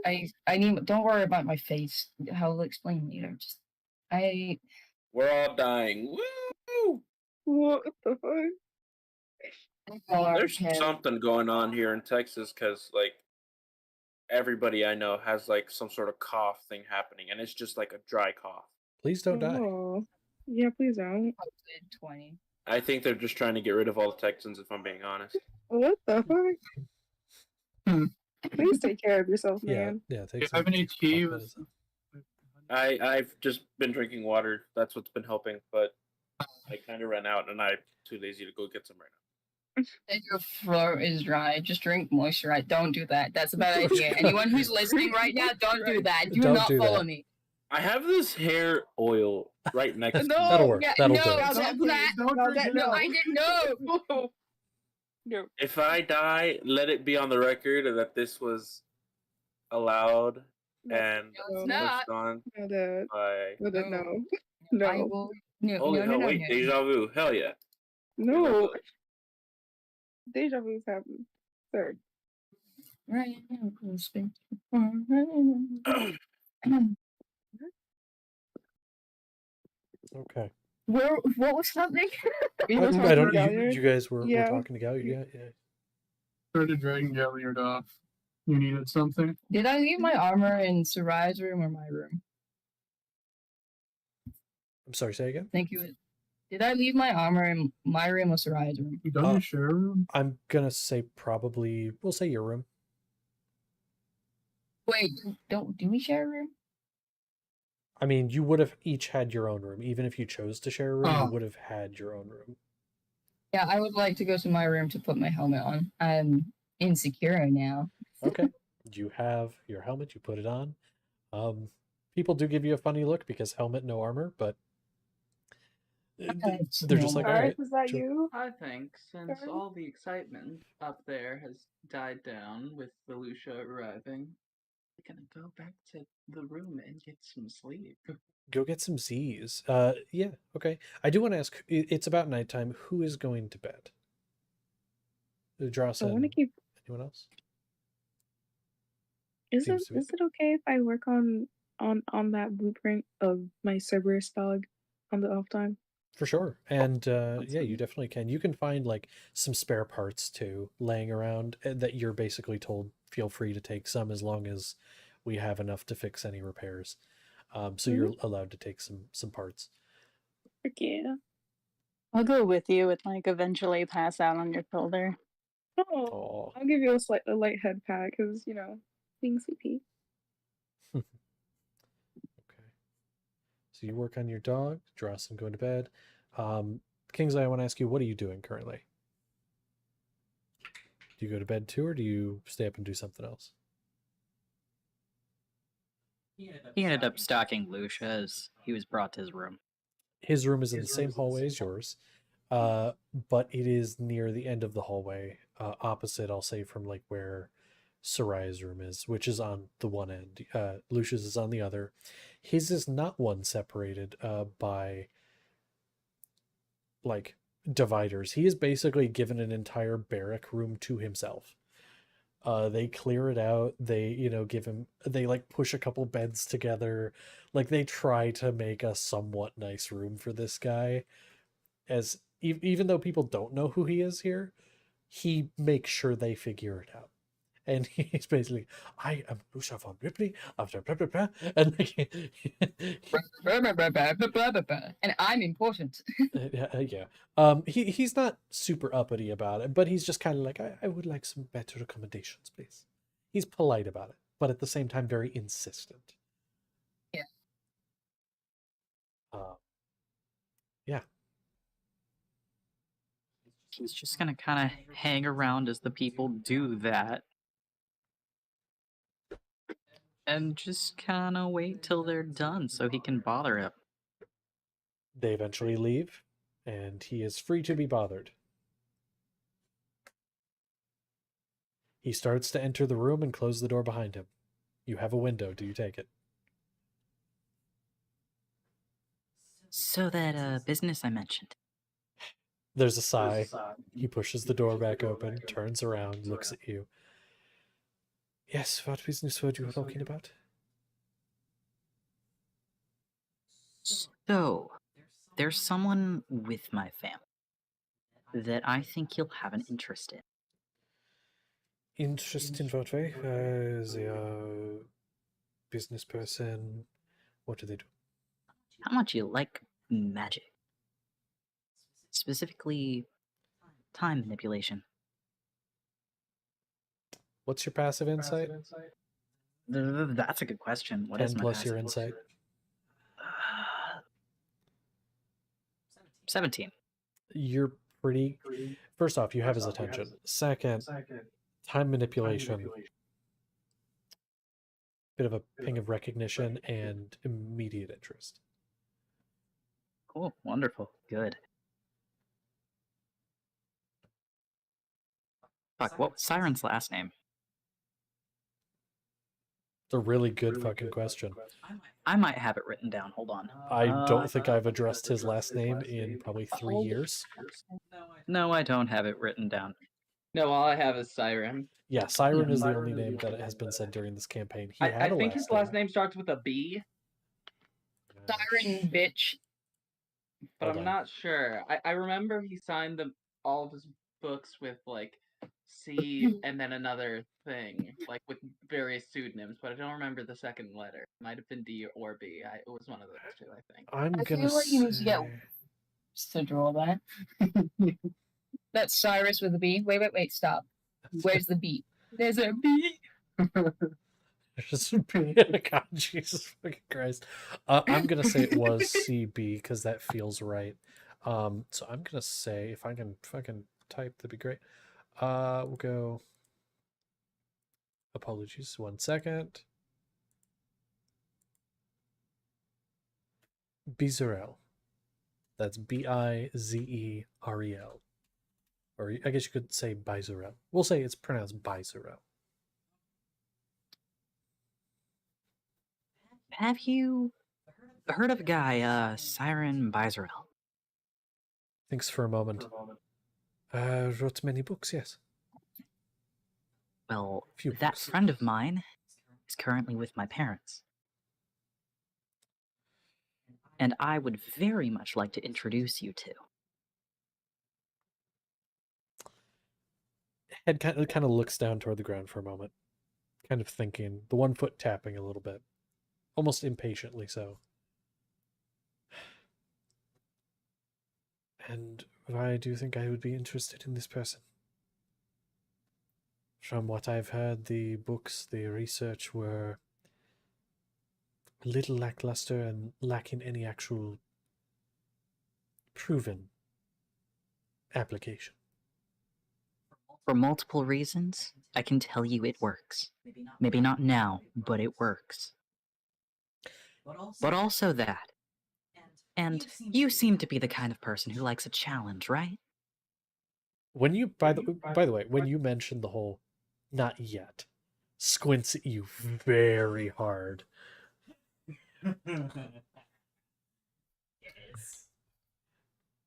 I need. Don't worry about my face. I'll explain later. Just We're all dying. Woo! What the fuck? There's something going on here in Texas because like everybody I know has like some sort of cough thing happening, and it's just like a dry cough. Please don't die. Oh. Yeah, please don't. 20. I think they're just trying to get rid of all the Texans, if I'm being honest. What the fuck? Please take care of yourself, man. Yeah. Do you have any tea with? I've just been drinking water. That's what's been helping, but I kind of ran out, and I'm too lazy to go get some right now. If your throat is dry, just drink moisturize. Don't do that. That's a bad idea. Anyone who's listening right now, don't do that. Do Don't not do follow that. me. I have this hair oil right next to me. That'll work. Yeah, That'll no, do it. no, I didn't know. No. If I die, let it be on the record that this was allowed and it's not. pushed on No, Dad. by. No, Dad, no. I No. will. No, Holy no, hell! no, Wait, no. deja vu. Hell yeah. No. Deja vu's happening. Sir. Right now, we'll speak. Okay. What was happening? We were I talking don't. about Galliard. You guys were Yeah. talking to Galliard. Yeah. Started dragging Galliard off. You needed something. Did I leave my armor in Sarai's room or my room? I'm sorry. Say again. Thank you. Did I leave my armor in my room or Sarai's room? You don't share a room. I'm gonna say probably. We'll say your room. Wait, do we share a room? I mean, you would have each had your own room. Even if you chose to share a room, Oh. you would have had your own room. Yeah, I would like to go to my room to put my helmet on. I'm insecure now. Okay. You have your helmet. You put it on. People do give you a funny look because helmet, no armor, but they're just like, all Alright, right. was that sure." you? I think since Sorry? all the excitement up there has died down with the Lucia arriving, we're gonna go back to the room and get some sleep. Go get some Z's. Yeah, okay. I do want to ask. It's about nighttime. Who is going to bed? I Drawson. want to keep. Anyone else? Is Seems it to be- is it okay if I work on that blueprint of my Cerberus dog on the off time? For sure. And That's yeah, you fine. definitely can. You can find like some spare parts too laying around that you're basically told feel free to take some as long as we have enough to fix any repairs. So you're allowed to take some parts. Heck yeah. I'll go with you and like eventually pass out on your shoulder. Oh, Oh, I'll give you a light head pat because being sleepy. okay. So you work on your dog, Drawson going to bed. Kingsley, I want to ask you, what are you doing currently? Do you go to bed too, or do you stay up and do something else? He ended up stalking Lucia as he was brought to his room. His room is in the same hallway as yours, but it is near the end of the hallway, opposite, I'll say, from like where Sarai's room is, which is on the one end. Lucia's is on the other. His is not one separated by like dividers. He is basically given an entire barrack room to himself. They clear it out. They, give him, they like push a couple beds together. Like they try to make a somewhat nice room for this guy. As even though people don't know who he is here, he makes sure they figure it out. and he's basically, I am Lucia von Ripley after blah blah blah, and like, And I'm important. yeah. He's not super uppity about it, but he's just kind of like, I would like some better accommodations, please. He's polite about it, but at the same time very insistent. Yeah. Yeah. He's just gonna kind of hang around as the people do that. And just kind of wait till they're done so he can bother him. They eventually leave, and he is free to be bothered. He starts to enter the room and close the door behind him. You have a window. Do you take it? So that business I mentioned. There's a sigh. He pushes the door back open, turns around, looks at you. Yes, what business were you talking about? So, there's someone with my family that I think you'll have an interest in. Interest in what way? They are business person. What do they do? How much you like magic? Specifically, time manipulation. What's your passive insight? That's a good question. What 10 is my plus passive? your insight. 17. You're pretty... First off, you have his attention. Second, time manipulation. Bit of a ping of recognition and immediate interest. Cool. Wonderful. Good. Fuck, what was Siren's last name? It's a really good fucking question. I might have it written down. Hold on. I don't think I've addressed his last name in probably 3 years. No, I don't have it written down. No, all I have is Siren. Yeah, Siren is the only name that has been said during this campaign. He had I a think his last name. name starts with a B, Siren bitch. but Hold I'm on. not sure. I remember he signed all of his books with like C and then another thing, like with various pseudonyms, but I don't remember the second letter. It might have been D or B. It was one of those two, I think. I'm I gonna feel like you need to get say... to draw that. That's Cyrus with a B. Wait, stop. Where's the B? There's a B. There's a B. God, Jesus fucking Christ. I'm gonna say it was CB because that feels right. So I'm gonna say, if I can fucking type, that'd be great. We'll go... Apologies, 1 second. Bizarrel. That's Bizerel. Or I guess you could say Bizarrel. We'll say it's pronounced Bizarrel. Have you heard of a guy, Siren Bizarrel? Thinks for a moment. Wrote many books, yes. Well, Few that books. friend of mine is currently with my parents. And I would very much like to introduce you to. Head kind of looks down toward the ground for a moment. Kind of thinking. The 1 foot tapping a little bit. Almost impatiently so. And why do you think I would be interested in this person? From what I've heard, the books, the research were a little lackluster and lacking any actual proven application. For multiple reasons, I can tell you it works. Maybe not now, but it works. But also that. And you seem to be the kind of person who likes a challenge, right? When you, by the way, when you mentioned the whole "not yet," squints at you very hard.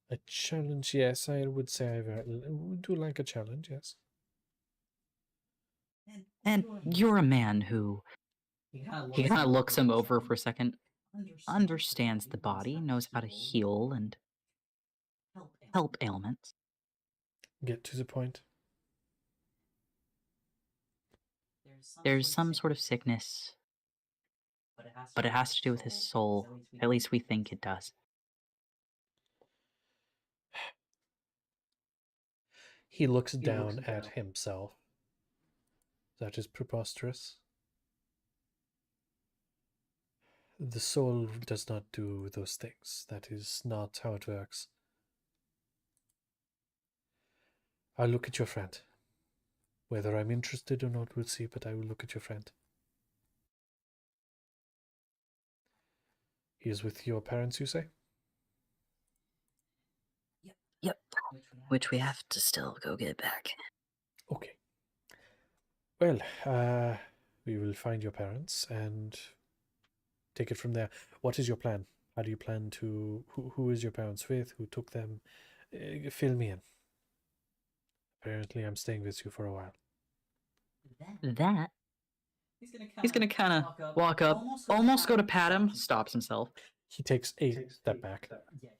A challenge, yes, I would say I do like a challenge, yes. And you're a man who... He kind of looks him over for a second, understands the body, knows how to heal and help ailments. Get to the point. There's some sort of sickness, but it has to do with his soul. At least we think it does. He looks down at himself. That is preposterous. The soul does not do those things. That is not how it works. I'll look at your friend. Whether I'm interested or not, we'll see, but I will look at your friend. He is with your parents, you say? Yep. Which we have to still go get back. Okay. Well, we will find your parents and take it from there. What is your plan? How do you plan to... Who is your parents with? Who took them? Fill me in. Apparently, I'm staying with you for a while. That... He's gonna kind of walk up, almost go to pat him, stops himself. He takes a step back.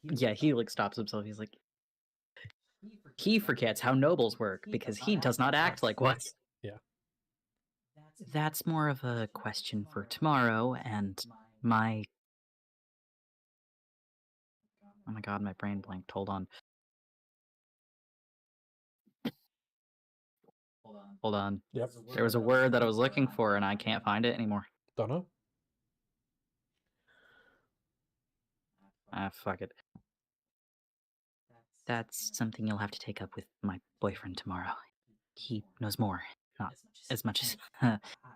Yeah, he like stops himself. He's like... He forgets how nobles work because he does not act like one. Yeah. That's more of a question for tomorrow, and my... Oh my god, my brain blanked. Hold on. Hold on. Yep. There was a word that I was looking for, and I can't find it anymore. Don't know. Ah, fuck it. That's something you'll have to take up with my boyfriend tomorrow. He knows more. Not as much as...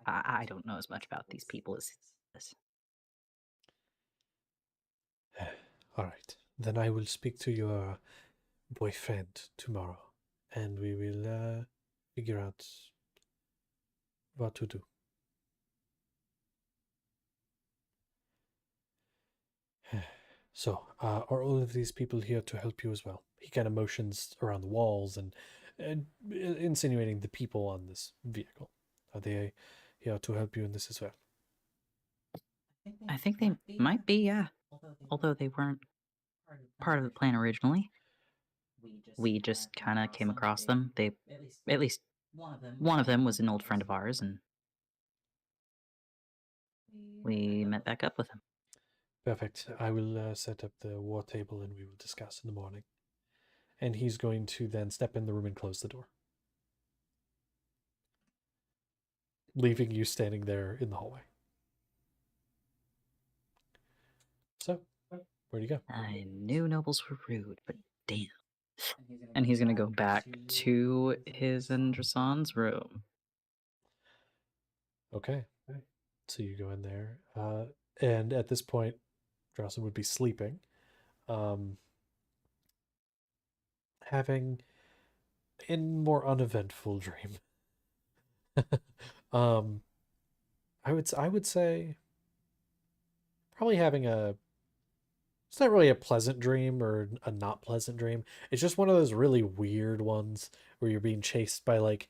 I don't know as much about these people as this. All right. Then I will speak to your boyfriend tomorrow, and we will figure out what to do. So, are all of these people here to help you as well? He kind of motions around the walls and insinuating the people on this vehicle. Are they here to help you in this as well? I think they might be, yeah. Although they weren't part of the plan originally. We just kind of came across them. They, at least one of them was an old friend of ours, and we met back up with him. Perfect. I will set up the war table and we will discuss in the morning. And he's going to then step in the room and close the door, leaving you standing there in the hallway. So, where do you go? I knew nobles were rude, but damn. And he's gonna go back to his Androson's room. Okay. So you go in there. And at this point, Drawson would be sleeping. Having a more uneventful dream. I would say probably having it's not really a pleasant dream or a not pleasant dream. It's just one of those really weird ones where you're being chased by like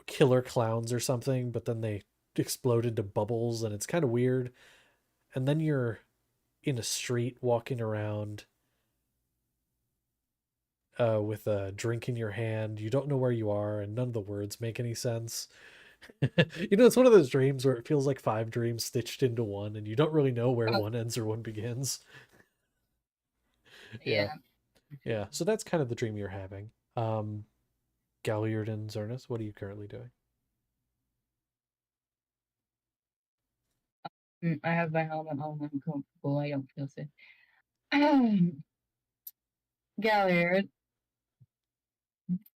killer clowns or something, but then they explode into bubbles and it's kind of weird. And then you're in a street walking around with a drink in your hand. You don't know where you are and none of the words make any sense. It's one of those dreams where it feels like 5 dreams stitched into one and you don't really know where one ends or one begins. Yeah. So that's kind of the dream you're having. Galliard and Zernus, what are you currently doing? I have my helmet on. I'm comfortable. I don't feel sick. Galliard,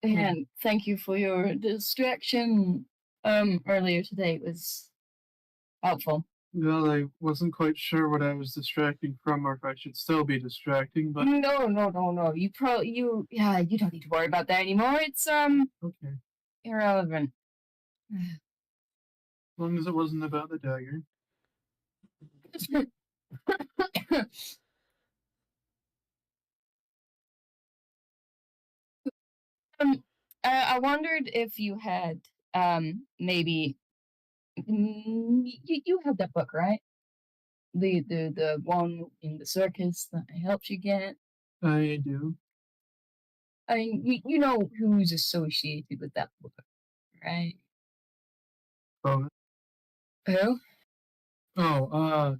and thank you for your distraction. Earlier today. It was helpful. Well, I wasn't quite sure what I was distracting from, or if I should still be distracting. But No. You don't need to worry about that anymore. It's okay, irrelevant. as long as it wasn't about the dagger. I wondered if you had maybe you have that book, right? The one in the circus that helps you get. I do. I mean, you know who's associated with that book, right? Oh, Who? oh,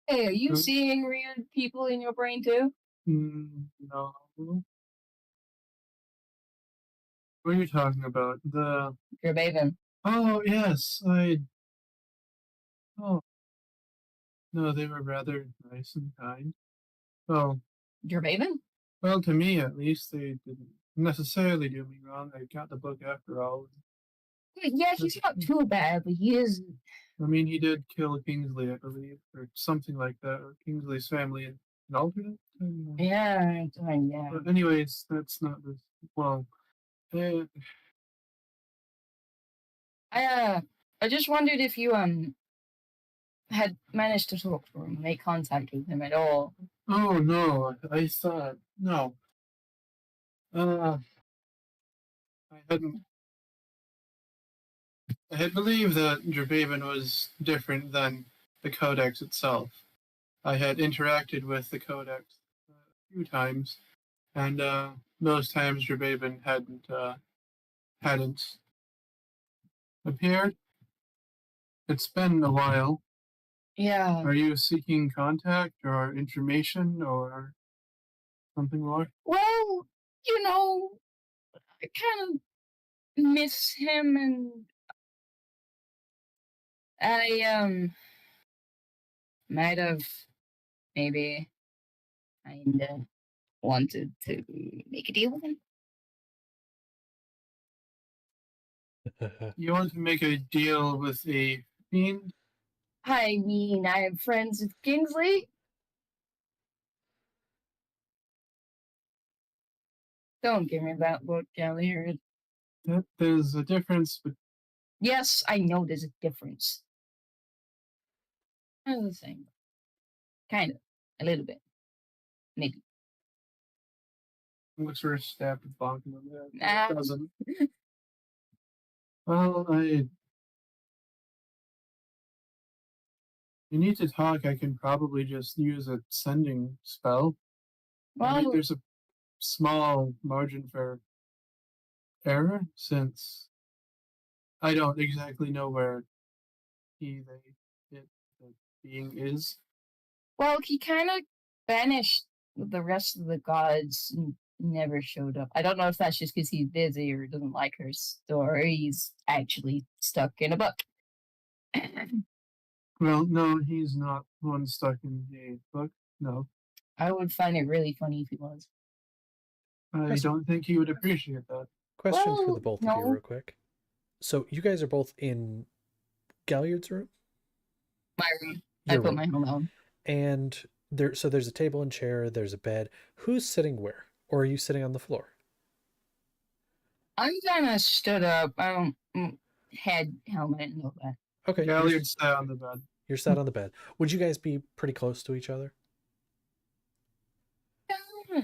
Hey, are you Who? seeing weird people in your brain too? no. What are you talking about? You're bathing. Oh, yes, oh, no, they were rather nice and kind. Oh, You're bathing? well, to me at least, they didn't necessarily do me wrong. I got the book after all. Yeah, he's not too bad, but he is. I mean, he did kill Kingsley, I believe, or something like that, or Kingsley's family in an alternate. I don't know. Yeah, yeah. But anyways, that's not this. Well, eh, I just wondered if you had managed to talk to him, make contact with him at all. oh no, I thought no. I hadn't. I had believed that Jerbaven was different than the Codex itself. I had interacted with the Codex a few times, and those times Jerbaven hadn't appeared. It's been a while. Yeah. Are you seeking contact or information or something more? Well, you know, I kind of miss him, and I might have maybe kinda wanted to make a deal with him. You want to make a deal with a fiend? I mean, I am friends with Kingsley. Don't give me that look, Galliard. There's a difference. Yes, I know there's a difference. Kind of the same. Kind of. A little bit. Maybe. Looks for a stab at bonking on that. Nah. It doesn't. Well, you need to talk. I can probably just use a sending spell. Well, There's a small margin for error since I don't exactly know where the being is. well, he kind of vanished with the rest of the gods and never showed up. I don't know if that's just because he's busy or doesn't like her story. He's actually stuck in a book. Well, no, he's not one stuck in a book. No, I would find it really funny if he was. I don't think he would appreciate that. Question for Well, the both of you, no. real quick. So you guys are both in Galliard's room? My room. I Your put room. my home on. And there's a table and chair, there's a bed. Who's sitting where? Or are you sitting on the floor? I'm kind of stood up. I don't head helmet and all that. Okay. Galliard sat on the bed. You're sat on the bed. Would you guys be pretty close to each other?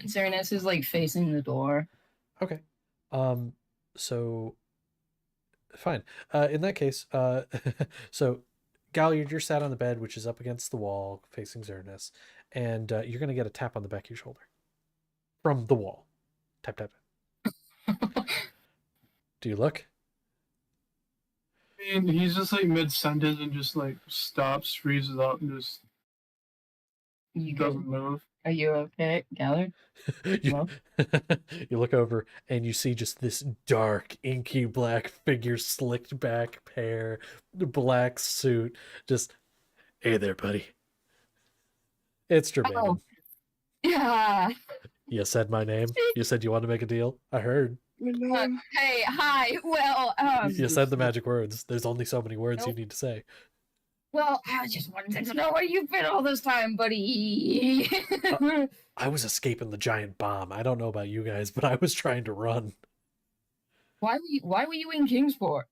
Zernus is like facing the door. Okay. So fine. In that case, so Galliard, you're sat on the bed, which is up against the wall, facing Zernus, and you're gonna get a tap on the back of your shoulder from the wall. Tap tap. Do you look? I mean, he's just like mid sentence and just like stops, freezes up, and just You doesn't move. Are you okay, Gallard? you, you look over and you see just this dark, inky black figure, slicked back hair, black suit. Just, hey there, buddy. It's Jermaine. Oh. Yeah. You said my name. You said you want to make a deal. I heard. Hey, hi. Well, You said the magic words. There's only so many words you Nope. need to say. Well, I just wanted to know where you've been all this time, buddy. I was escaping the giant bomb. I don't know about you guys, but I was trying to run. Why were you in Kingsport?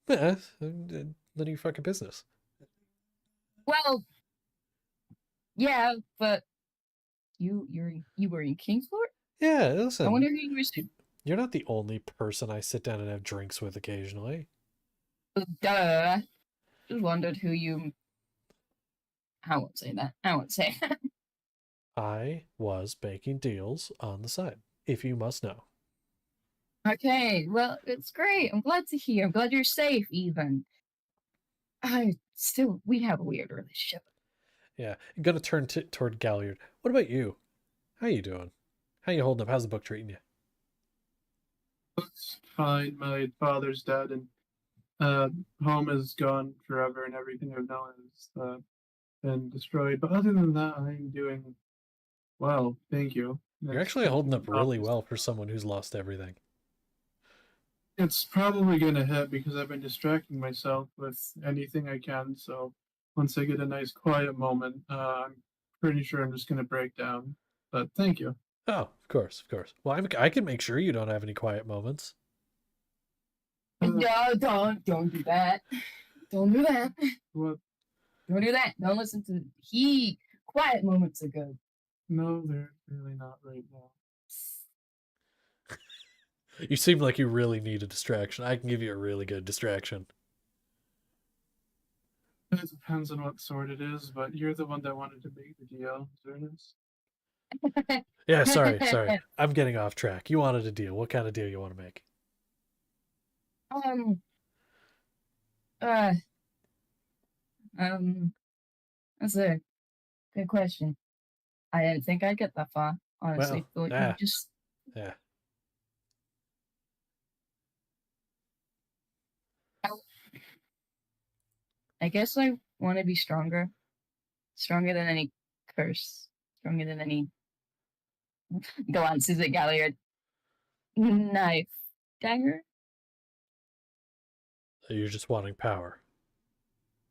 Yeah, none of your fucking business. Well, yeah, but you were in Kingsport? Yeah, listen. I wonder who you was. You're not the only person I sit down and have drinks with occasionally. Duh. Just wondered who you. I won't say that. I won't say. I was making deals on the side, if you must know. Okay, well, it's great. I'm glad to hear. I'm glad you're safe, even. We have a weird relationship. Yeah, I'm gonna turn toward Galliard. What about you? How you doing? How you holding up? How's the book treating you? It's fine. My father's dead, and home is gone forever, and everything I've known is been destroyed. But other than that, I'm doing well. Thank you. You're It's actually holding taking up really well for someone who's lost everything. It's probably gonna hit because I've been distracting myself with anything I can. So once I get a nice quiet moment, I'm pretty sure I'm just gonna break down. But thank you. Oh, of course, of course. Well, I can make sure you don't have any quiet moments. No, don't do that. Don't do that. What? Don't do that. Don't listen to quiet moments are good. No, they're really not right now. You seem like you really need a distraction. I can give you a really good distraction. It depends on what sort it is, but you're the one that wanted to make the deal, Zernus. Yeah, sorry. I'm getting off track. You wanted a deal. What kind of deal you want to make? Um, that's a good question. I didn't think I'd get that far, honestly. Well, But you just yeah. I guess I want to be stronger. Stronger than any curse. Stronger than any glances at Galliard. Knife. Dagger? You're just wanting power.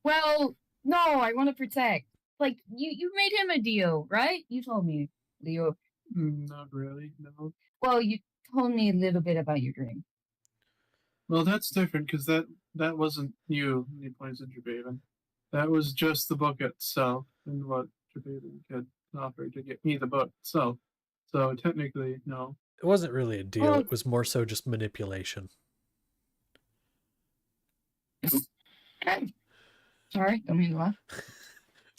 Well, no, I want to protect. Like, you made him a deal, right? You told me, Leo. Not really, no. Well, you told me a little bit about your dream. Well, that's different because that wasn't you, and he points at Trebaven. That was just the book itself and what Trebaven had offered to get me the book itself. So technically, no. It wasn't really a deal. It was more so just manipulation. Sorry, don't mean to laugh.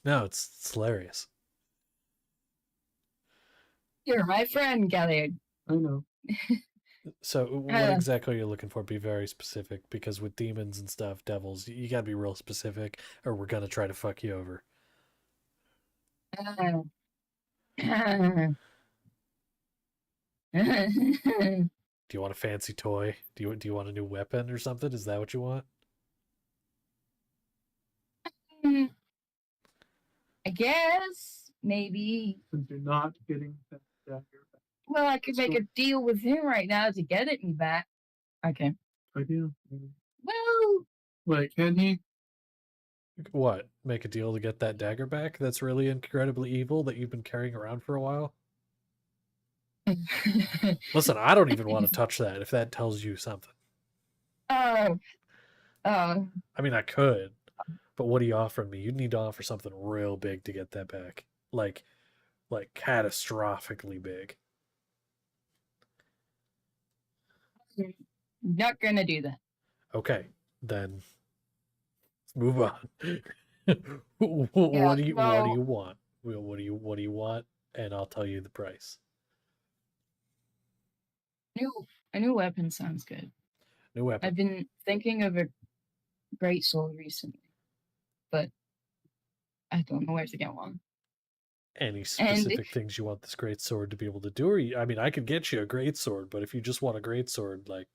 No, it's hilarious. You're my friend, Galliard. I know. So what exactly are you looking for? Be very specific, because with demons and stuff, devils, you gotta be real specific, or we're gonna try to fuck you over. Do you want a fancy toy? Do you want a new weapon or something? Is that what you want? I guess maybe. Since you're not getting that dagger back. Well, I could make a deal with him right now to get it me back. Okay. Idea. Well, Wait, can he? What? Make a deal to get that dagger back? That's really incredibly evil that you've been carrying around for a while? Listen, I don't even want to touch that if that tells you something. I mean, I could, but what are you offering me? You'd need to offer something real big to get that back. Like catastrophically big. Not gonna do that. Okay, then let's move on. What do you want? What do you want? And I'll tell you the price. A new weapon sounds good. New weapon. I've been thinking of a great sword recently, but I don't know where to get one. Any specific things you want this great sword to be able to do? Or I mean, I could get you a great sword, but if you just want a great sword, like,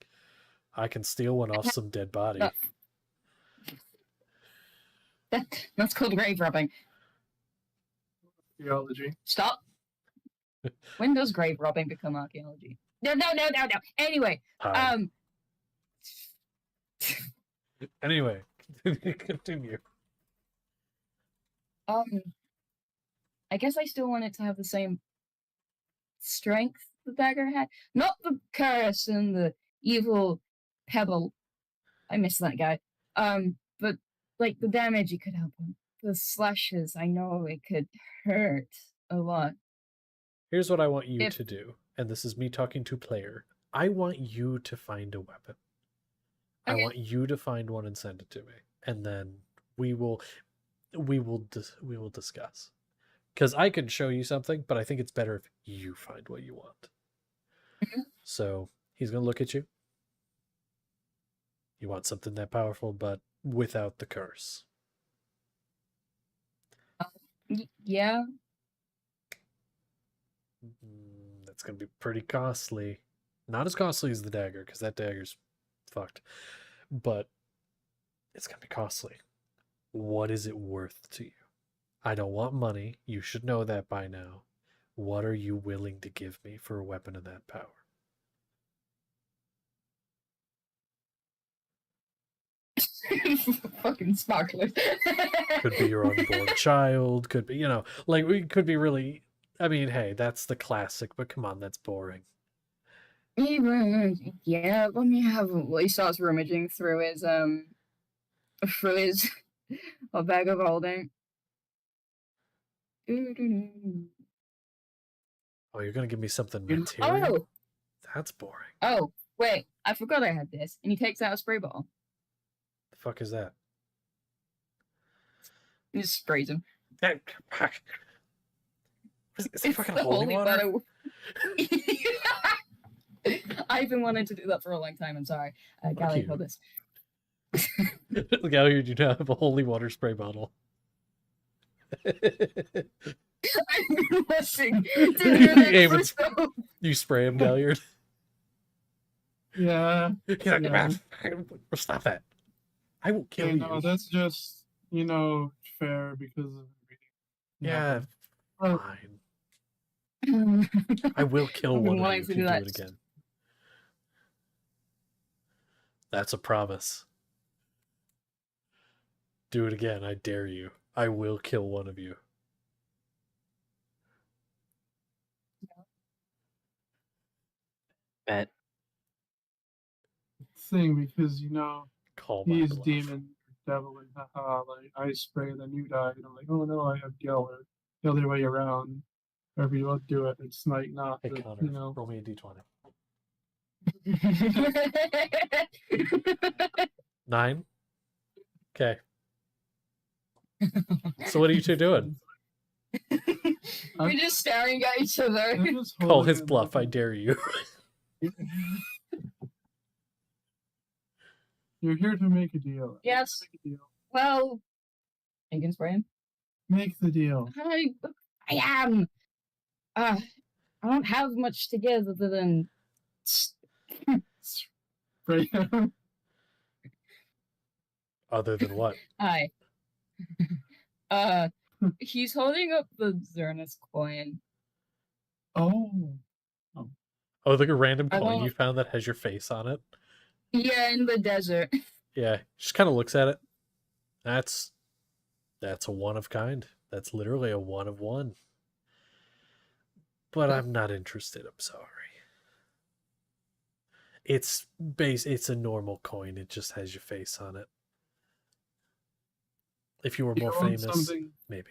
I can steal one off some dead body. That's called grave robbing. Archaeology. Stop. When does grave robbing become archaeology? No. Anyway, Anyway, continue. I guess I still want it to have the same strength the dagger had. Not the curse and the evil pebble. I miss that guy. But like the damage it could help him. The slashes, I know it could hurt a lot. Here's what I want you to do, and this is me talking to player. I want you to find a weapon. Okay. I want you to find one and send it to me, and then we will discuss. Because I could show you something, but I think it's better if you find what you want. Mm-hmm. So He's going to look at you. You want something that powerful, but without the curse. Yeah. That's going to be pretty costly. Not as costly as the dagger, because that dagger's fucked. But it's going to be costly. What is it worth to you? I don't want money. You should know that by now. What are you willing to give me for a weapon of that power? Fucking sparklers. Could be your unborn child. Could be, like, we could be really. I mean, hey, that's the classic, but come on, that's boring. Yeah, let me have. Well, he starts rummaging through his a bag of holding. Oh, you're gonna give me something material? That's boring. Oh, wait, I forgot I had this. And he takes out a spray bottle. The fuck is that? He just sprays him. Is it fucking holy water? I've been wanting to do that for a long time. I'm sorry. Gally, hold this. Gally, you now have a holy water spray bottle. I've been wishing to do that You spray him, Galliard. Yeah. Stop that. I will kill you. No, that's just, fair because of everything. Yeah, fine. I will kill I've been one of wanting you to if you do do that. it again. That's a promise. Do it again, I dare you. I will kill one of you. Bet. Thing because Call my he's bluff. demon, devil, and haha. Like I spray, then you die. And I'm like, oh no, I have Geller. The other way around. Wherever you want to do it, it's like not. Hey, the, Connor, roll me a d20. 9? Okay. So what are you two doing? We're just staring at each other. Call his bluff, I dare you. You're here to make a deal. Yes. Make a deal. Well, you can spray him. Make the deal. I am. I don't have much to give other than Spray him. Other than what? Hi. He's holding up the Zernus coin. Oh. Oh, like a random I coin don't- you found that has your face on it? Yeah, in the desert. Yeah, just kind of looks at it. That's a one of kind. That's literally a one of one. But I'm not interested, I'm sorry. It's a normal coin, it just has your face on it. If you were more famous, maybe.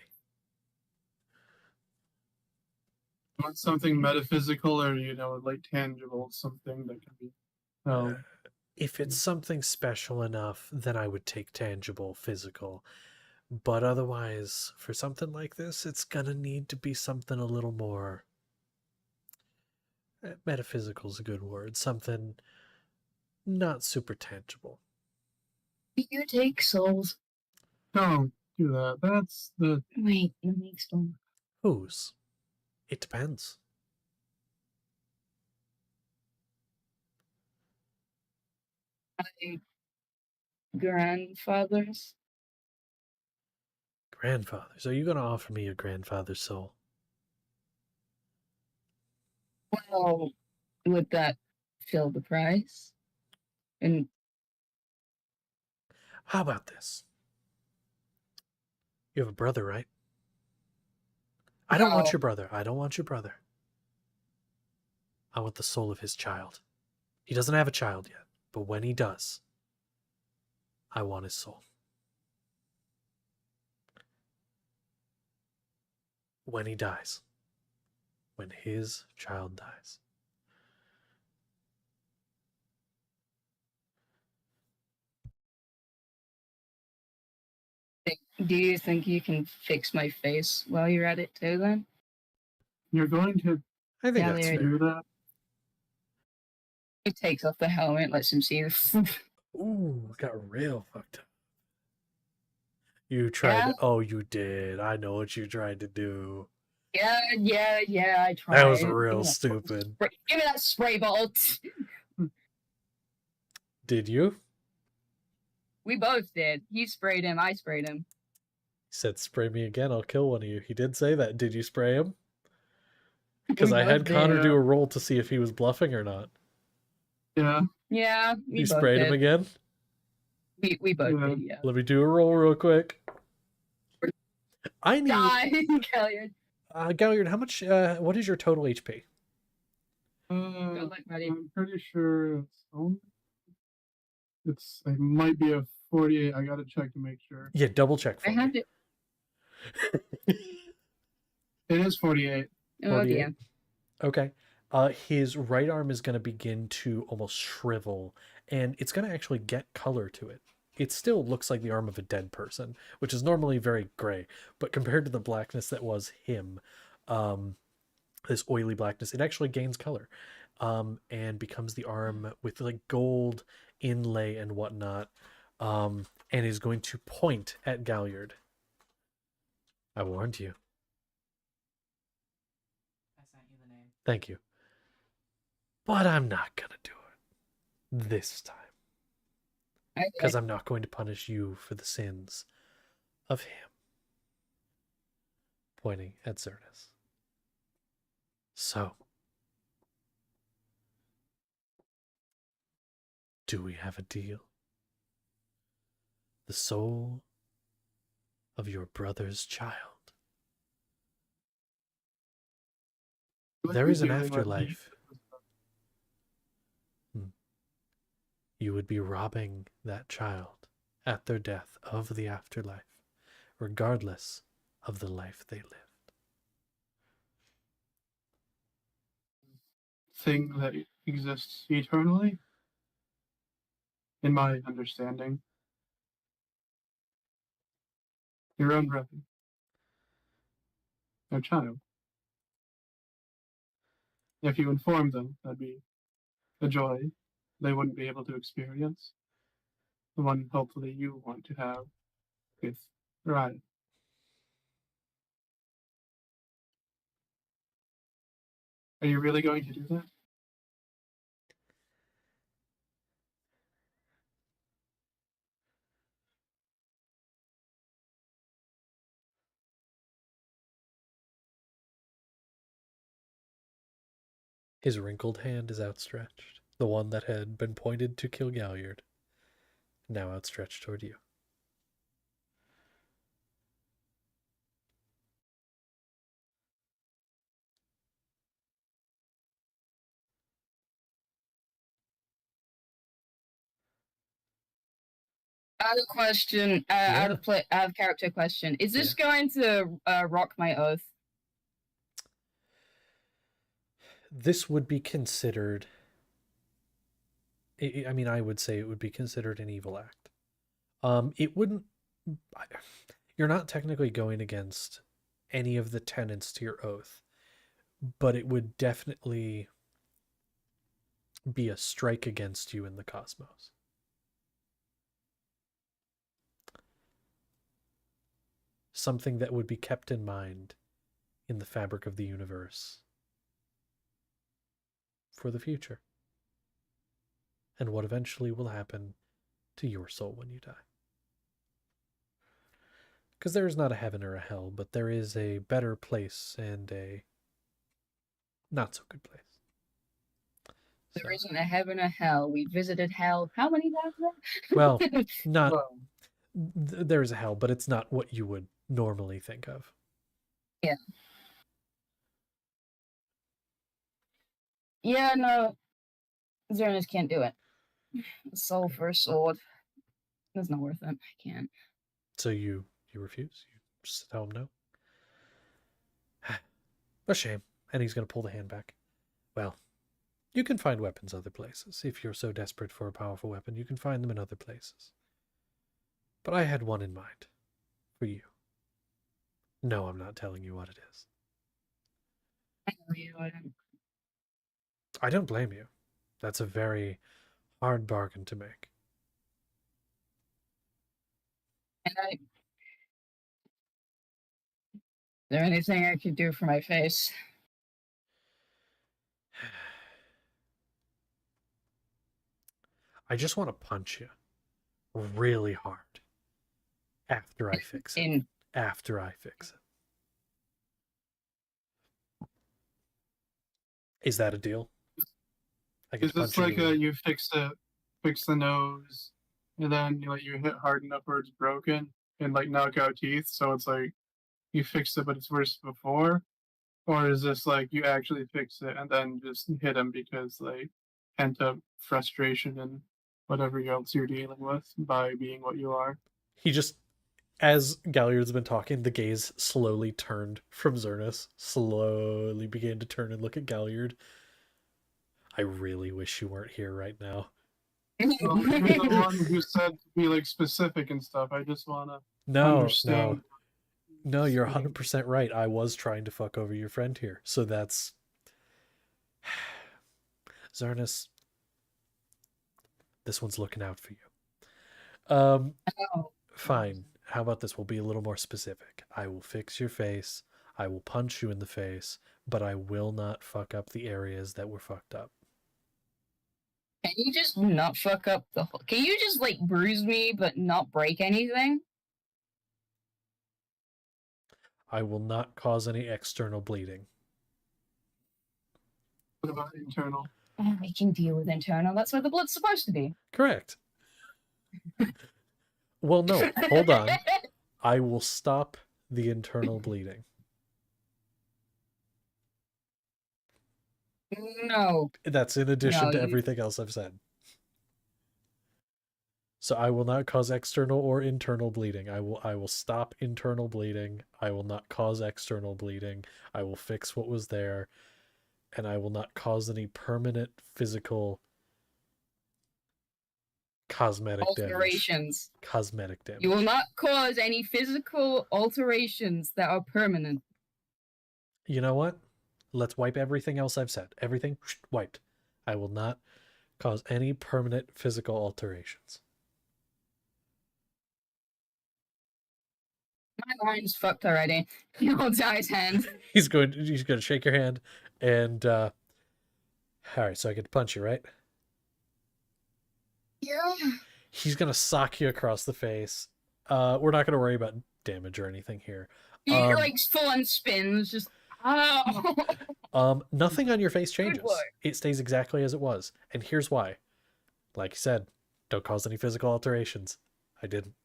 Want something metaphysical or like tangible, something that can be If it's something special enough, then I would take tangible, physical. But otherwise, for something like this, it's gonna need to be something a little more... metaphysical is a good word. Something not super tangible. You take souls. Don't do that. That's the... Wait, the next one. Whose? It depends. My grandfather's. Grandfathers. Are you going to offer me your grandfather's soul? Well, would that fill the price? And how about this? You have a brother, right? I don't want your brother. I don't want your brother. I want the soul of his child. He doesn't have a child yet, but when he does, I want his soul. When he dies. When his child dies. do you think you can fix my face while you're at it too, then? You're going to I think that's fair. do that? He takes off the helmet, lets him see the. Ooh, got real fucked up. You tried to. Oh, you did. I know what you tried to do. Yeah, I tried. That was real stupid. Give me that spray bottle. Did you? We both did. He sprayed him, I sprayed him. He said, spray me again, I'll kill one of you. He did say that. Did you spray him? Because I had Connor do a roll to see if he was bluffing or not. Yeah. Yeah, we You both sprayed did. him again? We both did, yeah. Let me do a roll real quick. I need... Die, Galliard. Galliard, how much... what is your total HP? Good luck, buddy. I'm pretty sure it might be a 48. I gotta check to make sure. Yeah, double check for I me. had it. It is 48. Oh, 48. dear. Okay. His right arm is going to begin to almost shrivel, and it's going to actually get color to it. It still looks like the arm of a dead person, which is normally very gray, but compared to the blackness that was him, this oily blackness, it actually gains color, and becomes the arm with like gold inlay and whatnot, and is going to point at Galliard. I warned you. I sent you the name. Thank you. But I'm not going to do it this time. Because I'm not going to punish you for the sins of him. Pointing at Zernis. So, do we have a deal? The soul of your brother's child. There is an afterlife. You would be robbing that child at their death of the afterlife, regardless of the life they lived. Thing that exists eternally, in my understanding. Your own brother. Their child. If you inform them, that'd be a joy they wouldn't be able to experience. The one hopefully you want to have with Ryan. Are you really going to do that? His wrinkled hand is outstretched, the one that had been pointed to kill Galliard, now outstretched toward you. I have a question. I have a character question. Is this going to rock my oath? This would be considered... I mean, I would say it would be considered an evil act. It wouldn't... You're not technically going against any of the tenets to your oath, but it would definitely be a strike against you in the cosmos. Something that would be kept in mind in the fabric of the universe for the future, and what eventually will happen to your soul when you die. Because there is not a heaven or a hell, but there is a better place and a not so good place. There isn't a heaven or hell. We visited hell how many times now? Well, not... there is a hell, but it's not what you would normally think of. Yeah. Yeah, no. Zernis can't do it. Soul for a sword. It's not worth it. I can't. So you refuse? You just tell him no? A shame. And he's going to pull the hand back. Well, you can find weapons other places. If you're so desperate for a powerful weapon, you can find them in other places. But I had one in mind. For you. No, I'm not telling you what it is. I know you wouldn't. I don't blame you. That's a very hard bargain to make. And is there anything I could do for my face? I just want to punch you really hard after I fix it. In After I fix it. Is that a deal? I get Is to this punch like you. you fix the nose, and then you hit hard enough where it's broken and like knock out teeth? So it's like you fixed it, but it's worse before, or is this like you actually fix it and then just hit him because like pent up frustration and whatever else you're dealing with by being what you are? He just, as Galliard's been talking, the gaze slowly turned from Zernus, slowly began to turn and look at Galliard. I really wish you weren't here right now. Well, you're the one who said to be like specific and stuff. I just wanna understand. No, you're 100% right. I was trying to fuck over your friend here. So that's... Zernus, this one's looking out for you. Fine. How about this? We'll be a little more specific. I will fix your face. I will punch you in the face, but I will not fuck up the areas that were fucked up. Can you just not fuck up the whole... Can you just, like, bruise me but not break anything? I will not cause any external bleeding. What about internal? I can deal with internal. That's where the blood's supposed to be. Correct. Well, no, hold on. I will stop the internal bleeding. No. That's in addition No, to you- everything else I've said. So I will not cause external or internal bleeding. I will stop internal bleeding. I will not cause external bleeding. I will fix what was there, and I will not cause any permanent physical cosmetic damage. Alterations. Cosmetic damage. You will not cause any physical alterations that are permanent. You know what? Let's wipe everything else I've said. Everything wiped. I will not cause any permanent physical alterations. My line's fucked already. He holds out his hand. He's going to shake your hand, and all right, so I get to punch you, right? Yeah. He's gonna sock you across the face. We're not gonna worry about damage or anything here. He like full on spins, just Nothing on your face changes. boy. It stays exactly as it was, and here's why. Like you said, don't cause any physical alterations. I didn't.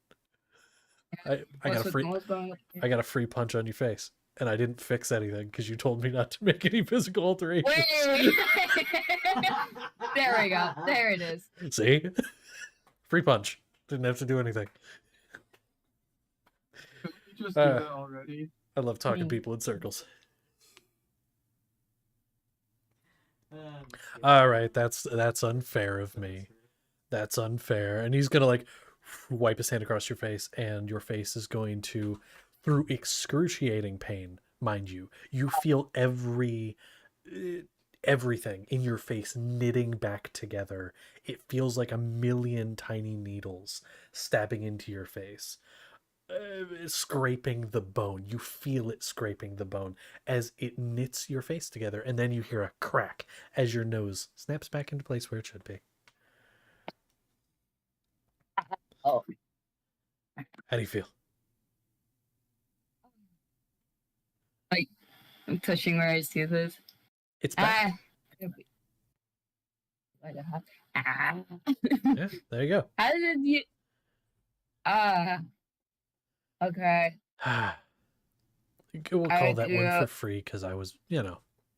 I got a free punch on your face, and I didn't fix anything because you told me not to make any physical alterations. Wait. There we go. There it is. See? Free punch. Didn't have to do anything. Could we just do that already? I love talking people in circles. All right, that's unfair of me. That's unfair. And he's gonna like wipe his hand across your face, and your face is going to, through excruciating pain, mind you, you feel everything in your face knitting back together. It feels like a million tiny needles stabbing into your face, scraping the bone. You feel it scraping the bone as it knits your face together, and then you hear a crack as your nose snaps back into place where it should be. Oh. How do you feel? Like, I'm touching where his tooth is. It's back. Yeah, there you go. How did you... okay. We'll call that one do- for free because I was,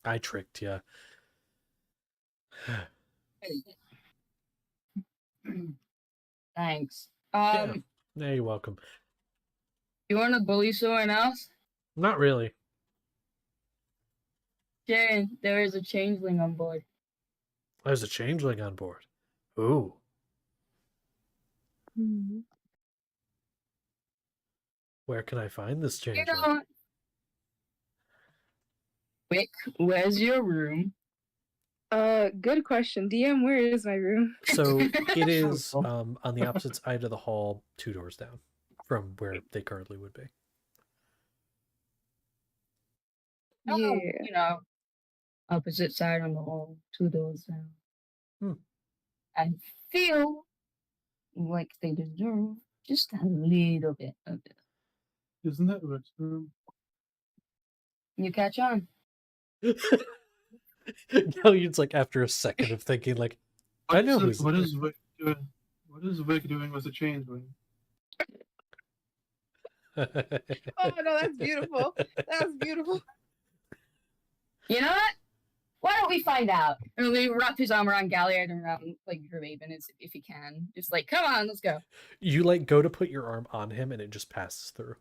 I tricked you. Thanks. Yeah, you're welcome. You want to bully someone else? Not really. Jaren, there is a changeling on board. There's a changeling on board. Ooh. Where can I find this You changeling? know, Wick, where's your room? Good question. DM, where is my room? So it is on the opposite side of the hall, 2 doors down from where they currently would be. Yeah. Opposite side on the hall, 2 doors down. Hmm. I feel like they deserve just a little bit of it. Isn't that Rick's room? You catch on? Galleon's like after a second of thinking, like, I know who's What is Wick doing? What is Wick doing with the changeling? Oh no, that's beautiful. That's beautiful. You know what? Why don't we find out? And we wrap his arm around Galliard and around like Raven if he can. Just like, come on, let's go. You like go to put your arm on him and it just passes through.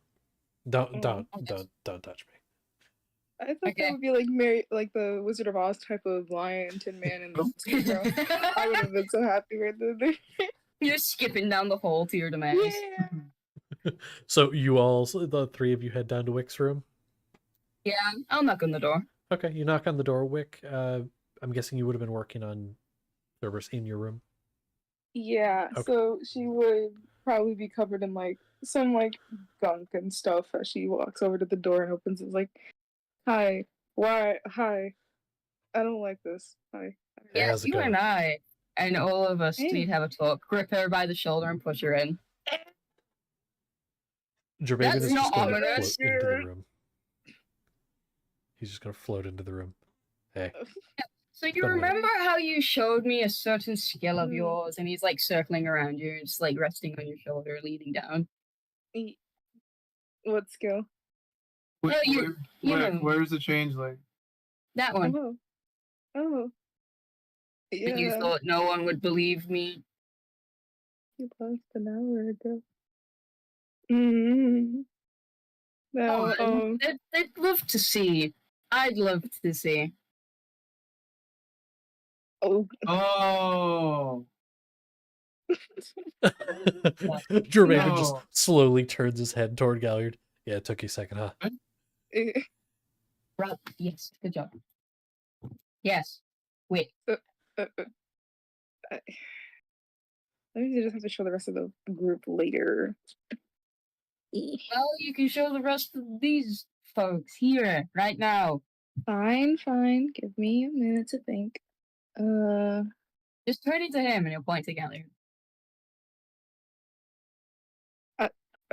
Don't touch me. I thought that would be like Mary, like the Wizard of Oz type of lion, Tin Man, and I would have been so happy right there. You're skipping down the hole to your demise. Yeah. So you all, the 3 of you, head down to Wick's room? Yeah, I'll knock on the door. Okay, you knock on the door, Wick. I'm guessing you would have been working on Cerberus in your room. Yeah, Okay. so she would probably be covered in like some like gunk and stuff as she walks over to the door and opens it. Like, hi, why, hi, I don't like this. Hi. Hey, Yeah, how's it you going? and I, and all of us Hey. need to have a talk. Grip her by the shoulder and push her in. Jermaine That's is just not going to ominous. float into the room. He's just going to float into the room. Hey. So you Come here. remember how you showed me a certain skill of yours, and he's like circling around you, just like resting on your shoulder, leaning down. What skill? Where's the changeling? That one. Oh. Yeah. And you thought no one would believe me. You lost an hour ago. Mm-hmm. No, They'd love to see. I'd love to see. Oh. Jermaine just slowly turns his head toward Galliard. Yeah, it took you a second, huh? Rob, yes, good job. Yes. Wait. Maybe just have to show the rest of the group later. Well, you can show the rest of these folks here, right now. Fine. Give me a minute to think. Just turn it to him and he'll point to Galliard.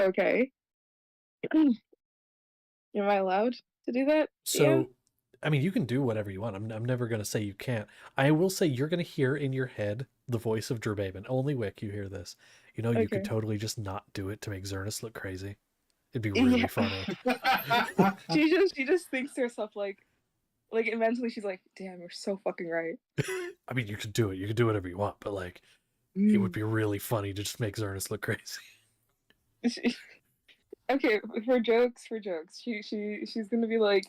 Okay. Am I allowed to do that? So, yeah? I mean, you can do whatever you want. I'm never going to say you can't. I will say you're going to hear in your head the voice of Jerbaben. Only Wick, you hear this. You know, you could totally just not do it to make Xernis look crazy. It'd be really funny. she just thinks to herself like mentally she's like, damn, you're so fucking right. I mean, you could do it. You could do whatever you want, but like, it would be really funny to just make Xernis look crazy. Okay, for jokes, she's gonna be like,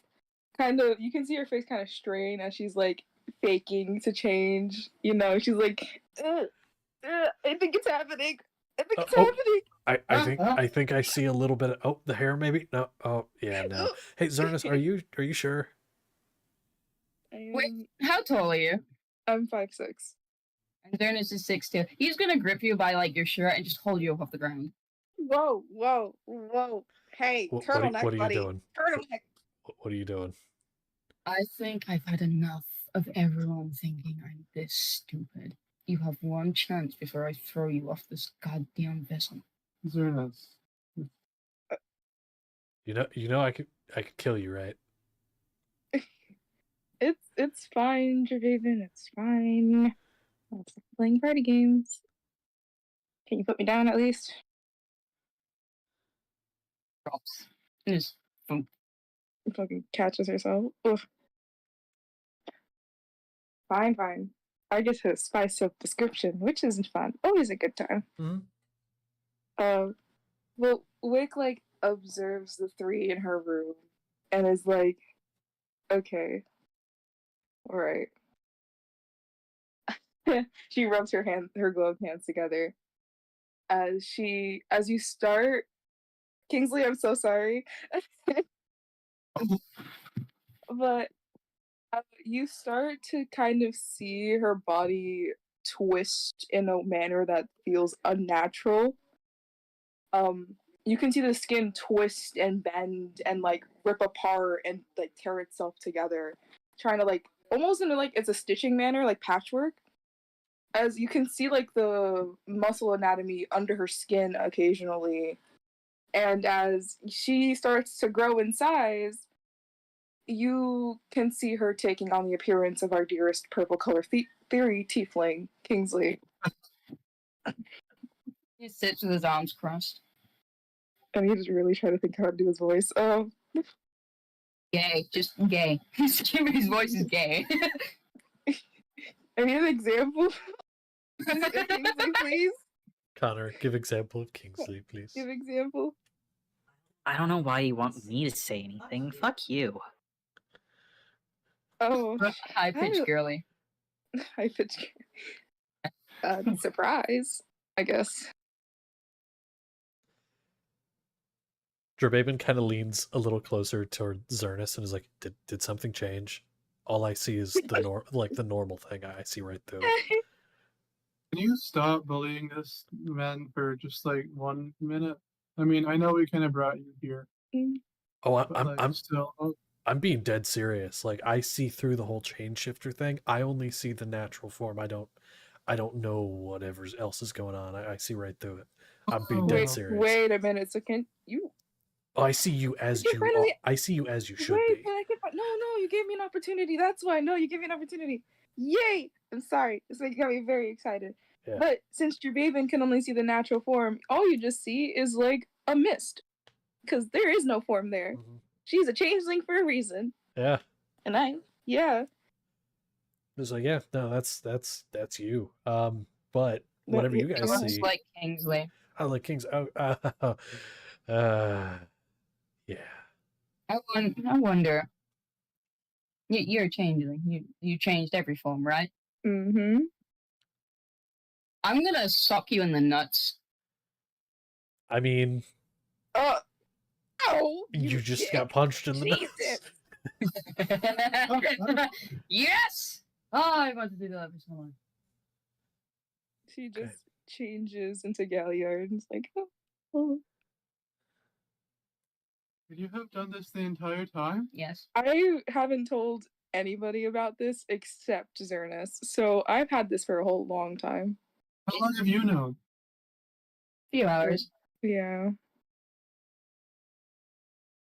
kind of. You can see her face kind of strain as she's like faking to change. You know, she's like, I think it's happening. I think it's happening. I think I see a little bit of the hair maybe. No, yeah, no. Hey, Xernis, are you sure? Wait, how tall are you? I'm 5'6". And Xernis is 6'2". He's gonna grip you by like your shirt and just hold you up off the ground. Whoa. Hey, turtleneck, what are you buddy. doing? Turtleneck. What are you doing? I think I've had enough of everyone thinking I'm this stupid. You have one chance before I throw you off this goddamn vessel. Xernis. You know I could kill you, right? It's fine, Jervaven. It's fine. I'm playing party games. Can you put me down at least? Drops. Just Fucking catches herself. Ugh. Fine. I get to spice up description, which isn't fun. Always a good time. Mm-hmm. Well, Wick like observes the 3 in her room and is like, okay, all right. She rubs her gloved hands together as you start. Kingsley, I'm so sorry. But You start to kind of see her body twist in a manner that feels unnatural. You can see the skin twist and bend and like rip apart and like tear itself together, trying to like almost in a, like it's a stitching manner, like patchwork. As you can see like the muscle anatomy under her skin occasionally, and as she starts to grow in size, you can see her taking on the appearance of our dearest purple color theory tiefling, Kingsley. He sits with his arms crossed. And he just really trying to think how to do his voice. Gay, just gay. His voice is gay. I need an example. Kingsley, please. Connor, give example of Kingsley, please. Give example. I don't know why you want me to say anything. Fuck you. Oh, High pitched girly. high pitch. Surprise, I guess. Drababin kind of leans a little closer toward Zernus and is like, "Did something change? All I see is the normal thing. I see right through it." Can you stop bullying this man for just like 1 minute? I mean, I know we kind of brought you here, Oh, but like, still. Oh, I'm being dead serious. Like, I see through the whole chain shifter thing. I only see the natural form. I don't know whatever else is going on. I see right through it. I'm being dead serious. Wait a minute. So can you? Oh, I see you as you are. I see you as you should be. But no, you gave me an opportunity. That's why. No, you gave me an opportunity. Yay! I'm sorry. This got me very excited. Yeah. But since Drababin can only see the natural form, all you just see is like a mist, because there is no form there. Mhm. She's a changeling for a reason. Yeah. And yeah. It's like, yeah, no, that's you. But whatever you guys see. Like Kingsley. I like Kings. Yeah. I wonder. You're a changeling. You changed every form, right? Mm-hmm. I'm gonna sock you in the nuts. I mean, Oh, you just got punched in the nuts. Yes. Oh, I want to do that for someone. She just changes into Galliard and is like, oh. Could you have done this the entire time? Yes. I haven't told anybody about this except Zernus, so I've had this for a whole long time. How long have you known? A few hours. Yeah.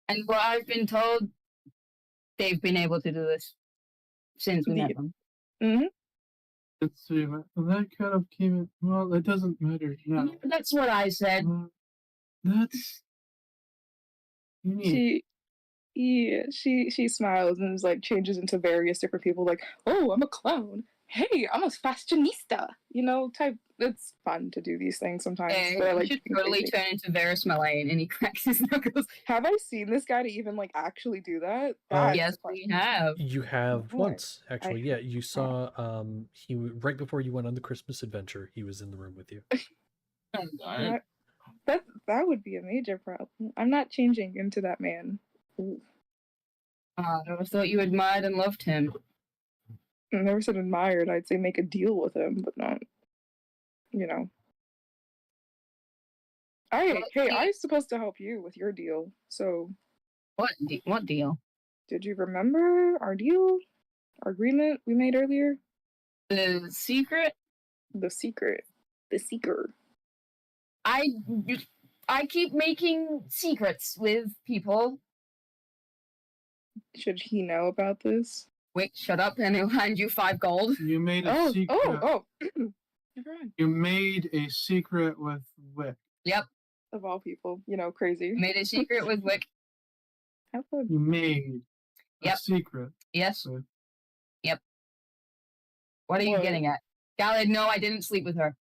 And what I've been told, they've been able to do this since we met them. Mm-hmm. Let's see. That kind of came in. Well, it doesn't matter now. That's what I said. That's. She smiles and is like changes into various different people. Like, oh, I'm a clown. Hey, I'm a fashionista. Type. It's fun to do these things sometimes. But I should totally turn into Varys Malayan, and he cracks his knuckles. Have I seen this guy to even like actually do that? Yes, we have. You have once, actually. Yeah, you saw. He right before you went on the Christmas adventure. He was in the room with you. That would be a major problem. I'm not changing into that man. I always thought you admired and loved him. I never said admired. I'd say make a deal with him, but not, Hey, I was supposed to help you with your deal. So. What deal? Did you remember our deal? Our agreement we made earlier? The secret? The secret. The seeker. I keep making secrets with people. Should he know about this? Wait, shut up and he'll hand you 5 gold. You made a secret. Oh. Never mind. You made a secret with Wick. Yep. Of all people, crazy. Made a secret with Wick. Have fun. You made a secret. Yes. Yep. What are you getting at? Galad, no, I didn't sleep with her.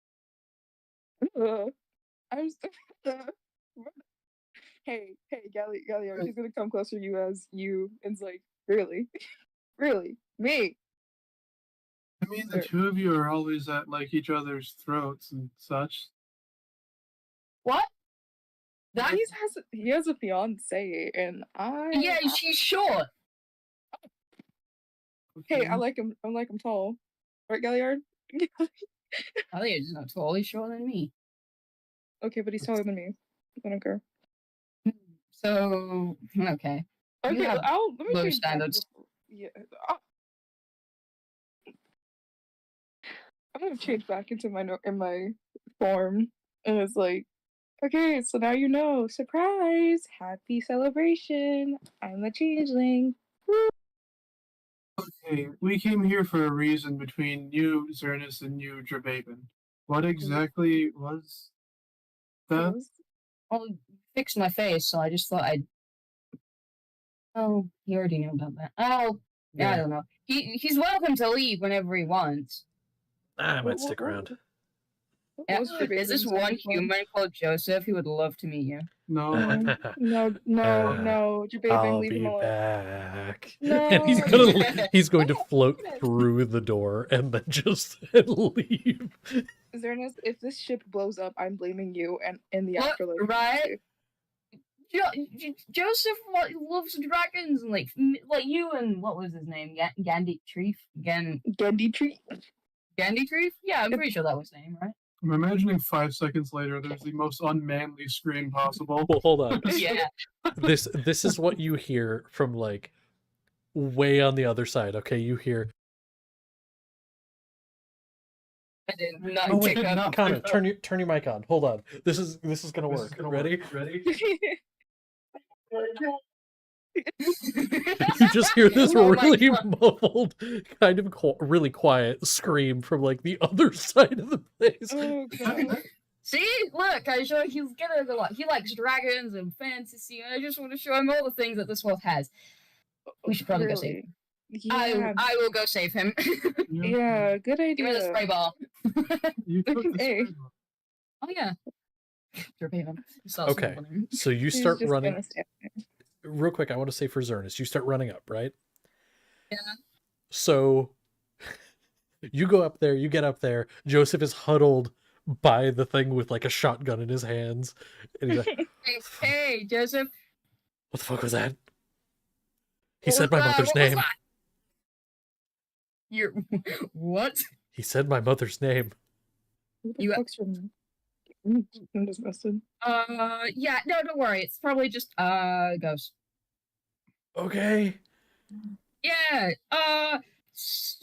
I'm Hey, Galliard, she's gonna come closer to you as you, and it's like, really? Really? Me? I mean, the two of you are always at like each other's throats and such. What? He has a fiance, and Yeah, she's short. Hey, I like him. I like him tall. Right, Galliard? I think he's not totally shorter than me. Okay, but he's taller than me. I don't care. So, okay. You Okay, have let me low change back standards. before- Yeah. I'm gonna change back into my form, and it's like, okay, so now you know. Surprise! Happy celebration! I'm the changeling. Woo! Okay, we came here for a reason between you, Zernus, and you, Drababen. What exactly was that? Well, you fixed my face, so I just thought I'd. Oh, he already knew about that. Oh, I Yeah. don't know. He's welcome to leave whenever he wants. I might stick around. Yeah, What's there's this Drababen's one uniform? human called Joseph who would love to meet you. No, No, Jababen, I'll leave him be alone. back. No, And he's going to float through the door and then just leave. Zernis, if this ship blows up, I'm blaming you and in the What? afterlife. Right? Joseph loves dragons and like you and what was his name? Gandhi Treef? Gandhi tree. Gandhi Treef? Yeah, I'm pretty sure that was his name, right? I'm imagining 5 seconds later there's the most unmanly scream possible. Well, hold on. Yeah. This is what you hear from like way on the other side. Okay, you hear. I did not Oh wait, pick up. Connor, turn your mic on. Hold on. This is gonna work. Ready? You just hear this Oh my really God. muffled, kind of really quiet scream from like the other side of the place. Oh god. See, look, I show he's getting a lot. He likes dragons and fantasy, and I just want to show him all the things that this world has. We should probably go save him. Yeah. I will go save him. Yeah, good idea. Give me the spray ball. You took the Hey. spray ball. Oh yeah. Okay, so you He's start just running. gonna stand there. Real quick, I want to say for Zernus, you start running up, right? Yeah. So you go up there, you get up there. Joseph is huddled by the thing with like a shotgun in his hands, and he's like, Hey, Joseph. "What the fuck was that?" He said my mother's name. You're what? He said my mother's name. Who the You- fuck's from I'm just messing. Yeah, no, don't worry. It's probably just ghost. Okay. Yeah.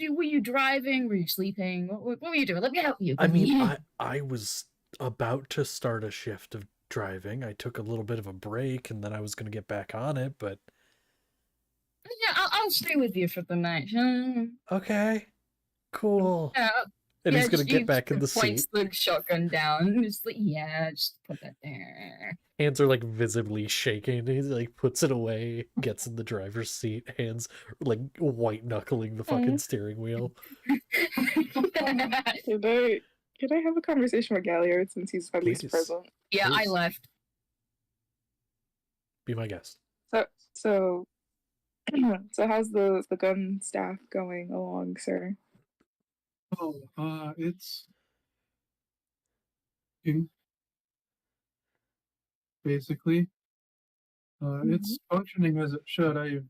Were you driving? Were you sleeping? What were you doing? Let me help you. I mean, I was about to start a shift of driving. I took a little bit of a break, and then I was gonna get back on it, but Yeah, I'll stay with you for the night. okay, cool. Yeah. And Yeah, he's gonna just- get he back in the points seat. the shotgun down. Just like, yeah, just put that there. Hands are like visibly shaking. He like puts it away, gets in the driver's seat, hands like white knuckling the fucking steering wheel. Can I have a conversation with Galliard since he's at least Please. present? Yeah, I Please. left. Be my guest. So how's the gun staff going along, sir? Oh, it's basically it's functioning as it should. I've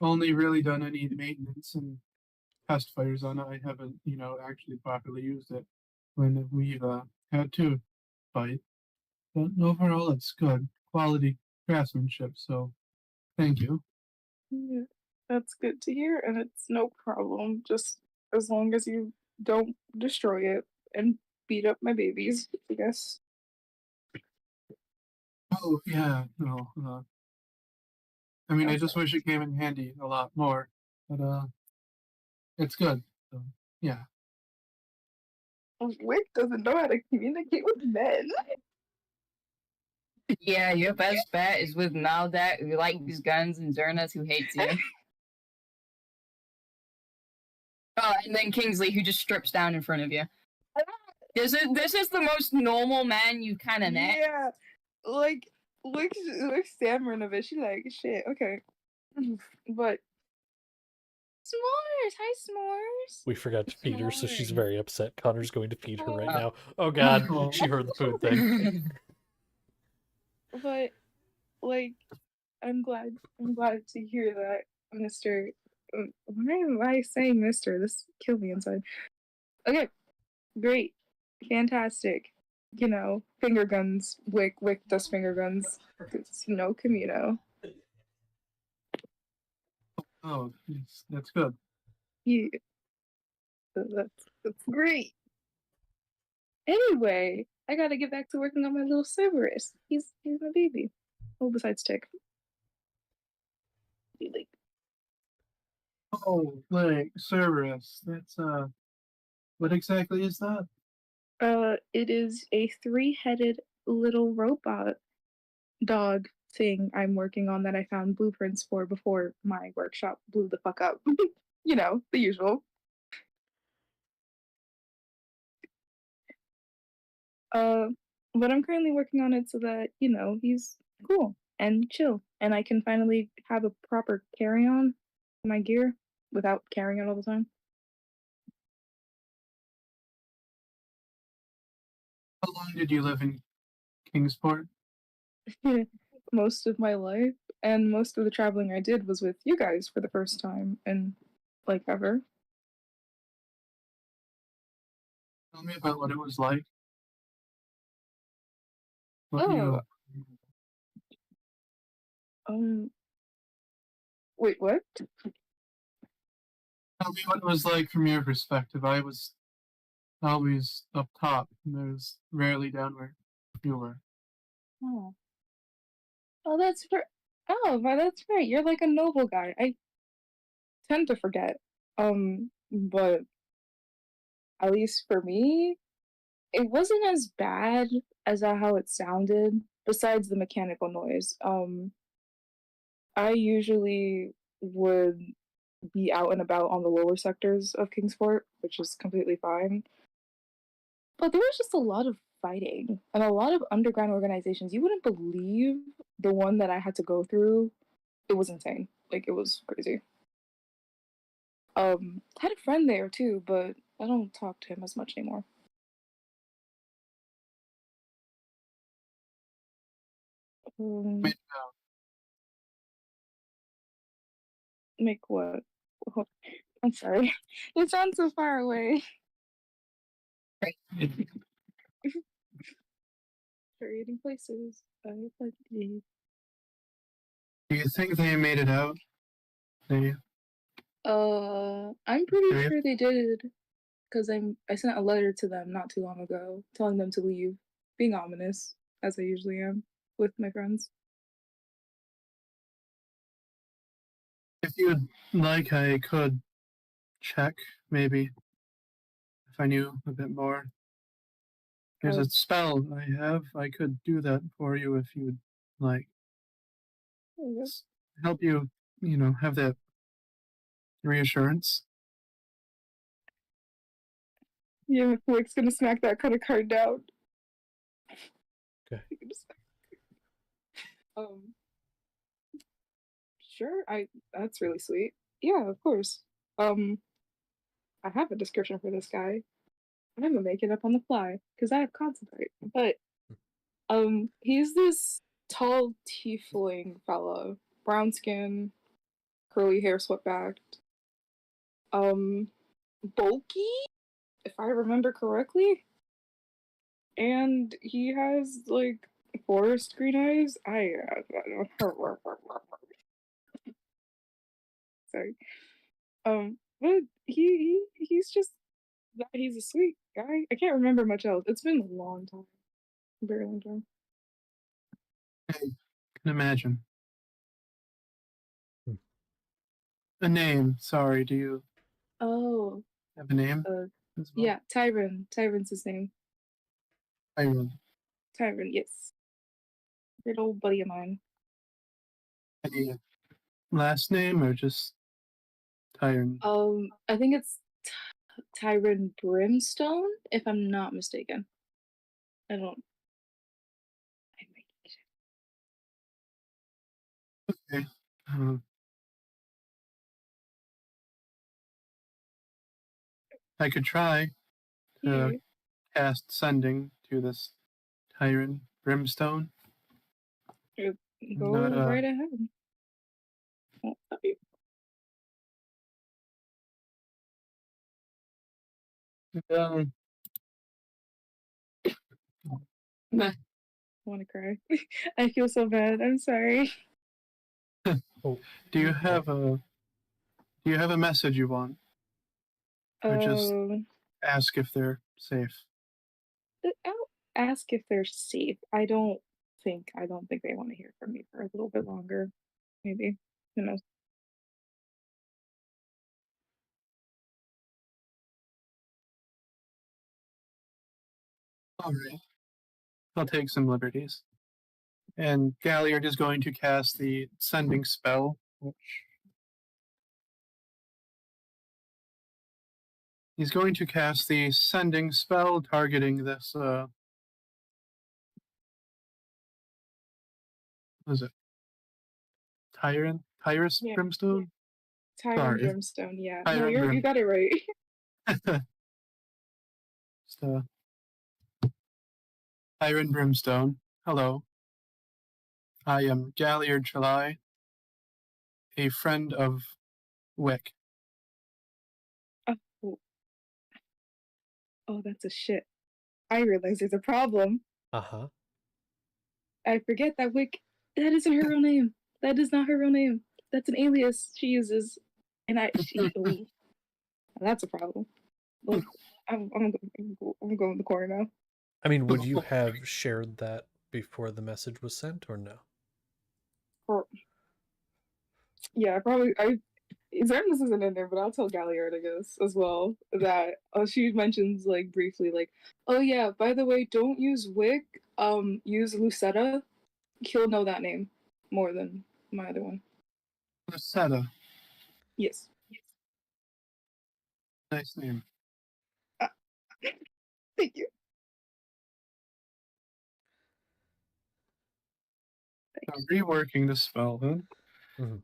only really done any maintenance and test fires on it. I haven't, actually properly used it when we've had to fight. But overall, it's good quality craftsmanship. So, thank you. Yeah, that's good to hear, and it's no problem. Just as long as you don't destroy it and beat up my babies, I guess. Oh yeah, no. I mean, I just wish it came in handy a lot more, but it's good. So, yeah. Wick doesn't know how to communicate with men. Yeah, your best bet is with Maldak, who likes guns, and Zernas, who hates you. Oh, and then Kingsley, who just strips down in front of you. This is the most normal man you kind of met. Yeah, like stammering a bit. She like shit. Okay, but s'mores. Hi, s'mores. We forgot to feed her, so she's S'mores. very upset. Connor's going to feed her right Oh. now. Oh god, she heard the food thing. But like, I'm glad to hear that, Mister Why am I saying Mister? This killed me inside. Okay, great, fantastic. You know, finger guns. Wick does finger guns. It's no Camino. Oh, yes, that's good. Yeah, that's great. Anyway, I gotta get back to working on my little Cerberus. He's my baby. Oh, besides Tick. Like, Oh, like Cerberus. That's what exactly is that? it is a 3-headed little robot dog thing I'm working on that I found blueprints for before my workshop blew the fuck up. You know, the usual. Uh, but I'm currently working on it so that, you know, he's cool and chill, and I can finally have a proper carry-on for my gear without carrying it all the time. How long did you live in Kingsport? Most of my life, and most of the traveling I did was with you guys for the first time in like ever. Tell me about what it was like. What you Um, wait, what? tell me what it was like from your perspective. I was always up top, and I was rarely down where you were. Oh, oh, that's for. Oh, but that's right. You're like a noble guy. I tend to forget. But at least for me, it wasn't as bad as how it sounded. Besides the mechanical noise, I usually would be out and about on the lower sectors of Kingsport, which is completely fine. But there was just a lot of fighting and a lot of underground organizations. You wouldn't believe the one that I had to go through. It was insane. Like it was crazy. I had a friend there too, but I don't talk to him as much anymore. Um, Wait, make what? Oh, I'm sorry. You sound so far away. do Trading places. I like these. you think they made it out? They, I'm pretty they sure they did, because I sent a letter to them not too long ago, telling them to leave, being ominous, as I usually am with my friends. if you'd like, I could check, maybe, if I knew a bit more. There's Uh, a spell I have. I could do that for you if you would like. Help you, have that reassurance. yeah, Wick's gonna smack that credit card down. Okay. Um, sure. That's really sweet. Yeah, of course. I have a description for this guy. I'm gonna make it up on the fly because I have concentrate. But he's this tall tiefling fella, brown skin, curly hair, swept back, bulky, if I remember correctly, and he has like forest green eyes. Sorry. But he's just he's a sweet guy. I can't remember much else. It's been a long time, a very long time. I can imagine. Hmm. A name, sorry, do you Oh, have a name as well? yeah, Tyron. Tyron's his name. Tyron. Tyron, yes. Good old buddy of mine. Any last name or just Tyron? I think it's Tyron Brimstone, if I'm not mistaken. I don't. I might. Okay. Uh, I could try Yeah, to cast sending to this Tyron Brimstone. yeah, Not go right ahead. Won't stop you. Um, I want to cry. I feel so bad. I'm sorry. Oh, do you have a message you want, or just Um, ask if they're safe? I'll ask if they're safe. I don't think they want to hear from me for a little bit longer. Maybe. Who knows? All right, I'll take some liberties. And Galliard is going to cast the sending spell, which he's going to cast the sending spell targeting this what is it? Tyrus Yeah. Brimstone? Tyron Sorry. Brimstone. Yeah. No, Tyron you got it right. Just, Tyron Brimstone. Hello. I am Galliard Chalai, a friend of Wick. Oh, oh, that's a shit. I realize there's a problem. uh-huh. I forget that Wick. That isn't her real name. That is not her real name. That's an alias she uses, and ooh, that's a problem. Look, I'm going to the corner now. I mean, would you have shared that before the message was sent or no? Or, yeah, probably. Xerxes isn't in there, but I'll tell Galliard, I guess, as well, that she mentions like briefly, like, oh yeah, by the way, don't use Wick, use Lucetta. He'll know that name more than my other one. Lucetta. Yes. Nice name. Thank you. I'm reworking the spell then. Mm-hmm.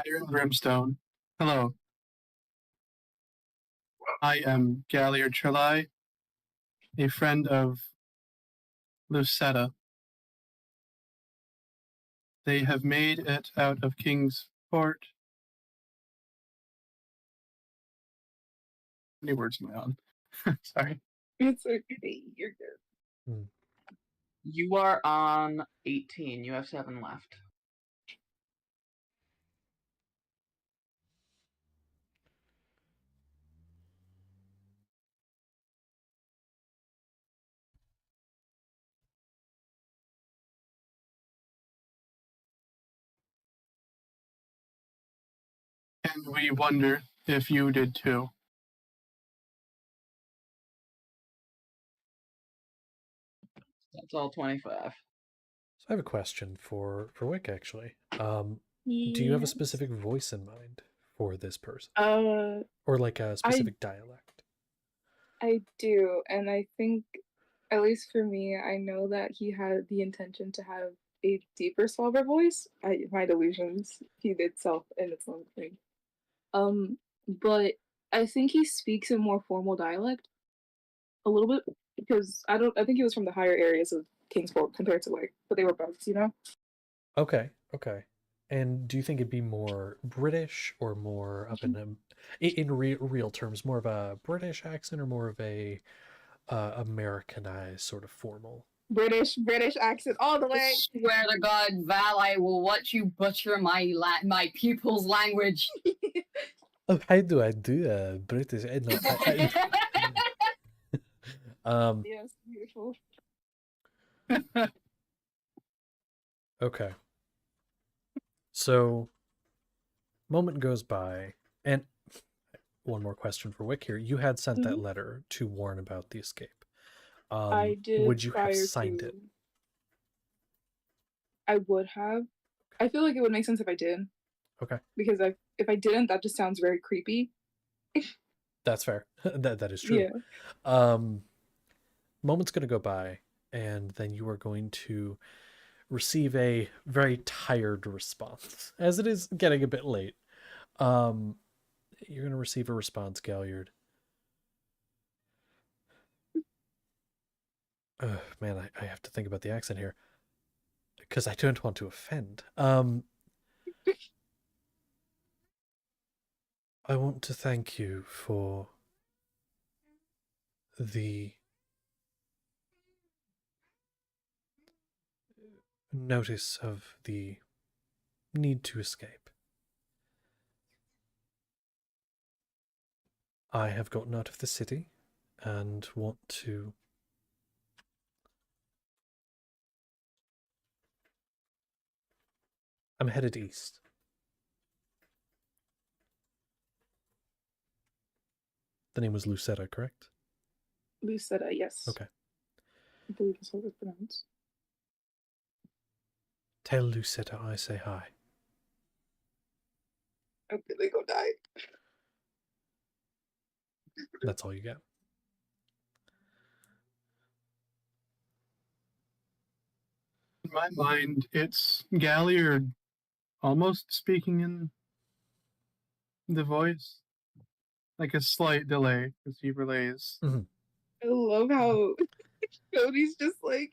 Iron Brimstone. Hello. I am Galliard Chalai, a friend of Lucetta. They have made it out of King's Port. How many words am I on? Sorry. It's okay. You're good. You are on 18. You have 7 left. And we wonder if you did too. That's all 25. So I have a question for Wick actually. Do you have a Yes. specific voice in mind for this person? Uh, Or like a specific dialect? I do, and I think, at least for me, I know that he had the intention to have a deeper, softer voice. My delusions, he did self in its own thing. But I think he speaks in more formal dialect a little bit because I think he was from the higher areas of Kingsport compared to like, but they were bugs, you know. Okay, okay. And do you think it'd be more British or more up in real terms, more of a British accent or more of a Americanized sort of formal? British accent all the way. Swear to God, Val, I will watch you butcher my people's language. Oh, how do I do British? No, Yes, beautiful. okay. So, moment goes by, and one more question for Wick here. You had sent that letter to warn about the escape. I did Would you have prior signed to. it? I would have. I feel like it would make sense if I did. Okay. Because if I didn't, that just sounds very creepy. That's fair. that is true. Yeah. Moment's going to go by, and then you are going to receive a very tired response, as it is getting a bit late. You're going to receive a response, Galliard. Man, I have to think about the accent here because I don't want to offend. I want to thank you for the notice of the need to escape. I have gotten out of the city and want to I'm headed east. The name was Lucetta, correct? Lucetta, yes. Okay. I believe that's how it's pronounced. Tell Lucetta I say hi. Okay, they go die. That's all you get. In my mind, it's Galliard almost speaking in the voice. Like a slight delay as he relays. I love how Cody's just like,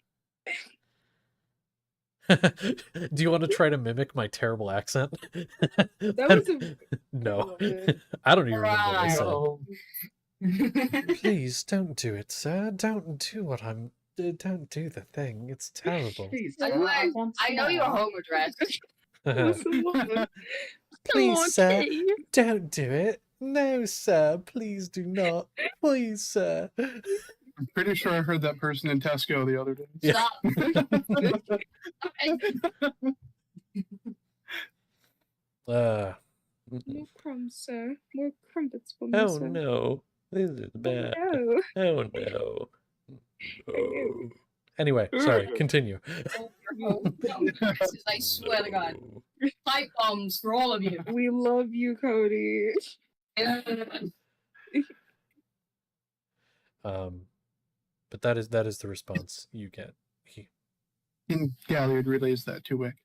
Do you want to try to mimic my terrible accent? was a- No. love it. I don't even remember what I said. Please don't do it, sir. Don't do what I'm. Don't do the thing. It's terrible. Please, I, sir, like, want I know your some. home address. Please, sir, Okay. don't do it. No, sir. Please do not. Please, sir. I'm pretty sure I heard that person in Tesco the other day. Yeah. more crumbs, sir. More crumpets for me, Oh sir. no. This is bad. No. Oh no. Oh. Anyway, sorry, continue. I swear to God. Pipe bombs for all of you. We love you, Cody. But that is the response you get. And Galliard relays that to Wick.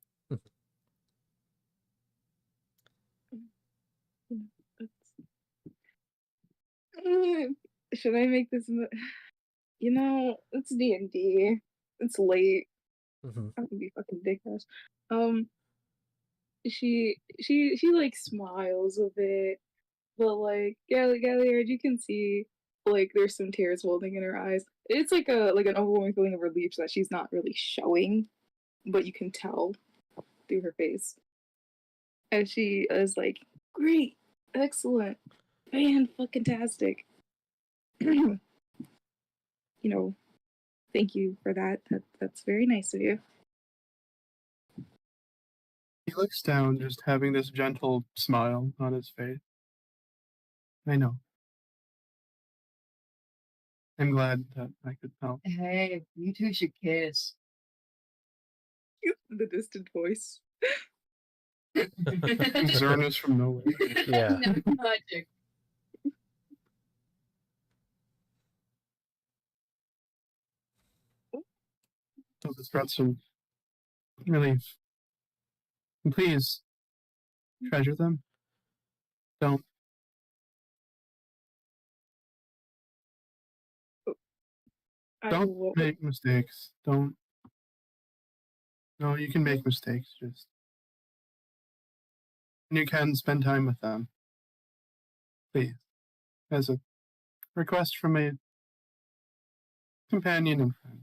Should I make this? You know, it's D&D. It's late. Mm-hmm. I can be fucking dickhead. She like smiles a bit, but like Galliard, you can see like there's some tears welling in her eyes. It's like an overwhelming feeling of relief that she's not really showing, but you can tell through her face. And she is like, "Great, excellent, fan-fucking-tastic." You know, thank you for that. That's very nice of you. He looks down, just having this gentle smile on his face. I know. I'm glad that I could help. Hey, you two should kiss. The distant voice. Zerna's from nowhere. Yeah. Magic. So this brought some relief. And please, treasure them. Don't. Don't make mistakes. Don't. No, you can make mistakes. Just. And you can spend time with them. Please. As a request from a companion and friend.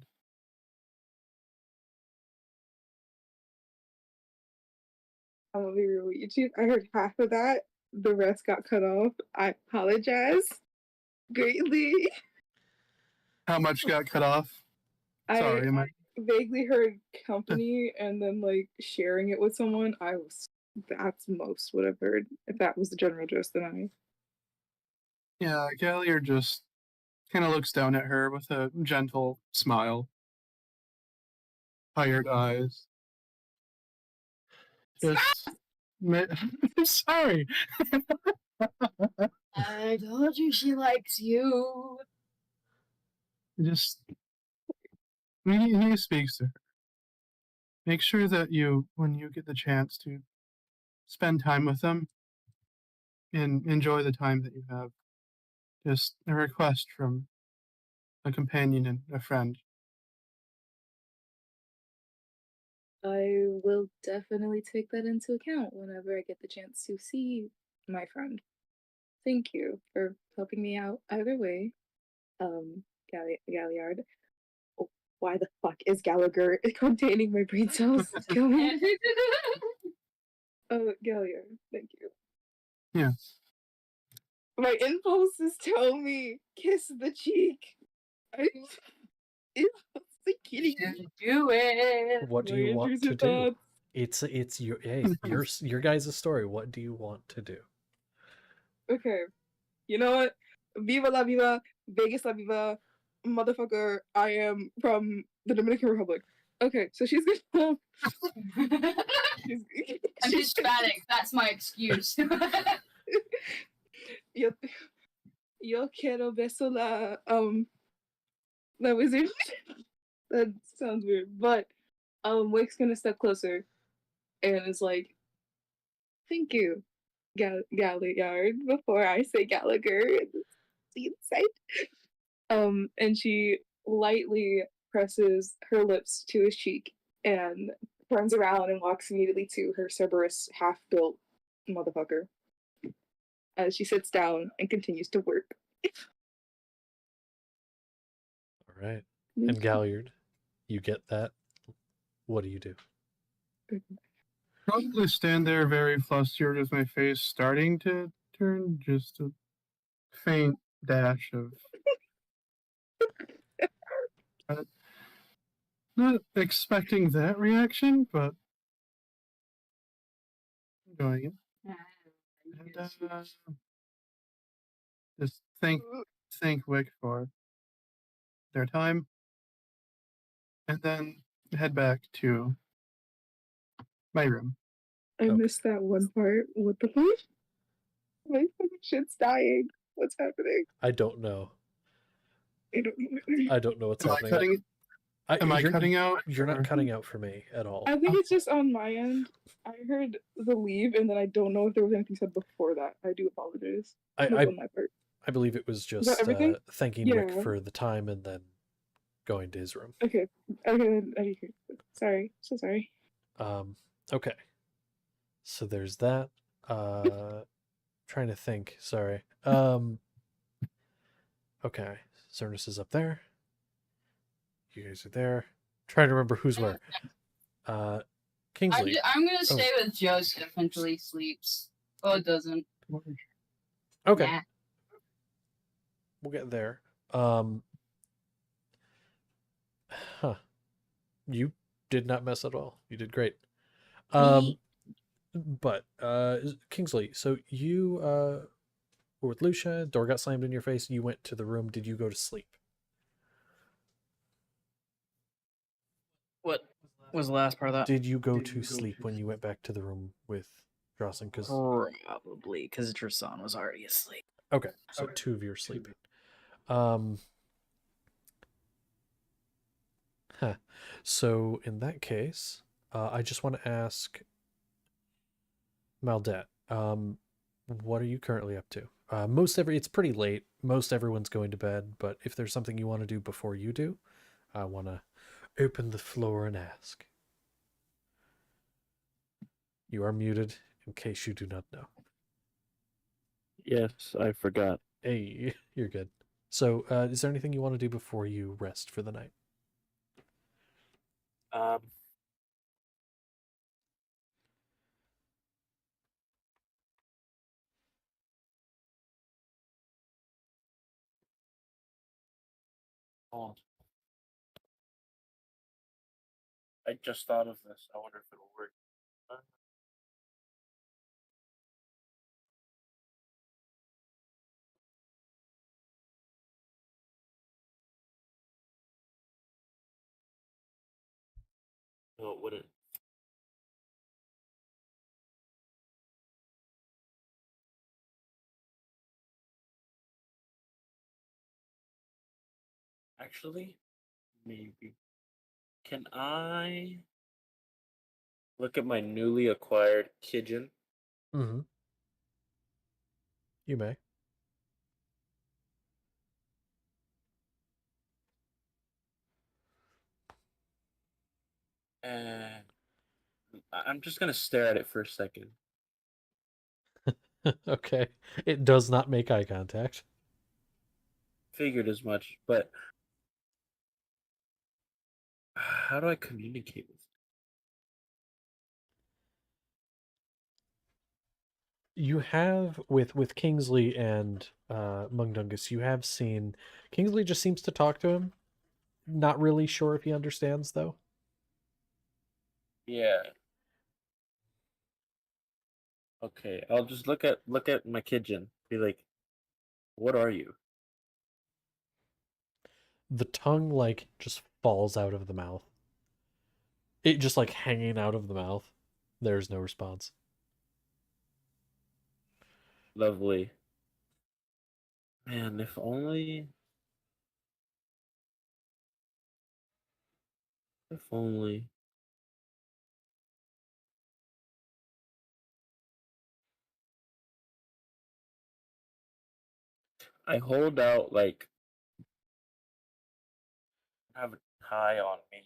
I'm gonna be real with you two. I heard half of that. The rest got cut off. I apologize greatly. How much got cut off? Sorry, am I? Vaguely heard company and then like sharing it with someone. That's most would have heard if that was the general gist. Then Yeah, Galliard just kind of looks down at her with a gentle smile. Tired eyes. Just. Sorry. I told you she likes you. Just. He speaks to her. Make sure that you, when you get the chance to spend time with them and enjoy the time that you have, just a request from a companion and a friend. I will definitely take that into account whenever I get the chance to see my friend. thank you for helping me out either way. Galliard. Oh, why the fuck is Gallagher containing my brain cells? Kill me. Galliard, thank you. Yeah. My impulses tell me kiss the cheek. It's killing me. Do it. What do My you want to intrusive do? thoughts. It's your hey, your guys' story. What do you want to do? Okay, you know what? Viva la viva, Vegas la viva, motherfucker. I am from the Dominican Republic. Okay, so she's gonna. she's, I'm Hispanic. That's my excuse. yo, yo quiero beso la wizard. That sounds weird, but Wake's gonna step closer and is like, "Thank you, Galliard." Before I say Gallagher, the inside. And she lightly presses her lips to his cheek and turns around and walks immediately to her Cerberus half-built motherfucker as she sits down and continues to work. All right. And Galliard, you get that? What do you do? Probably stand there very flustered with my face starting to turn, just a faint dash of. Not expecting that reaction, but enjoying it. And just thank Wick for their time, and then head back to my room. I Okay. missed that one part. What the fuck? My fucking shit's dying. What's happening? I don't know. I don't know. I don't know what's Am I happening. cutting? Am I you're, cutting out? You're or- not cutting out for me at all. I think it's just on my end. I heard the leave, and then I don't know if there was anything said before that. I do apologize. It was on my part. I believe it was Is that just everything? thanking Wick Yeah. for the time and then going to his room. Okay. Sorry. So sorry. Okay. So there's that. Trying to think. Sorry. Okay. Cernus is up there. You guys are there. Trying to remember who's where. Kingsley. I'm gonna stay with Joseph until he sleeps. Oh, it doesn't. Okay. Nah. We'll get there. You did not mess at all. You did great. But Kingsley, so you were with Lucia, door got slammed in your face, you went to the room, did you go to sleep? What was the last part of that? Did you go to sleep when you went back to the room with Drossen? Probably, because Drasan was already asleep. Okay, so two of you are sleeping. So in that case, I just want to ask Maldet, what are you currently up to? It's pretty late. Most everyone's going to bed, but if there's something you want to do before you do, I want to open the floor and ask. You are muted in case you do not know. Yes, I forgot. Hey, you're good. So, is there anything you want to do before you rest for the night? Oh. I just thought of this. I wonder if it'll work. No, it wouldn't. Actually, maybe. Can I look at my newly acquired Kijin? Mm-hmm. You may. And I'm just gonna stare at it for a second. Okay. It does not make eye contact. Figured as much, but how do I communicate with You have with Kingsley and Mundungus, you have seen Kingsley just seems to talk to him. Not really sure if he understands though. Yeah. Okay, I'll just look at my Kijin. Be like, "What are you?" The tongue like just falls out of the mouth. It just like hanging out of the mouth. There's no response. Lovely. Man, if only. If only. I hold out like I have a tie on me.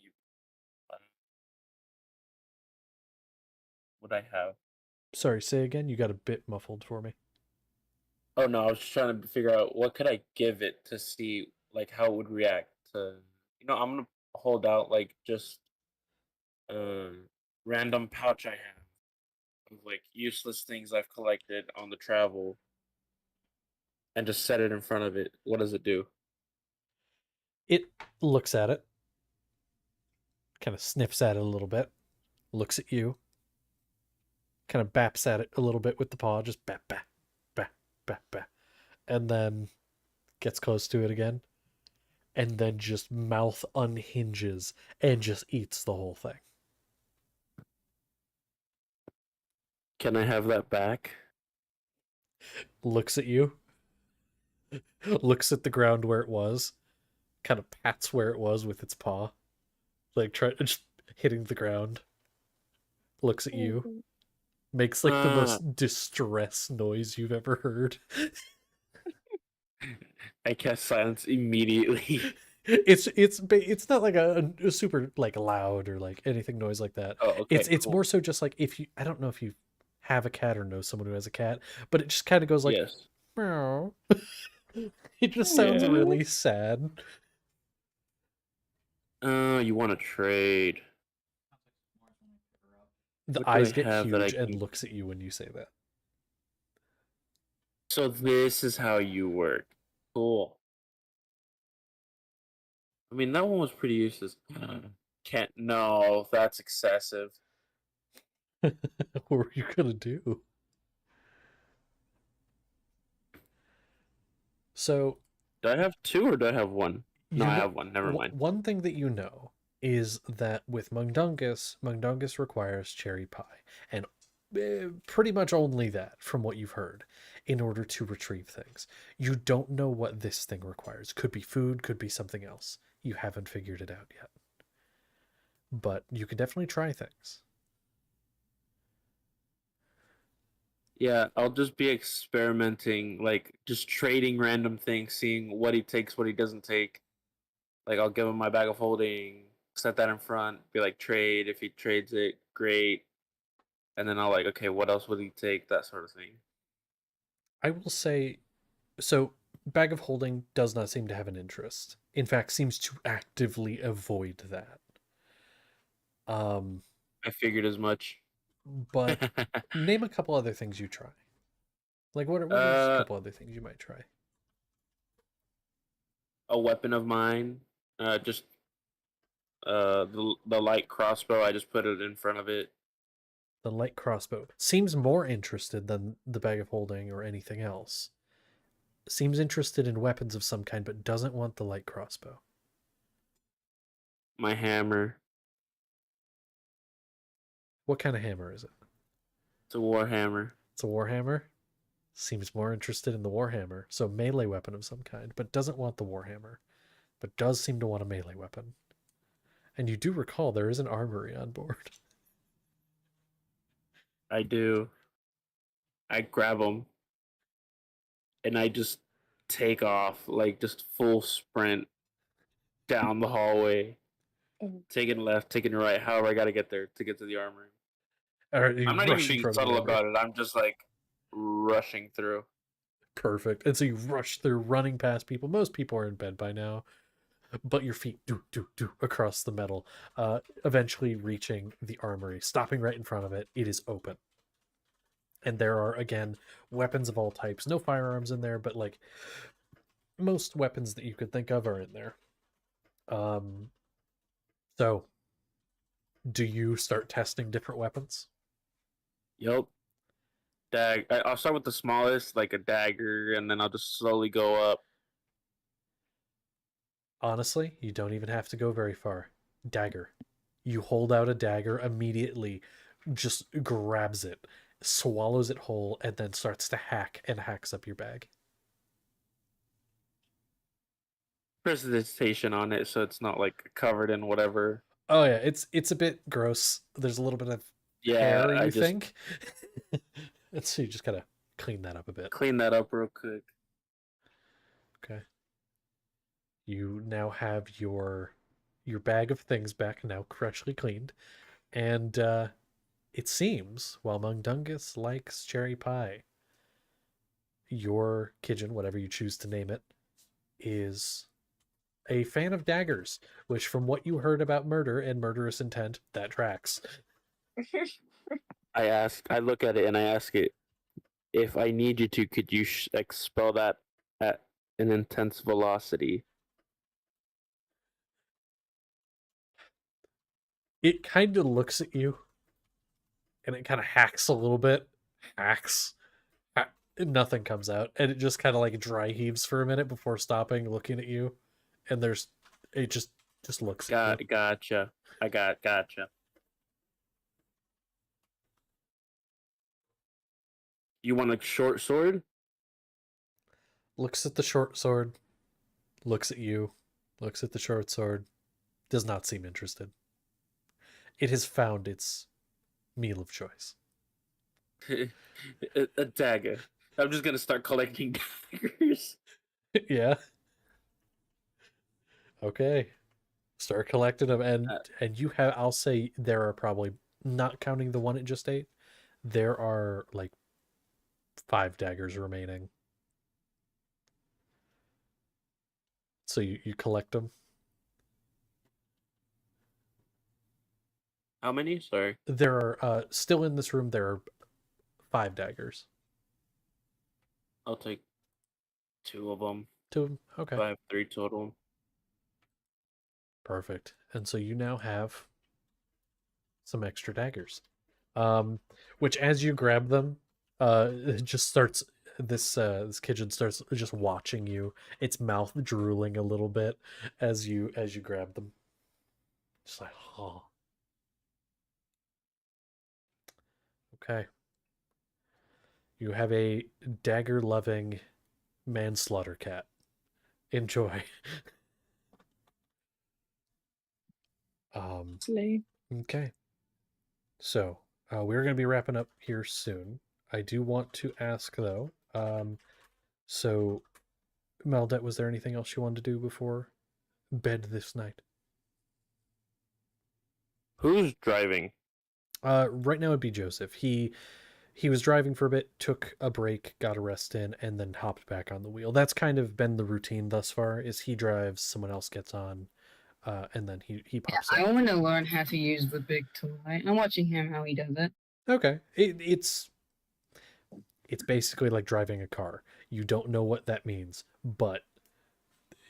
What I have? Sorry, say again. You got a bit muffled for me. Oh no, I was just trying to figure out what could I give it to see like how it would react to. I'm gonna hold out like just um random pouch I have of like useless things I've collected on the travel and just set it in front of it. What does it do? It looks at it, kind of sniffs at it a little bit, looks at you, kind of baps at it a little bit with the paw, just bap, bap, bap, bap, bap, and then gets close to it again, and then just mouth unhinges and just eats the whole thing. Can I have that back? Looks at you, looks at the ground where it was, kind of pats where it was with its paw, like just hitting the ground. Looks at you, makes like the most distress noise you've ever heard. I cast silence immediately. It's not like a super like loud or like anything noise like that. Oh, okay, It's cool. more so just like if you I don't know if you have a cat or know someone who has a cat, but it just kind of goes like Yes. meow. It just sounds Yeah. really sad. You want to trade? The What do I eyes get have that I huge and can? looks at you when you say that. So this is how you work. Cool. I mean, that one was pretty useless. Can't. No, that's excessive. What were you gonna do? So Do I have two or do I have one? No, you I know, have one. Never mind. one thing that you know is that with Mundungus requires cherry pie, and pretty much only that, from what you've heard, in order to retrieve things. You don't know what this thing requires. Could be food, could be something else. You haven't figured it out yet, but you can definitely try things. Yeah, I'll just be experimenting, like just trading random things, seeing what he takes, what he doesn't take. Like I'll give him my bag of holding, set that in front, be like trade. If he trades it, great. And then I'll like, okay, what else would he take? That sort of thing. I will say, so bag of holding does not seem to have an interest. In fact, seems to actively avoid that. Um, I figured as much. but name a couple other things you try. Like what are just a uh, couple other things you might try? a weapon of mine. Just the light crossbow. I just put it in front of it. The light crossbow seems more interested than the bag of holding or anything else. Seems interested in weapons of some kind, but doesn't want the light crossbow. My hammer. What kind of hammer is it? It's a war hammer. It's a warhammer. Seems more interested in the warhammer, so melee weapon of some kind, but doesn't want the warhammer, but does seem to want a melee weapon. And you do recall there is an armory on board. I do. I grab them and I just take off, like just full sprint down the hallway, taking left, taking right, however I got to get there to get to the armory. Are you I'm not even rushing being from the subtle armory? about it. I'm just like rushing through. Perfect. And so you rush through, running past people. Most people are in bed by now, but your feet do across the metal, eventually reaching the armory, stopping right in front of it. It is open, and there are again weapons of all types. No firearms in there, but like most weapons that you could think of are in there. So do you start testing different weapons? Yep. I'll start with the smallest, like a dagger, and then I'll just slowly go up. Honestly, you don't even have to go very far. Dagger. You hold out a dagger, immediately just grabs it, swallows it whole, and then starts to hack and hacks up your bag. Presentation on it, so it's not like covered in whatever. Oh yeah, it's a bit gross. There's a little bit of Yeah, hair, I you just think? And so you just gotta clean that up a bit. clean that up real quick. Okay. You now have your bag of things back, now freshly cleaned, and it seems while Mundungus likes cherry pie, your Kijin, whatever you choose to name it, is a fan of daggers, which, from what you heard about murder and murderous intent, that tracks. I look at it and I ask it, if I need you to, could you expel that at an intense velocity? It kind of looks at you, and it kind of hacks a little bit. Hacks. Nothing comes out, and it just kind of like dry heaves for a minute before stopping, looking at you, and it just looks at you. Gotcha. Gotcha. You want a short sword? Looks at the short sword, looks at you, looks at the short sword, does not seem interested. It has found its meal of choice. A dagger. I'm just gonna start collecting daggers. Yeah. Okay. Start collecting them, and you have. I'll say there are probably, not counting the one it just ate, there are like 5 daggers remaining. So you collect them. How many? Sorry. There are still in this room. There are 5 daggers. I'll take 2 of them. 2 of them. Okay. So I have 3 total. Perfect. And so you now have some extra daggers. Which, as you grab them, it just starts, this Kijin starts just watching you, its mouth drooling a little bit as you grab them. Just like, oh. Okay. You have a dagger loving manslaughter cat. Enjoy. Okay. So, we're going to be wrapping up here soon. I do want to ask, though, so, Maldet, was there anything else you wanted to do before bed this night? Who's driving? Right now it'd be Joseph. He was driving for a bit, took a break, got a rest in, and then hopped back on the wheel. That's kind of been the routine thus far, is he drives, someone else gets on, and then he pops I up. want to learn how to use the big toy. I'm watching him how he does it. Okay. It's basically like driving a car. You don't know what that means, but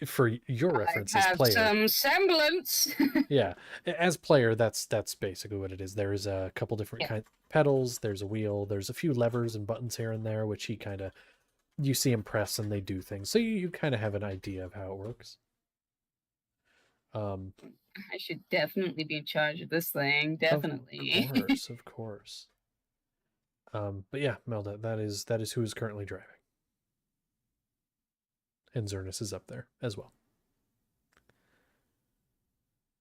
for your reference I as have player, some semblance. yeah, as player, that's basically what it is. There is a couple different kind pedals. There's a wheel. There's a few levers and buttons here and there, which he kind of, you see him press and they do things. So you kind of have an idea of how it works. I should definitely be in charge of this thing. Definitely. Of course. But yeah, Melda, that is who is currently driving. And Zernus is up there as well.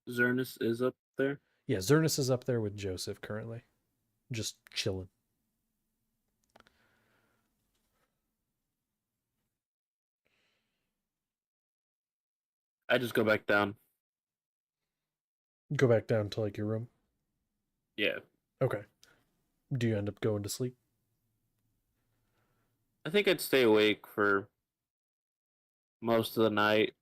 Zernus is up there? Yeah, Zernus is up there with Joseph currently. Just chilling. I just go back down. Go back down to like your room? Yeah. Okay. Do you end up going to sleep? I think I'd stay awake for most of the night.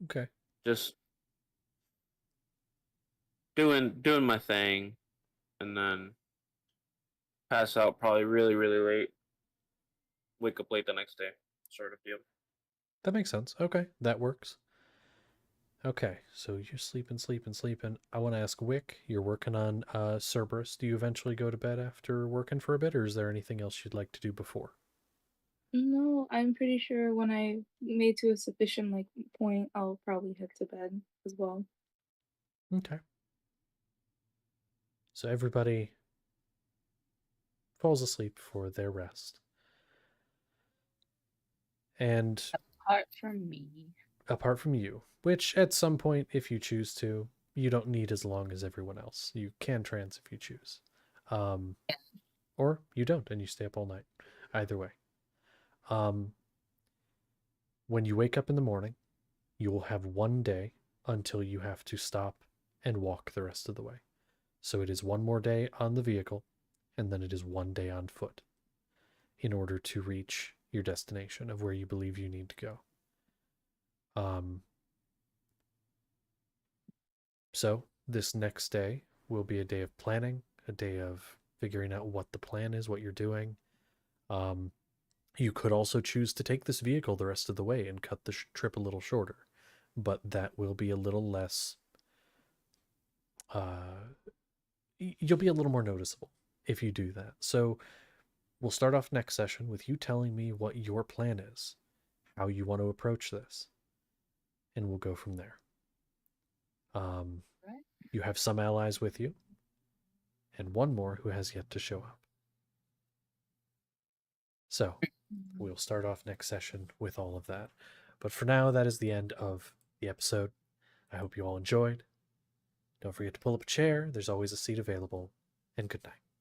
Okay. Just doing my thing, and then pass out probably really, really late. Wake up late the next day, sort of deal. That makes sense. Okay, that works. Okay, so you're sleeping. I want to ask Wick, you're working on Cerberus. Do you eventually go to bed after working for a bit, or is there anything else you'd like to do before? No, I'm pretty sure when I made to a sufficient like point, I'll probably head to bed as well. Okay. So everybody falls asleep for their rest. And Apart from me. apart from you, which at some point, if you choose to, you don't need as long as everyone else. You can trans if you choose. Or you don't and you stay up all night. Either way. When you wake up in the morning, you will have one day until you have to stop and walk the rest of the way. So it is one more day on the vehicle, and then it is one day on foot in order to reach your destination of where you believe you need to go. So this next day will be a day of planning, a day of figuring out what the plan is, what you're doing. You could also choose to take this vehicle the rest of the way and cut the trip a little shorter, but that will be a little less. You'll be a little more noticeable if you do that. So we'll start off next session with you telling me what your plan is, how you want to approach this, and we'll go from there. You have some allies with you, and one more who has yet to show up. So we'll start off next session with all of that. But for now, that is the end of the episode. I hope you all enjoyed. Don't forget to pull up a chair. There's always a seat available. And good night.